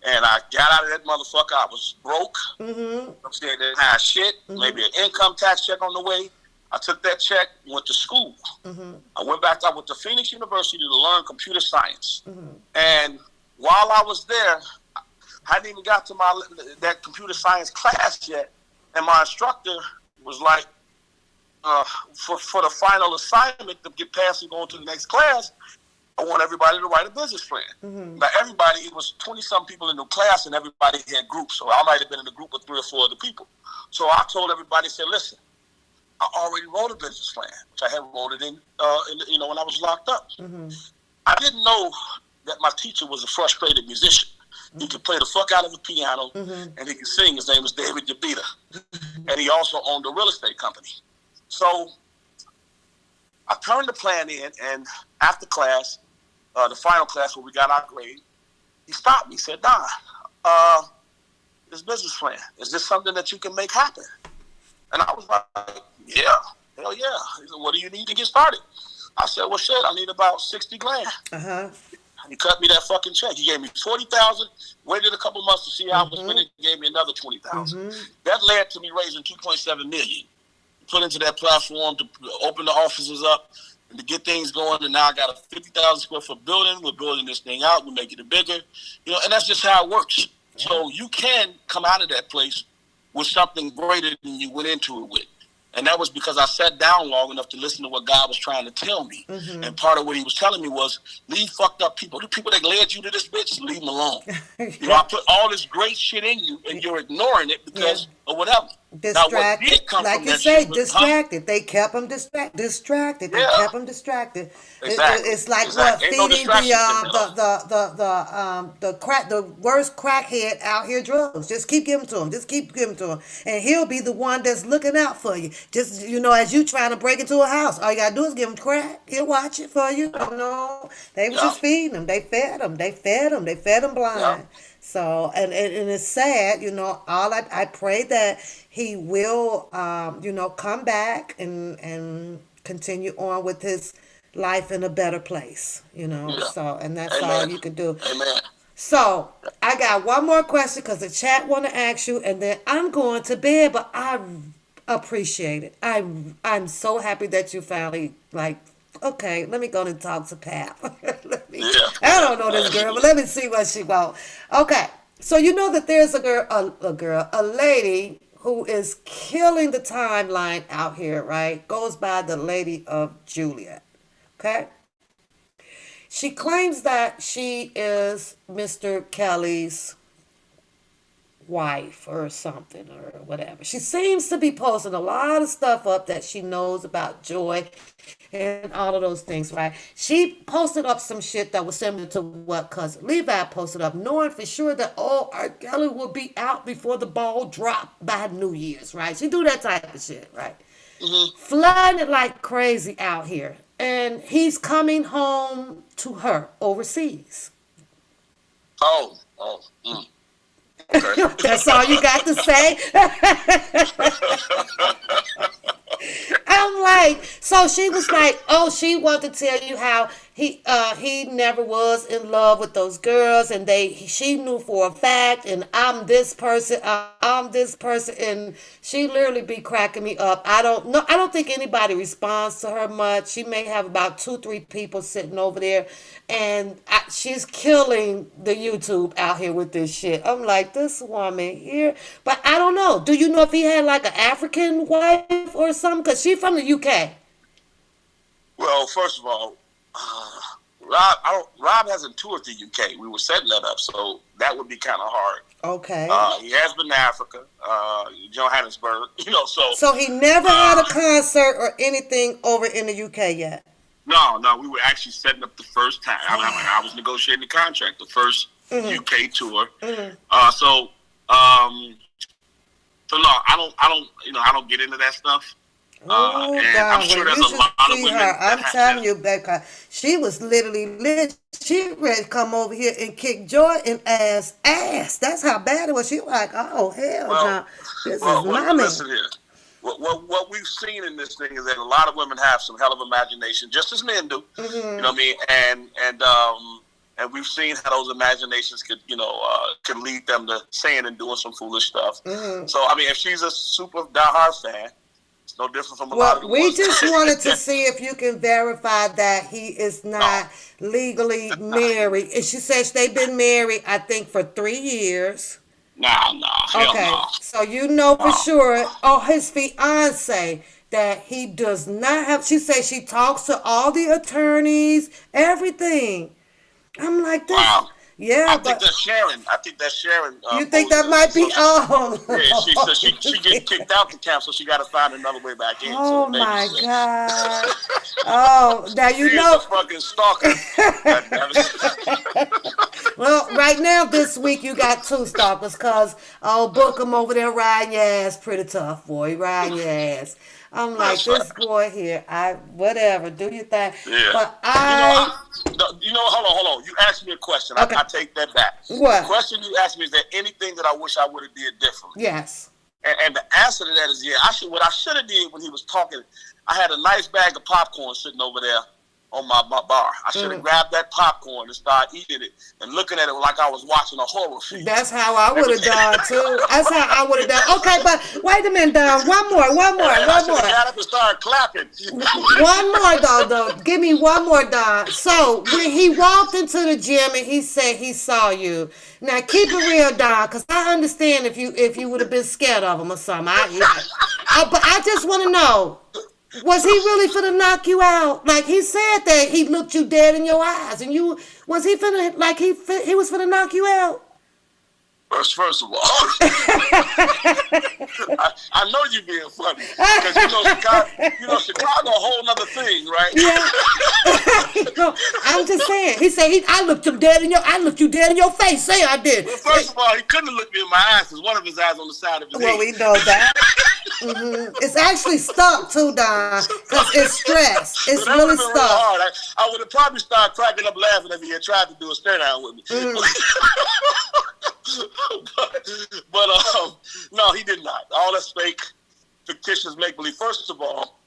and I got out of that motherfucker. I was broke. I'm saying that I had shit. Maybe an income tax check on the way. I took that check, went to school. I went to Phoenix University to learn computer science. And while I was there, I hadn't even got to that computer science class yet. And my instructor was like, for the final assignment to get past and go to the next class, I want everybody to write a business plan. Now, everybody, it was 20-some people in the class, and everybody had groups. So I might have been in a group of 3 or 4 other people. So I told everybody, said, listen, I already wrote a business plan, which I had wrote it in when I was locked up. I didn't know that my teacher was a frustrated musician. He could play the fuck out of the piano, and he could sing. His name was David Yabita. And he also owned a real estate company. So I turned the plan in, and after class, the final class where we got our grade, he stopped me. He said, Don, this business plan, is this something that you can make happen? And I was like, yeah, hell yeah. He said, what do you need to get started? I said, well, shit, I need about 60 grand. He cut me that fucking check. He gave me 40,000, waited a couple months to see how I was spending, gave me another 20,000. That led to me raising 2.7 million. Put into that platform to open the offices up and to get things going. And now I got a 50,000 square foot building. We're building this thing out. We're making it bigger. And that's just how it works. So you can come out of that place with something greater than you went into it with. And that was because I sat down long enough to listen to what God was trying to tell me. And part of what he was telling me was, leave fucked up people. The people that led you to this bitch, leave them alone. I put all this great shit in you, and you're ignoring it because of whatever. Distracted. Like you say, distracted. They kept them distracted. They kept them distracted. Exactly. It's like what, feeding the worst crackhead out here drugs. Just keep giving to him. Just keep giving to him. And he'll be the one that's looking out for you. Just, as you trying to break into a house, all you got to do is give him crack. He'll watch it for you. They was just feeding him. They fed him. They fed him blind. So, and it's sad, I pray that he will, come back and continue on with his life in a better place, so, and that's all you can do. Amen. So, I got one more question because the chat want to ask you, and then I'm going to bed, but I appreciate it. I'm so happy that you finally, okay, let me go and talk to Pap. I don't know this girl, but let me see what she wants. Okay, so you know that there's a lady who is killing the timeline out here, right? Goes by the Lady of Juliet. Okay? She claims that she is Mr. Kelly's wife or something or whatever. She seems to be posting a lot of stuff up that she knows about Joy and all of those things, right? She posted up some shit that was similar to what Cousin Levi posted up, knowing for sure that R. Kelly will be out before the ball drop by New Year's, right? She do that type of shit, right? Flooding it like crazy out here. And he's coming home to her overseas. Okay. That's all you got to say? I'm like, so she was like, she wanted to tell you how he never was in love with those girls, and she knew for a fact, and I'm this person, and she literally be cracking me up. I don't think anybody responds to her much. She may have about 2-3 people sitting over there, and she's killing the YouTube out here with this shit. I'm like, this woman here, but I don't know. Do you know if he had like an African wife or something? Because she's from the UK. Well, first of all, Rob hasn't toured the UK. We were setting that up, so that would be kind of hard. Okay. He has been to Africa, Johannesburg, So he never had a concert or anything over in the UK yet? No, we were actually setting up the first time. I was negotiating the contract, the first UK tour. So no, I don't get into that stuff. And I'm sure there's a lot of women. I'm telling you, Becca, she was literally lit. She ready to come over here and kick Joy and ass. That's how bad it was. She was like, oh hell no, this is my man. Listen here. What we've seen in this thing is that a lot of women have some hell of imagination, just as men do. You know what I mean? And we've seen how those imaginations could lead them to saying and doing some foolish stuff. So I mean, if she's a super diehard fan, it's no different from a lot of the we just wanted to see if you can verify that he is not legally married. And she says they've been married, I think, for 3 years. Nah, hell Okay, no. so you know for Nah. sure, or his fiance, that he does not have. She says she talks to all the attorneys, everything. I'm like this. Wow. I Yeah, think but that's Sharon. I think that's Sharon you think posing that as might so be she, yeah, she so oh. she get kicked out the camp, so she got to find another way back in. So Oh maybe my so. God. Oh, now She you is a know. fucking stalker. God damn it. Well, right now this week you got two stalkers, cause Bookham over there riding your ass pretty tough, boy, riding your ass. I'm like That's this right. boy here. I whatever, do your thing. Yeah. But You know, I hold on. You asked me a question. okay. I take that back. The What? question you asked me is there anything that I wish I would have did differently? Yes. And the answer to that is yeah. What I should have did when he was talking, I had a nice bag of popcorn sitting over there on my bar. I should have grabbed that popcorn and started eating it and looking at it like I was watching a horror film. That's how I would have done too. That's how I would have done. Okay, but wait a minute, Don. One more. And I should have got up and started clapping. One more though. Give me one more, Don. So when he walked into the gym and he said he saw you. Now keep it real, Don, because I understand if you would have been scared of him or something. But I just want to know. Was he really finna knock you out? Like he said that he looked you dead in your eyes, and was he finna like he was finna knock you out? First of all, I know you being funny because Chicago a whole nother thing, right? Yeah. No, I'm just saying. He said I looked you dead in your face. Say I did. Well, first of all, he couldn't have looked me in my eyes because one of his eyes on the side of his head. Well, we know that. Mm-hmm. It's actually stuck too, Don, because it's stress. It's so really stuck. Really hard. I would have probably started cracking up laughing if he had tried to do a stare down with me. but no, he did not. All that's fake, fictitious make believe. First of all,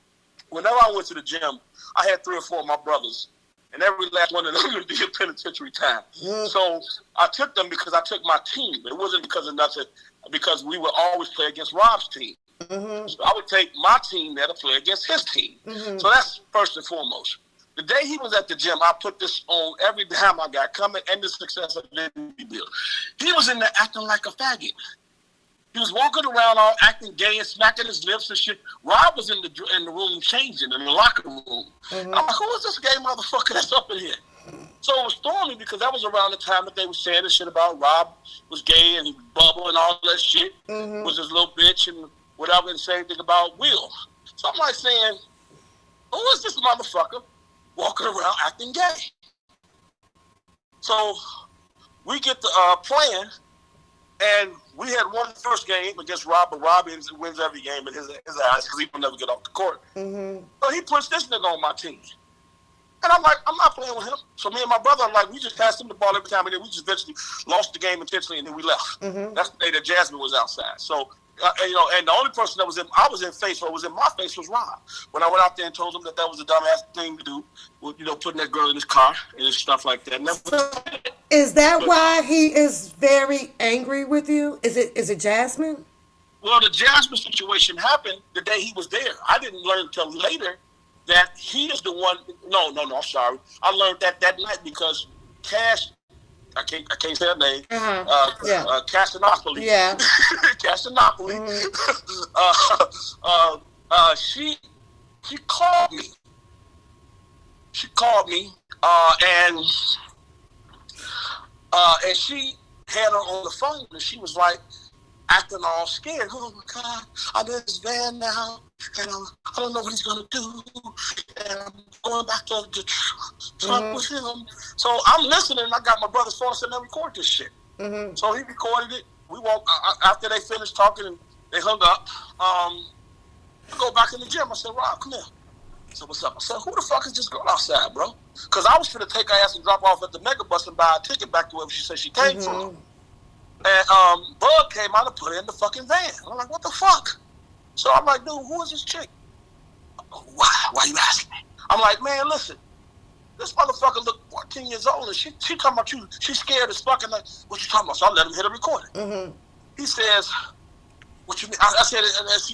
whenever I went to the gym, I had 3 or 4 of my brothers, and every last one of them did penitentiary time. So I took them because I took my team. It wasn't because of nothing, because we would always play against Rob's team. So I would take my team there to play against his team. So that's first and foremost. The day he was at the gym, I put this on every time I got coming and the success of the build. He was in there acting like a faggot. He was walking around all acting gay and smacking his lips and shit. Rob was in the room changing, in the locker room. I'm like, who is this gay motherfucker that's up in here? So it was throwing me because that was around the time that they were saying this shit about Rob was gay and he bubble and all that shit. Was this little bitch and whatever, and same thing about Will. So I'm like saying, who is this motherfucker walking around acting gay? So we get to playing, and we had won the first game against Rob, but Rob wins every game in his eyes because he will never get off the court. So he puts this nigga on my team. And I'm like, I'm not playing with him. So me and my brother are like, we just passed him the ball every time, and then we just eventually lost the game intentionally, and then we left. That's the day that Jasmine was outside. So, and the only person that was in my face was Rob. When I went out there and told him that was a dumbass thing to do, putting that girl in his car and stuff like that. Is that why he is very angry with you? Is it Jasmine? Well, the Jasmine situation happened the day he was there. I didn't learn until later that he is the one. No, I'm sorry. I learned that night because Cash, I can't say her name. Cassinopoli. Yeah. Cassinopoli. She called me. And she had her on the phone, and she was like acting all scared. Oh my God, I'm in this van now, and I don't know what he's gonna do, and I'm going back to the truck with him. So I'm listening. I got my brother's phone, so let me record this shit. So he recorded it. We walked after they finished talking, and they hung up. I go back in the gym. I said, Rob, come here. So what's up? I said, who the fuck is this girl outside, bro? Because I was going to take her ass and drop her off at the mega bus and buy a ticket back to where she said she came from. And Bud came out and put her in the fucking van. I'm like, what the fuck? So I'm like, dude, who is this chick? Why you asking me? I'm like, man, listen. This motherfucker look 14 years old and she talking about you. She's scared as fucking like, what you talking about? So I let him hit a recording. He says, what you mean? I said, is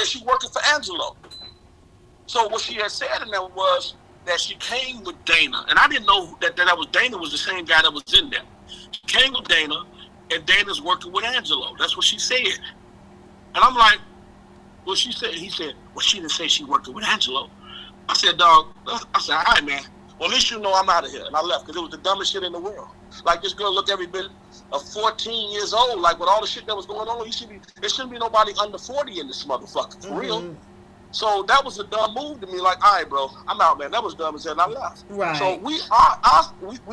she working for Angelo? So what she had said in there was that she came with Dana. And I didn't know that was Dana was the same guy that was in there. She came with Dana, and Dana's working with Angelo. That's what she said. And I'm like, well, she said, he said, well, she didn't say she working with Angelo. I said, dog, I said, all right, man. Well, at least you know I'm out of here. And I left because it was the dumbest shit in the world. Like, this girl looked every bit of 14 years old. Like, with all the shit that was going on, there shouldn't be nobody under 40 in this motherfucker, for real. So that was a dumb move to me. Like, all right, bro, I'm out, man. That was dumb as hell, and I left. Right. So we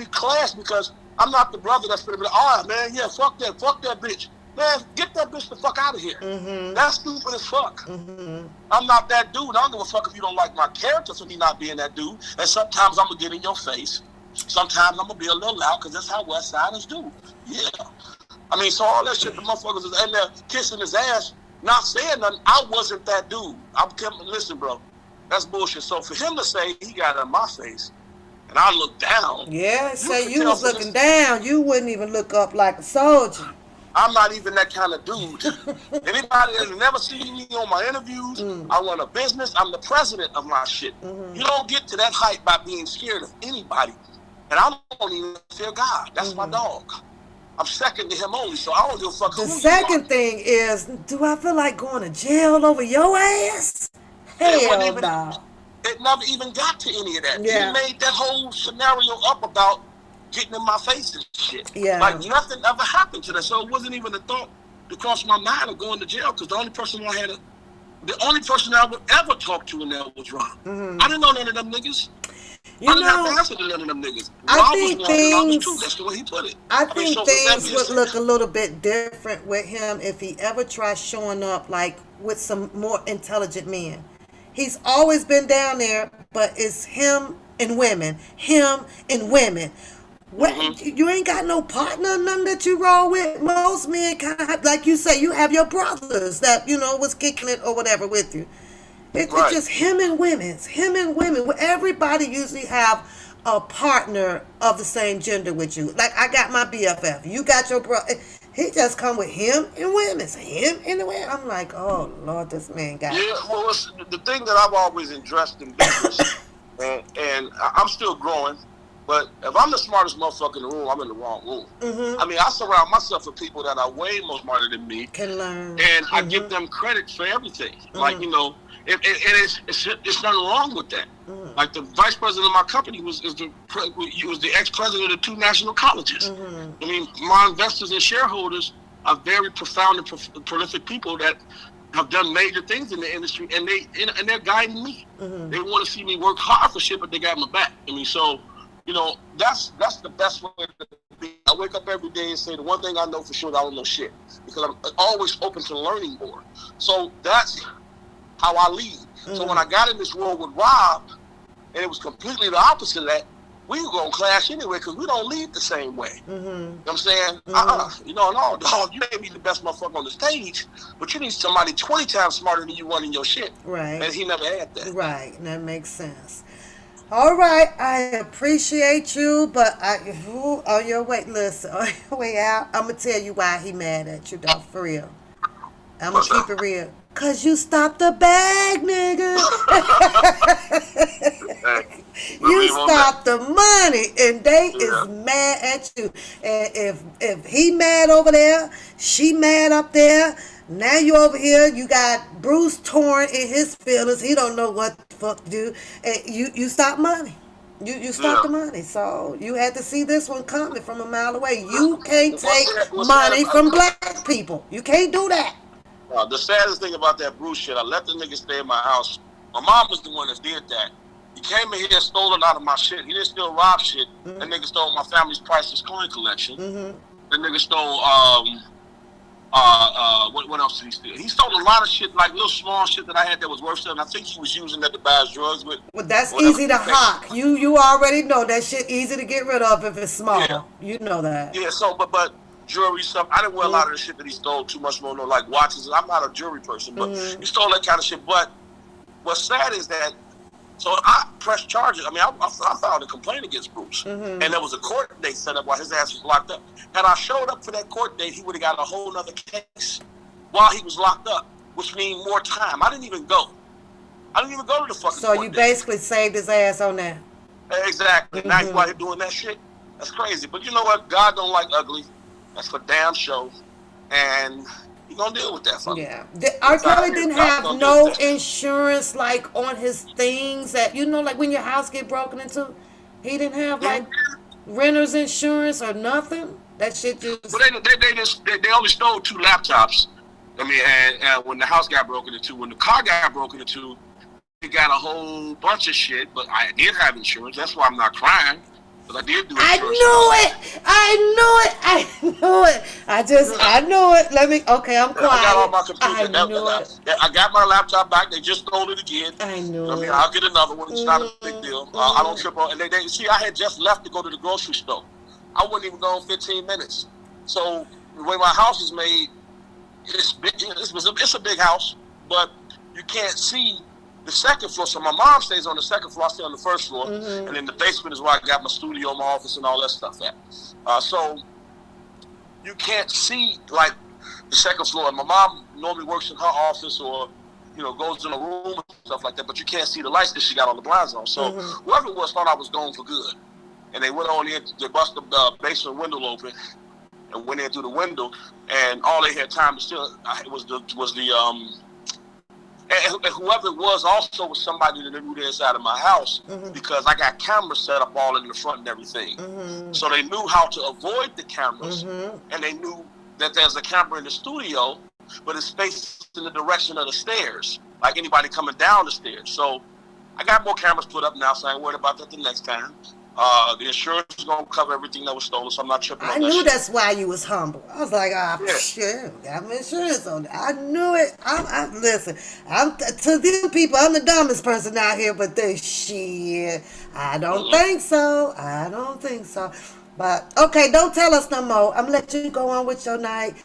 clashed because I'm not the brother that's gonna be like, all right, man, yeah, fuck that bitch. Man, get that bitch the fuck out of here. That's stupid as fuck. I'm not that dude. I don't give a fuck if you don't like my character for me not being that dude. And sometimes I'm gonna get in your face. Sometimes I'm gonna be a little loud because that's how West Siders do. Yeah. I mean, so all that shit, the motherfuckers is in there kissing his ass, not saying nothing. I wasn't that dude. Listen, bro, that's bullshit. So for him to say he got in my face, and I looked down. Yeah, say you was looking down. You wouldn't even look up like a soldier. I'm not even that kind of dude. Anybody that's never seen me on my interviews, I run a business. I'm the president of my shit. You don't get to that height by being scared of anybody. And I don't even fear God. That's my dog. I'm second to him only, so I don't give a fuck who you are. The second thing is, do I feel like going to jail over your ass? Hell no. It never even got to any of that. Yeah. He made that whole scenario up about getting in my face and shit. Yeah. Like nothing ever happened to that. So it wasn't even a thought to cross my mind of going to jail because the only person I would ever talk to in there was Ron. I didn't know none of them niggas. I didn't have to answer to none of them niggas. I think things. That's the way he put it. I think things would look a little bit different with him if he ever tries showing up like with some more intelligent men. He's always been down there, but it's him and women. You ain't got no partner, none that you roll with. Most men kind of, like you say, you have your brothers that, was kicking it or whatever with you. It's just him and women. Everybody usually have a partner of the same gender with you. Like, I got my BFF. You got your brother. He just come with him and women. I'm like, oh, Lord, this man got it. Yeah, well, it's the thing that I've always addressed in business, and I'm still growing, but if I'm the smartest motherfucker in the room, I'm in the wrong room. I mean, I surround myself with people that are way more smarter than me. Can learn. And I give them credit for everything. Like, it's nothing wrong with that. Like the vice president of my company was the ex-president of 2 national colleges. I mean, my investors and shareholders are very profound and prolific people that have done major things in the industry, and they're guiding me. They want to see me work hard for shit, but they got my back. I mean, so that's the best way to be. I wake up every day and say the one thing I know for sure is I don't know shit because I'm always open to learning more. So that's how I lead. So when I got in this world with Rob, and it was completely the opposite of that, we were going to clash anyway because we don't lead the same way. You know what I'm saying? No, dog, you may be the best motherfucker on the stage, but you need somebody 20 times smarter than you running your shit. Right. And he never had that. Right. That makes sense. All right, I appreciate you, but on your way, listen, on your way out, I'm going to tell you why he mad at you, though, for real. I'm going to keep it real. Because you stopped the bag, nigga. You stopped the money, and they is mad at you. And if he mad over there, she mad up there, now you over here, you got Bruce torn in his feelings. He don't know what the fuck to do. And you stopped money. You stopped the money. So you had to see this one coming from a mile away. You can't take money from black people. You can't do that. The saddest thing about that Bruce shit, I let the nigga stay in my house. My mom was the one that did that. He came in here and stole a lot of my shit. He didn't steal Rob shit. That nigga stole my family's priceless coin collection. That nigga stole, what else did he steal? He stole a lot of shit, like little small shit that I had that was worth something. I think he was using that to buy his drugs with. Well, that's easy to hawk. You already know that shit easy to get rid of if it's small. Yeah. You know that. Yeah, so, but jewelry stuff. I didn't wear a lot of the shit that he stole too much more, like watches. I'm not a jewelry person, but he stole that kind of shit. But what's sad is that, so I pressed charges. I mean, I filed a complaint against Bruce. And there was a court date set up while his ass was locked up. Had I showed up for that court date, he would have got a whole nother case while he was locked up, which means more time. I didn't even go. to the fucking court date. So you basically saved his ass on that. Exactly. Now he's out here doing that shit. That's crazy. But you know what? God don't like ugly. That's for damn sure. And you're going to deal with that for me. Yeah. R. Kelly didn't have no insurance, like, on his things that, like when your house get broken into, he didn't have, like, renter's insurance or nothing. That shit just... But they only stole 2 laptops. I mean, and when the house got broken into, when the car got broken into, they got a whole bunch of shit, but I did have insurance. That's why I'm not crying. Because I did do insurance. I knew it. I knew it. I'm quiet. I got all my computers. I got my laptop back. They just stole it again. I knew it. I'll get another one. It's not a big deal. I don't trip on. And they see, I had just left to go to the grocery store. I wouldn't even go in 15 minutes. So the way my house is made, it's big. It's a big house, but you can't see the second floor. So my mom stays on the second floor. I stay on the first floor, and then the basement is where I got my studio, my office, and all that stuff at. So you can't see like the second floor. And my mom normally works in her office or goes in a room and stuff like that. But you can't see the lights because she got all the blinds on. So whoever it was thought I was gone for good, and they went on in. They busted the basement window open and went in through the window, and all they had time to steal and whoever it was also was somebody that knew the inside of my house because I got cameras set up all in the front and everything. So they knew how to avoid the cameras, and they knew that there's a camera in the studio, but it's faced in the direction of the stairs, like anybody coming down the stairs. So I got more cameras put up now, so I ain't worried about that the next time. The insurance is going to cover everything that was stolen, so I'm not tripping on that. I knew that's why you was humble. I was like, shit, got my insurance on it. I knew it. Listen, to these people, I'm the dumbest person out here, but shit, I don't think so. But, okay, don't tell us no more. I'm going to let you go on with your night.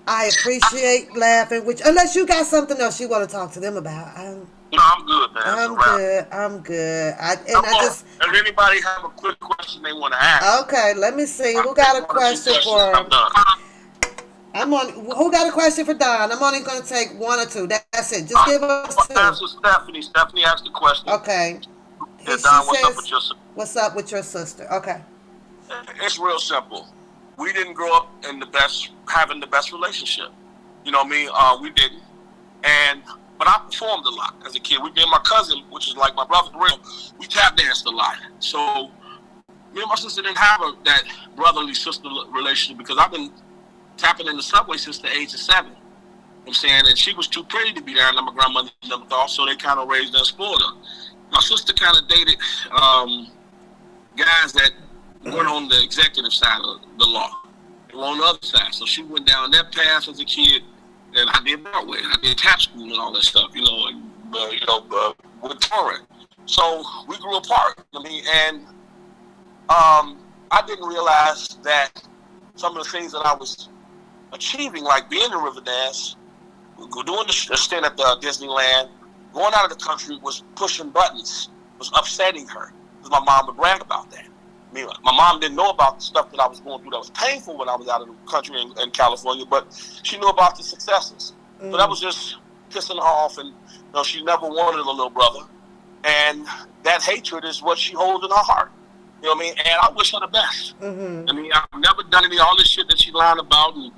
I appreciate laughing with you. Unless you got something else you want to talk to them about. No, I'm good, man. I'm good. Does anybody have a quick question they want to ask? Okay, let me see. Who got a question for him? Who got a question for Don? I'm only going to take 1 or 2. That's it. Just give us 2. That's what Stephanie. Stephanie asked the question. Okay. Yeah, Don, what's up with your sister? What's up with your sister? Okay. It's real simple. We didn't grow up in having the best relationship. You know what I mean? We didn't. But I performed a lot as a kid. Me and my cousin, which is like my brother, we tap danced a lot. So me and my sister didn't have that brotherly sister relationship because I've been tapping in the subway since the age of 7. You know what I'm saying? And she was too pretty to be there, and my grandmother never thought, so they kind of raised her and spoiled her. My sister kind of dated guys that weren't on the executive side of the law. They were on the other side. So she went down that path as a kid. And I did Broadway, I did tap school and all that stuff, with touring. So we grew apart. And I didn't realize that some of the things that I was achieving, like being in Riverdance, doing the stint at Disneyland, going out of the country, was pushing buttons, was upsetting her, because my mom would brag about that. My mom didn't know about the stuff that I was going through that was painful when I was out of the country in California, but she knew about the successes. So that was just pissing her off, and she never wanted a little brother. And that hatred is what she holds in her heart. You know what I mean? And I wish her the best. I've never done all this shit that she lied about, and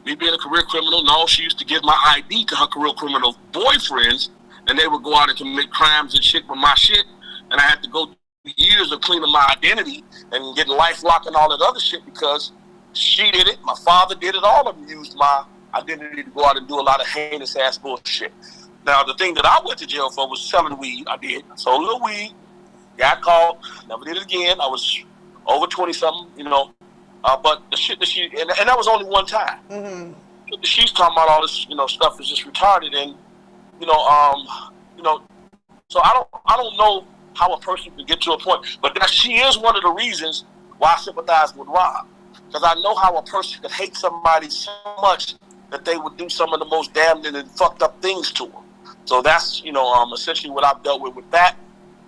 me being a career criminal. No, she used to give my ID to her career criminal boyfriends, and they would go out and commit crimes and shit with my shit, and I had to go years of cleaning my identity and getting LifeLock and all that other shit because she did it, my father did it, all of them used my identity to go out and do a lot of heinous ass bullshit. Now the thing that I went to jail for was selling weed. I did. Sold a little weed, got caught, never did it again. I was over 20 something, but the shit that she, and that was only one time. She's talking about all this, stuff is just retarded, and so I don't know how a person can get to a point. But that she is one of the reasons why I sympathize with Rob. Because I know how a person could hate somebody so much that they would do some of the most damning and fucked up things to them. So that's, essentially what I've dealt with that.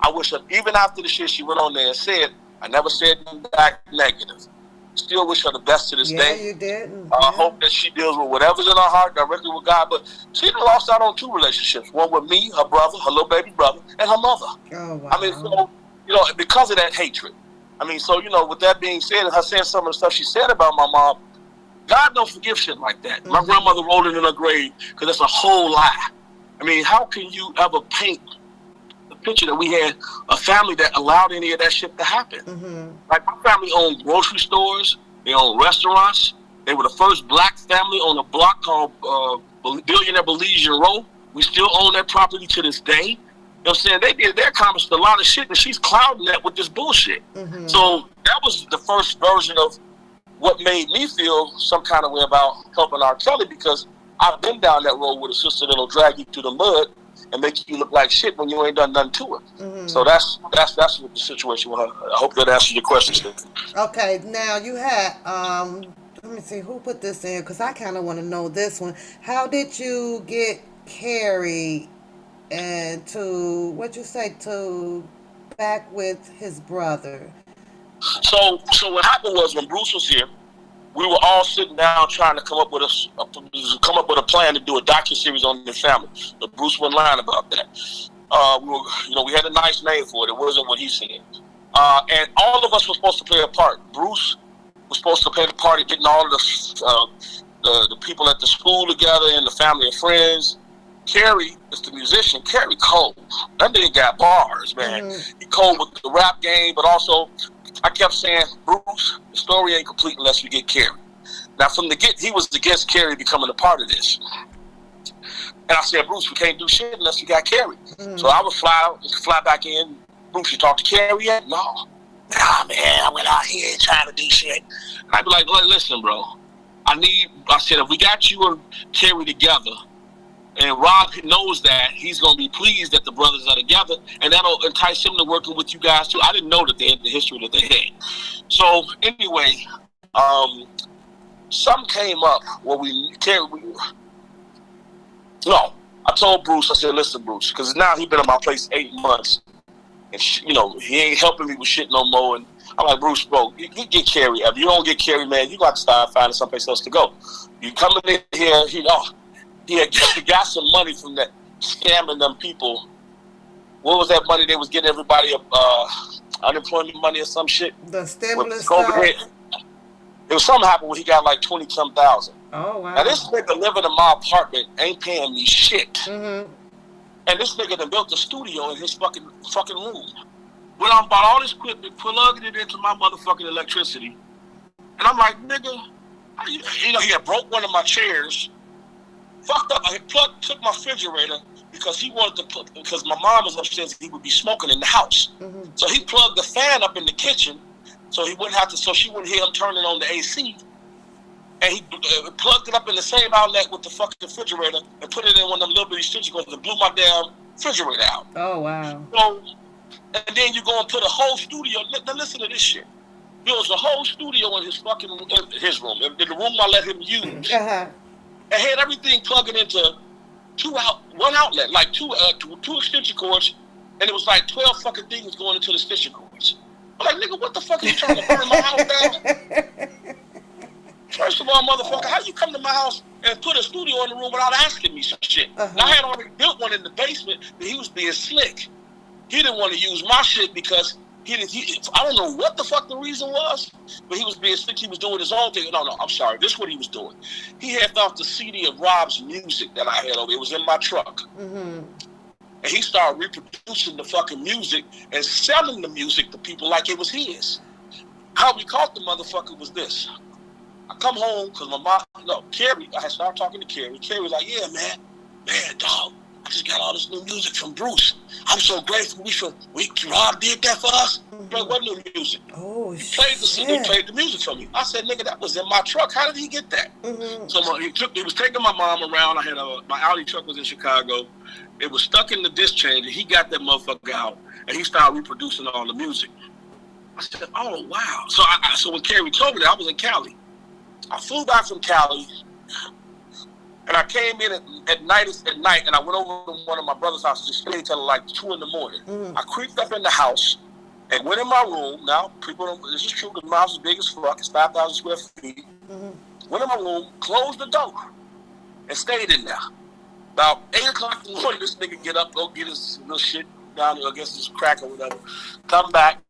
I wish her, even after the shit she went on there and said, I never said anything back negative. Still wish her the best to this day. Yeah, you did. I hope that she deals with whatever's in her heart directly with God. But she lost out on 2 relationships. One with me, her brother, her little baby brother, and her mother. Oh, wow. So, because of that hatred. So, with that being said, and her saying some of the stuff she said about my mom, God don't forgive shit like that. My grandmother rolled it in her grave because that's a whole lie. I mean, how can you ever paint the picture that we had a family that allowed any of that shit to happen? Like, my family owned grocery stores. They owned restaurants. They were the first black family on a block called Billionaire Belizean Row. We still own that property to this day. You know what I'm saying? They accomplished a lot of shit, and she's clouding that with this bullshit. So that was the first version of what made me feel some kind of way about helping R. Kelly, because I've been down that road with a sister that'll drag you through the mud and make you look like shit when you ain't done nothing to her. So that's what the situation was. I hope that answers your question. Okay, now you had let me see who put this in, because I kind of want to know this one. How did you get Carrie and to back with his brother? So what happened was, when Bruce was here, we were all sitting down trying to come up with a plan to do a docuseries on the family. But Bruce wasn't lying about that. We had a nice name for it. It wasn't what he said. And all of us were supposed to play a part. Bruce was supposed to play the part of getting all of the people at the school together and the family and friends. Carrie is the musician. Carrie cold. That nigga got bars, man. He cold with the rap game, but also I kept saying, Bruce, the story ain't complete unless we get Carrie. Now, from the get, he was against Carrie becoming a part of this. And I said, Bruce, we can't do shit unless we got Carrie. So I would fly back in. Bruce, you talked to Carrie yet? No. Nah, man, I went out here trying to do shit. And I'd be like, listen, bro, I said, if we got you and Carrie together, and Rob knows that, he's going to be pleased that the brothers are together, and that'll entice him to working with you guys too. I didn't know that they had the history that they had. So anyway, something came up where I told Bruce, I said, listen, Bruce, because now he's been at my place 8 months, and he ain't helping me with shit no more. And I'm like, Bruce, bro, you get Carrie. If you don't get Carrie, man, you got to start finding someplace else to go. You coming in here, he had got some money from that scamming them people. What was that money they was getting everybody unemployment money or some shit? The stimulus stuff. It was something happened where he got like 20-some thousand. Oh wow! Now this nigga living in my apartment ain't paying me shit. And this nigga done built a studio in his fucking room. When I bought all this equipment, plugging it into my motherfucking electricity, and I'm like, nigga, he had broke one of my chairs. Fucked up. I took my refrigerator because because my mom was upstairs, he would be smoking in the house. So he plugged the fan up in the kitchen so he wouldn't have to, so she wouldn't hear him turning on the AC. And he plugged it up in the same outlet with the fucking refrigerator and put it in one of them little bitty stitches and blew my damn refrigerator out. Oh, wow. So, and then you go and put a whole studio, now listen to this shit. There was a whole studio in his room, in the room I let him use. I had everything plugging into one outlet, like two extension cords, and it was like 12 fucking things going into the extension cords. I'm like, nigga, what the fuck are you trying to burn my house down? First of all, motherfucker, how you come to my house and put a studio in the room without asking me some shit? I had already built one in the basement, but he was being slick. He didn't want to use my shit because I don't know what the fuck the reason was, but he was being slick. He was doing his own thing. No, I'm sorry. This is what he was doing. He had off the CD of Rob's music that I had over. It was in my truck. And he started reproducing the fucking music and selling the music to people like it was his. How we caught the motherfucker was this. I come home because my mom, Carrie, I started talking to Carrie. Carrie was like, yeah, man, dog, I just got all this new music from Bruce. I'm so grateful. Rob did that for us. Like, what new music? Oh, he played the music for me. I said, nigga, that was in my truck. How did he get that? So he was taking my mom around. I had my Audi truck was in Chicago. It was stuck in the disc changer. He got that motherfucker out, and he started reproducing all the music. I said, oh, wow. So when Carrie told me that, I was in Cali. I flew back from Cali, and I came in at night, and I went over to one of my brother's houses, just stayed till like 2 a.m. I creeped up in the house and went in my room. Now, this is true, because my house is big as fuck. It's 5,000 square feet. Went in my room, closed the door, and stayed in there. About 8 o'clock in the morning, this nigga get up, go get his little shit down there, I guess his crack or whatever. Come back,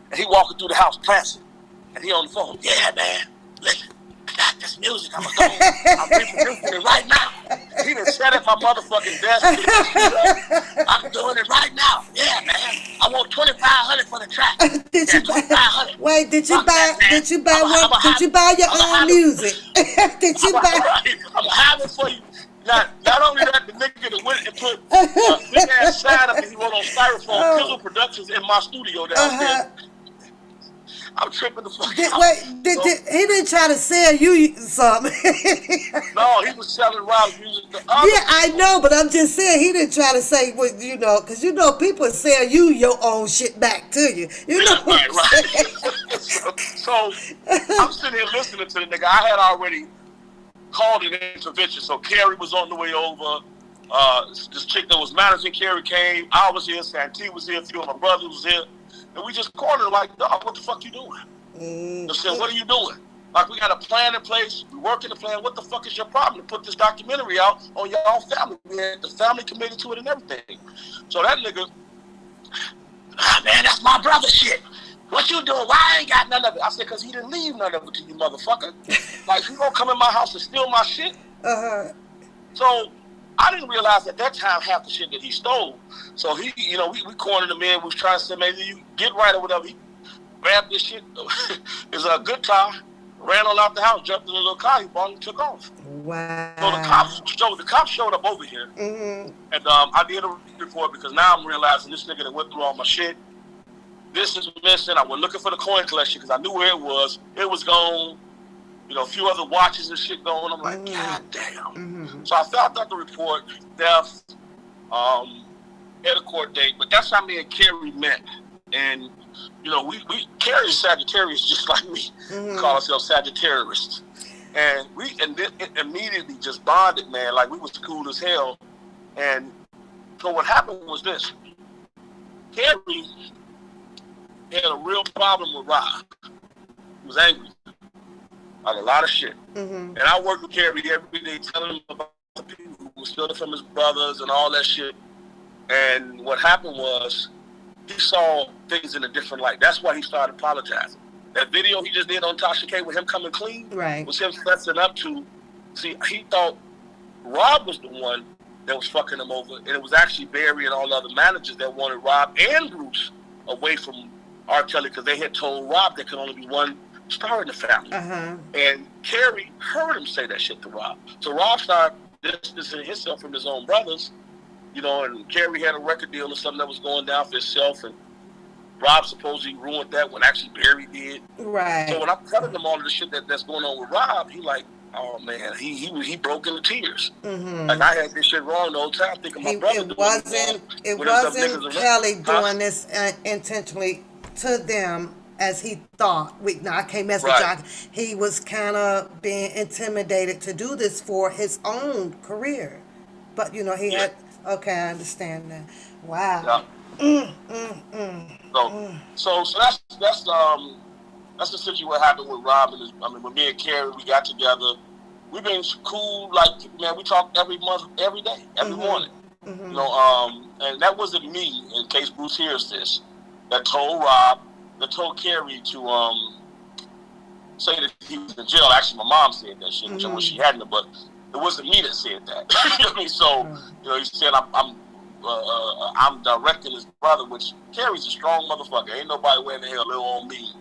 and he walking through the house, prancing. And he on the phone, yeah, man, listen, this music. I'm reproducing it right now. He done sat at my motherfucking desk. I'm doing it right now. Yeah, man. I want $2,500 for the track. Did you buy? Wait, did you buy your own music? Did you buy? I'm having for you. Not only that, the nigga that went and put big ass sign up that he wrote on styrofoam, Pizzle Productions in my studio downstairs. I'm tripping the fuck out. He didn't try to sell you something. No, he was selling Rob's music to others. Yeah, I know, but I'm just saying he didn't try to say what because people sell you your own shit back to you. You know what I'm saying? So I'm sitting here listening to the nigga. I had already called an intervention, so Carrie was on the way over. This chick that was managing Carrie came. I was here. Santee was here. A few of my brothers was here. And we just cornered like, dog, what the fuck you doing? I said, what are you doing? Like, we got a plan in place. We working the plan. What the fuck is your problem to put this documentary out on your own family? We had the family committed to it and everything. So that nigga, man, that's my brother shit. What you doing? Why I ain't got none of it? I said, because he didn't leave none of it to you, motherfucker. Like, you gonna come in my house and steal my shit? So I didn't realize at that time half the shit that he stole. So he, we cornered him in. We was trying to say, maybe you get right or whatever. He grabbed this shit. It's a good car. Ran on out the house, jumped in a little car. He bought and took off. Wow. So the cops showed up over here. And I did a report because now I'm realizing this nigga that went through all my shit. This is missing. I went looking for the coin collection because I knew where it was. It was gone. A few other watches and shit going. I'm like, God damn. So I found out the report, death, at a court date. But that's how me and Carrie met. And, we Carrie's Sagittarius just like me. We call ourselves Sagittarians. And we immediately just bonded, man. Like, we was cool as hell. And so what happened was this. Carrie had a real problem with Rob. He was angry. Like a lot of shit. And I worked with Carrie every day telling him about the people who were stealing from his brothers and all that shit. And what happened was he saw things in a different light. That's why he started apologizing. That video he just did on Tasha K with him coming clean was him fessing up to, see, he thought Rob was the one that was fucking him over. And it was actually Barry and all the other managers that wanted Rob and Bruce away from R. Kelly because they had told Rob there could only be one star in the family. And Carrie heard him say that shit to Rob. So Rob started distancing himself from his own brothers, and Carrie had a record deal or something that was going down for himself, and Rob supposedly ruined that when actually Barry did. Right. So when I'm telling him all of the shit that's going on with Rob, he like, oh man, he broke into tears. Like I had this shit wrong the whole time, thinking my brother doing it. It wasn't Kelly doing this intentionally to them as he thought. I can't mess with y'all. He was kind of being intimidated to do this for his own career. But, he had... Okay, I understand that. Wow. So that's the situation what happened with Rob and with me and Carrie. We got together. We've been cool, like, man, we talk every month, every day, every morning. And that wasn't me, in case Bruce hears this, that told Carrie to say that he was in jail. Actually, my mom said that shit, which I wish she hadn't, but it wasn't me that said that. You know what I mean? So, he said I'm directing his brother, which Carrie's a strong motherfucker. Ain't nobody way in the hell live on me.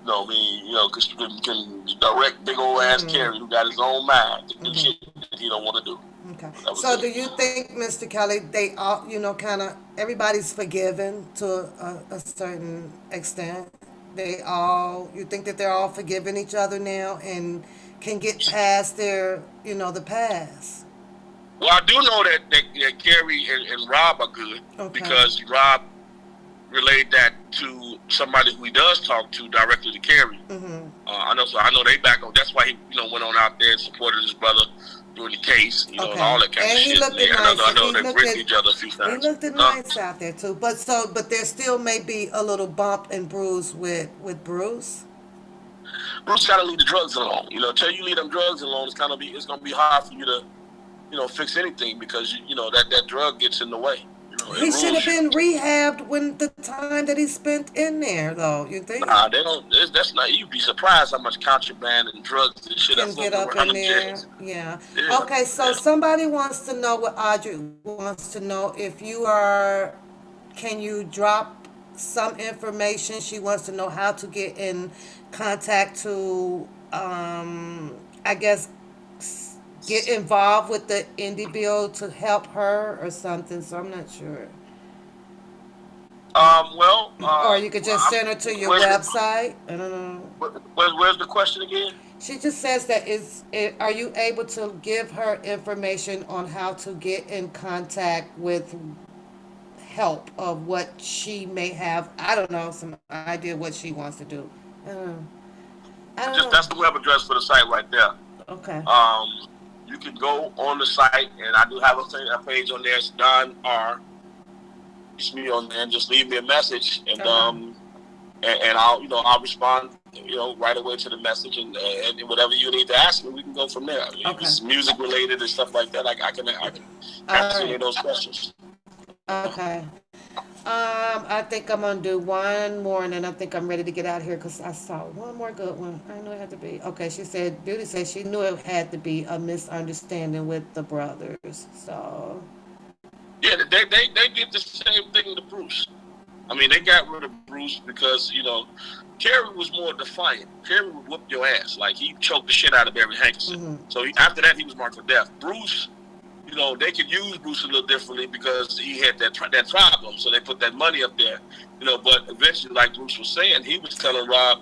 Because you can direct big old ass Carrie who got his own mind to do shit that he don't want to do. Okay. So do you think, Mr. Kelly, they all, kind of, everybody's forgiven to a certain extent? You think that they're all forgiving each other now and can get past their, the past? Well, I do know that Carrie and Rob are good because Rob relayed that to somebody who he does talk to directly to Carrie. I know they back on. That's why he went on out there and supported his brother during the case, and all that kind of shit. I know they bricked each other a few times. He looked nice out there too, but there still may be a little bump and bruise with Bruce. Bruce got to leave the drugs alone. Until you leave them drugs alone, it's gonna be hard for you to, fix anything because that drug gets in the way. He And should have rules. been rehabbed when the time that he spent in there, though. You think? Nah, they don't. That's not. You'd be surprised how much contraband and drugs and shit are Can get floating up around in them there. jails. Yeah. Yeah, Okay, so yeah. somebody wants to know what Audrey wants to know if you are, can you drop some information? She wants to know how to get in contact to, I guess, get involved with the indie bill to help her or something. So I'm not sure. Well, Or you could just send her to your where's the website. I don't know. where's the question again? She just says that are you able to give her information on how to get in contact with help of what she may have, I don't know, some idea what she wants to do. I don't know. I don't Just know. that's the web address for the site right there. Okay. Um, you can go on the site, and I do have a page on there. It's Don R. Reach me on there, and just leave me a message, and I'll respond right away to the message, and whatever you need to ask me, we can go from there. I mean, if it's music related and stuff like that, I can answer any of those questions. Okay. I think I'm gonna do one more, and then I think I'm ready to get out of here because I saw one more good one. I knew it had to be. Okay, she said, Beauty said she knew it had to be a misunderstanding with the brothers. So. Yeah, they did the same thing to Bruce. I mean, they got rid of Bruce because Kerry was more defiant. Kerry would whoop your ass. Like, he choked the shit out of Barry Hankerson. Mm-hmm. So after that, he was marked for death. Bruce, they could use Bruce a little differently because he had that problem. So they put that money up there. But eventually, like Bruce was saying, he was telling Rob,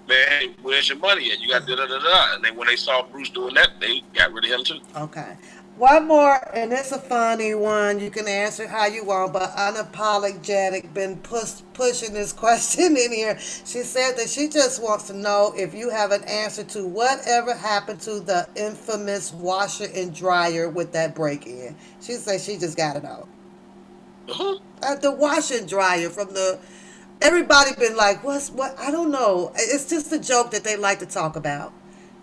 man, hey, where's your money at? You got da-da-da-da. And then when they saw Bruce doing that, they got rid of him too. Okay. One more, and it's a funny one. You can answer how you want, but unapologetic been pushing this question in here. She said that she just wants to know if you have an answer to whatever happened to the infamous washer and dryer with that break-in. She said she just got it out. The washer and dryer from the. Everybody been like, what? I don't know. It's just a joke that they like to talk about.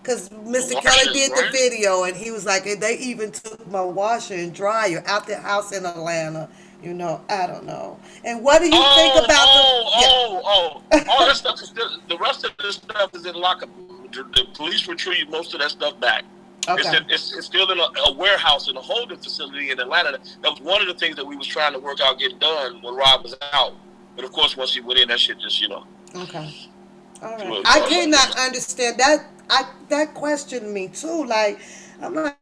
Because Mr. Kelly did the video, and he was like, they even took my washer and dryer out their house in Atlanta. I don't know. And what do you think about that stuff is still, the rest of this stuff is in lockup. The police retrieved most of that stuff back. Okay. It's still in a warehouse in a holding facility in Atlanta. That was one of the things that we was trying to work out getting done when Rob was out. But of course, once he went in, that shit just Okay. All right. I cannot understand that. That questioned me too. Like, I'm like,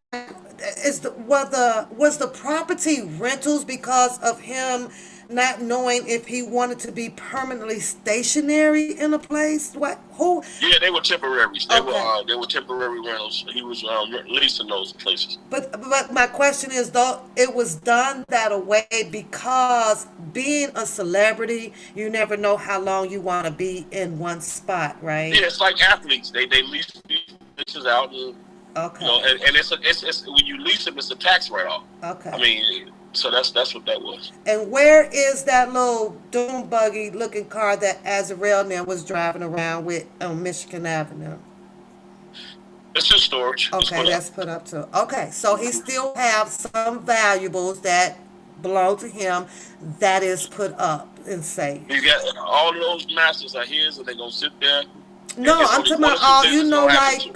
was the property rentals because of him not knowing if he wanted to be permanently stationary in a place? What? Who? Yeah, they were temporaries. They were temporary rentals. He was leasing those places. But my question is, though, it was done that way because being a celebrity, you never know how long you want to be in one spot, right? Yeah, it's like athletes. They lease these places out, and and it's when you lease them, it's a tax write-off. Okay. I mean, so that's what that was. And where is that little dune buggy looking car that Azarel now was driving around with on Michigan Avenue? It's in storage. Okay, that's put up too. Okay, so he still have some valuables that belong to him that is put up and safe. You got all of those masters are his, and they're gonna sit there. No, I'm talking about all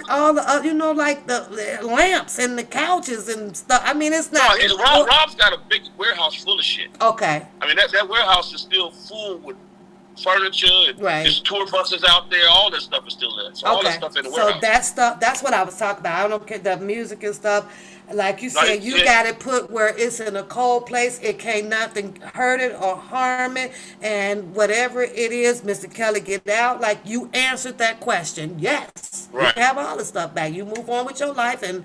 all the like the lamps and the couches and stuff. I mean, it's not. No, Rob's got a big warehouse full of shit. Okay. I mean, that warehouse is still full with furniture and there's tour buses out there. All that stuff is still there. So all that stuff in the warehouse. So that stuff, that's what I was talking about. I don't care the music and stuff. Like you said, you got it put where it's in a cold place. It can't nothing hurt it or harm it. And whatever it is, Mr. Kelly, get out. Like, you answered that question. Yes. Right. You have all the stuff back. You move on with your life and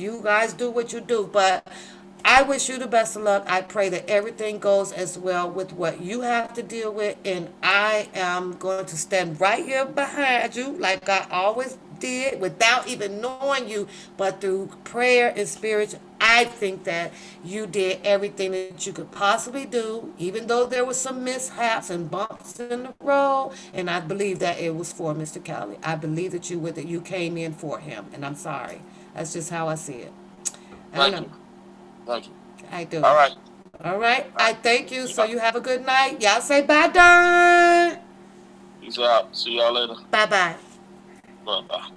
you guys do what you do. But I wish you the best of luck. I pray that everything goes as well with what you have to deal with. And I am going to stand right here behind you like I always did without even knowing you. But through prayer and spirit, I think that you did everything that you could possibly do, even though there was some mishaps and bumps in the road. And I believe that it was for Mr. Kelly. I believe that you came in for him. And I'm sorry. That's just how I see it. Thank you. I do. All right. All right. All I right. thank you. So Yeah. you have a good night. Y'all say bye, Don. Peace out. See y'all later. Bye bye. Bye bye.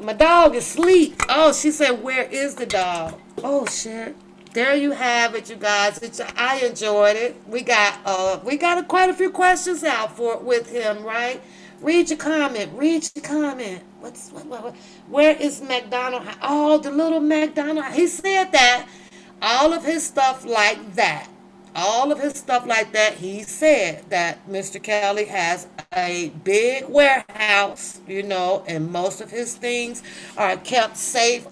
My dog is asleep. Oh, she said, where is the dog? Oh shit. There you have it, you guys. I enjoyed it. We got quite a few questions out for with him, right? Read your comment. Read your comment. Where is McDonald? Oh, the little McDonald. He said that. All of his stuff like that. All of his stuff like that, he said that Mr. Kelly has a big warehouse, and most of his things are kept safe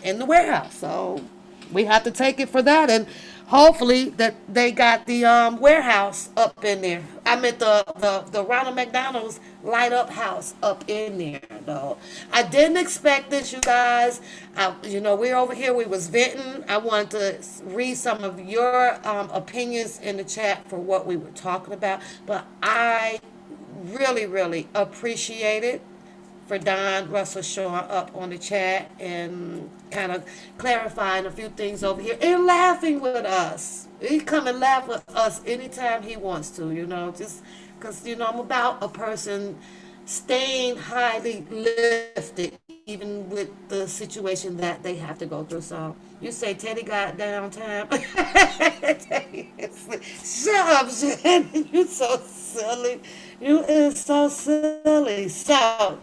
in the warehouse. So we have to take it for that, and hopefully that they got the warehouse up in there. I meant the Ronald McDonald's light up house up in there though. I didn't expect this, you guys. We're over here, we was venting. I wanted to read some of your opinions in the chat for what we were talking about, but I really, really appreciate it for Don Russell showing up on the chat and kind of clarifying a few things over here and laughing with us. He come and laugh with us anytime he wants to, just because, I'm about a person staying highly lifted even with the situation that they have to go through. So you say Teddy got downtime. Shut up, Shannon. You so silly. You is so silly. So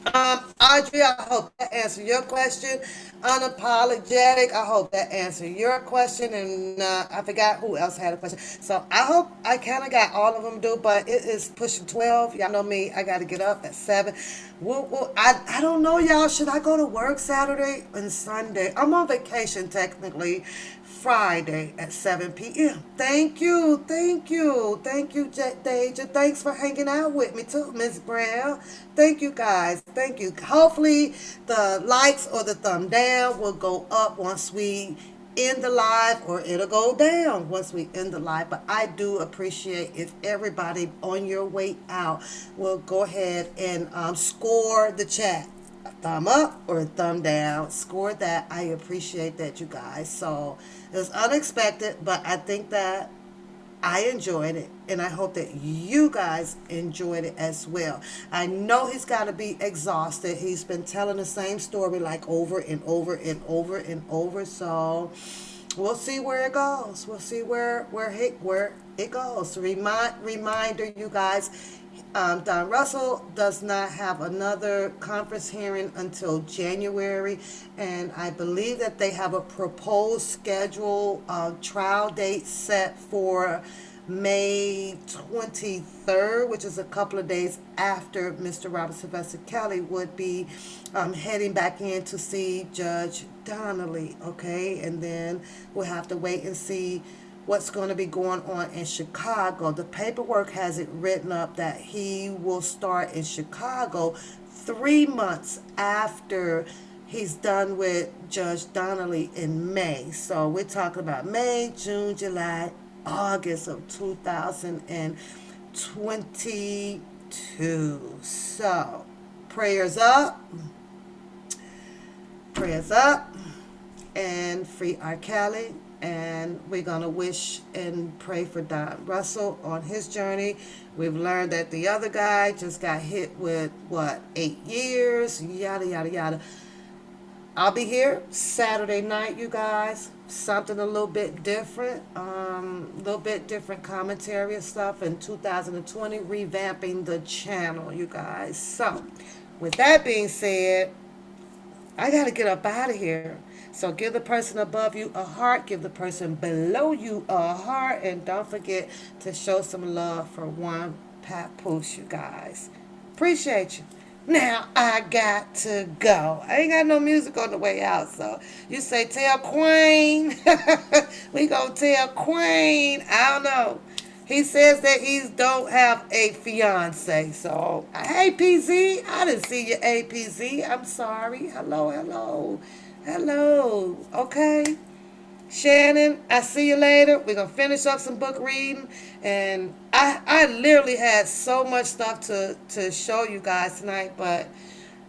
Audrey, I hope that answered your question. Unapologetic, I hope that answered your question. And I forgot who else had a question. So I hope I kind of got all of them due, but it is pushing 12. Y'all know me. I got to get up at 7. I don't know, y'all. Should I go to work Saturday and Sunday? I'm on vacation technically. Friday at 7 p.m. Thank you, thank you, thank you, Deja. Thanks for hanging out with me too, Miss Brown. Thank you, guys. Thank you. Hopefully, the likes or the thumb down will go up once we end the live, or it'll go down once we end the live. But I do appreciate if everybody on your way out will go ahead and score the chat, a thumb up or a thumb down. Score that. I appreciate that, you guys. So it was unexpected, but I think that I enjoyed it, and I hope that you guys enjoyed it as well. I know he's got to be exhausted. He's been telling the same story like over and over and over and over. So we'll see where it goes. We'll see where it goes. Reminder, you guys. Don Russell does not have another conference hearing until January, and I believe that they have a proposed schedule trial date set for May 23rd, which is a couple of days after Mr. Robert Sylvester Kelly would be heading back in to see Judge Donnelly, okay? And then we'll have to wait and see what's going to be going on in Chicago. The paperwork has it written up that he will start in Chicago 3 months after he's done with Judge Donnelly in May. So we're talking about May, June, July, August of 2022. So prayers up, and free R. Kelly. And we're going to wish and pray for Don Russell on his journey. We've learned that the other guy just got hit with, 8 years, yada, yada, yada. I'll be here Saturday night, you guys. Something a little bit different. Commentary and stuff in 2020, revamping the channel, you guys. So, with that being said, I got to get up out of here. So give the person above you a heart, give the person below you a heart, and don't forget to show some love for one papoose, you guys. Appreciate you. Now I got to go. I ain't got no music on the way out, so you say tell Queen. We gonna tell Queen. I don't know. He says that he don't have a fiance. So, hey, PZ, I didn't see your APZ. I'm sorry. Hello. Okay. Shannon, I see you later. We're going to finish up some book reading. And I literally had so much stuff to show you guys tonight. But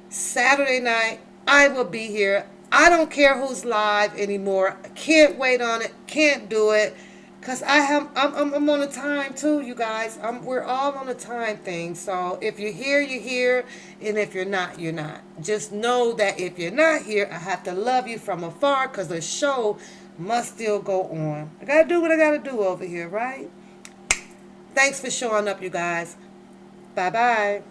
Saturday night, I will be here I don't care who's live anymore. Can't wait on it. Can't do it. Cause I'm on a time too, you guys. We're all on a time thing. So if you're here, you're here, and if you're not, you're not. Just know that if you're not here, I have to love you from afar, cause the show must still go on. I gotta do what I gotta do over here, right? Thanks for showing up, you guys. Bye bye.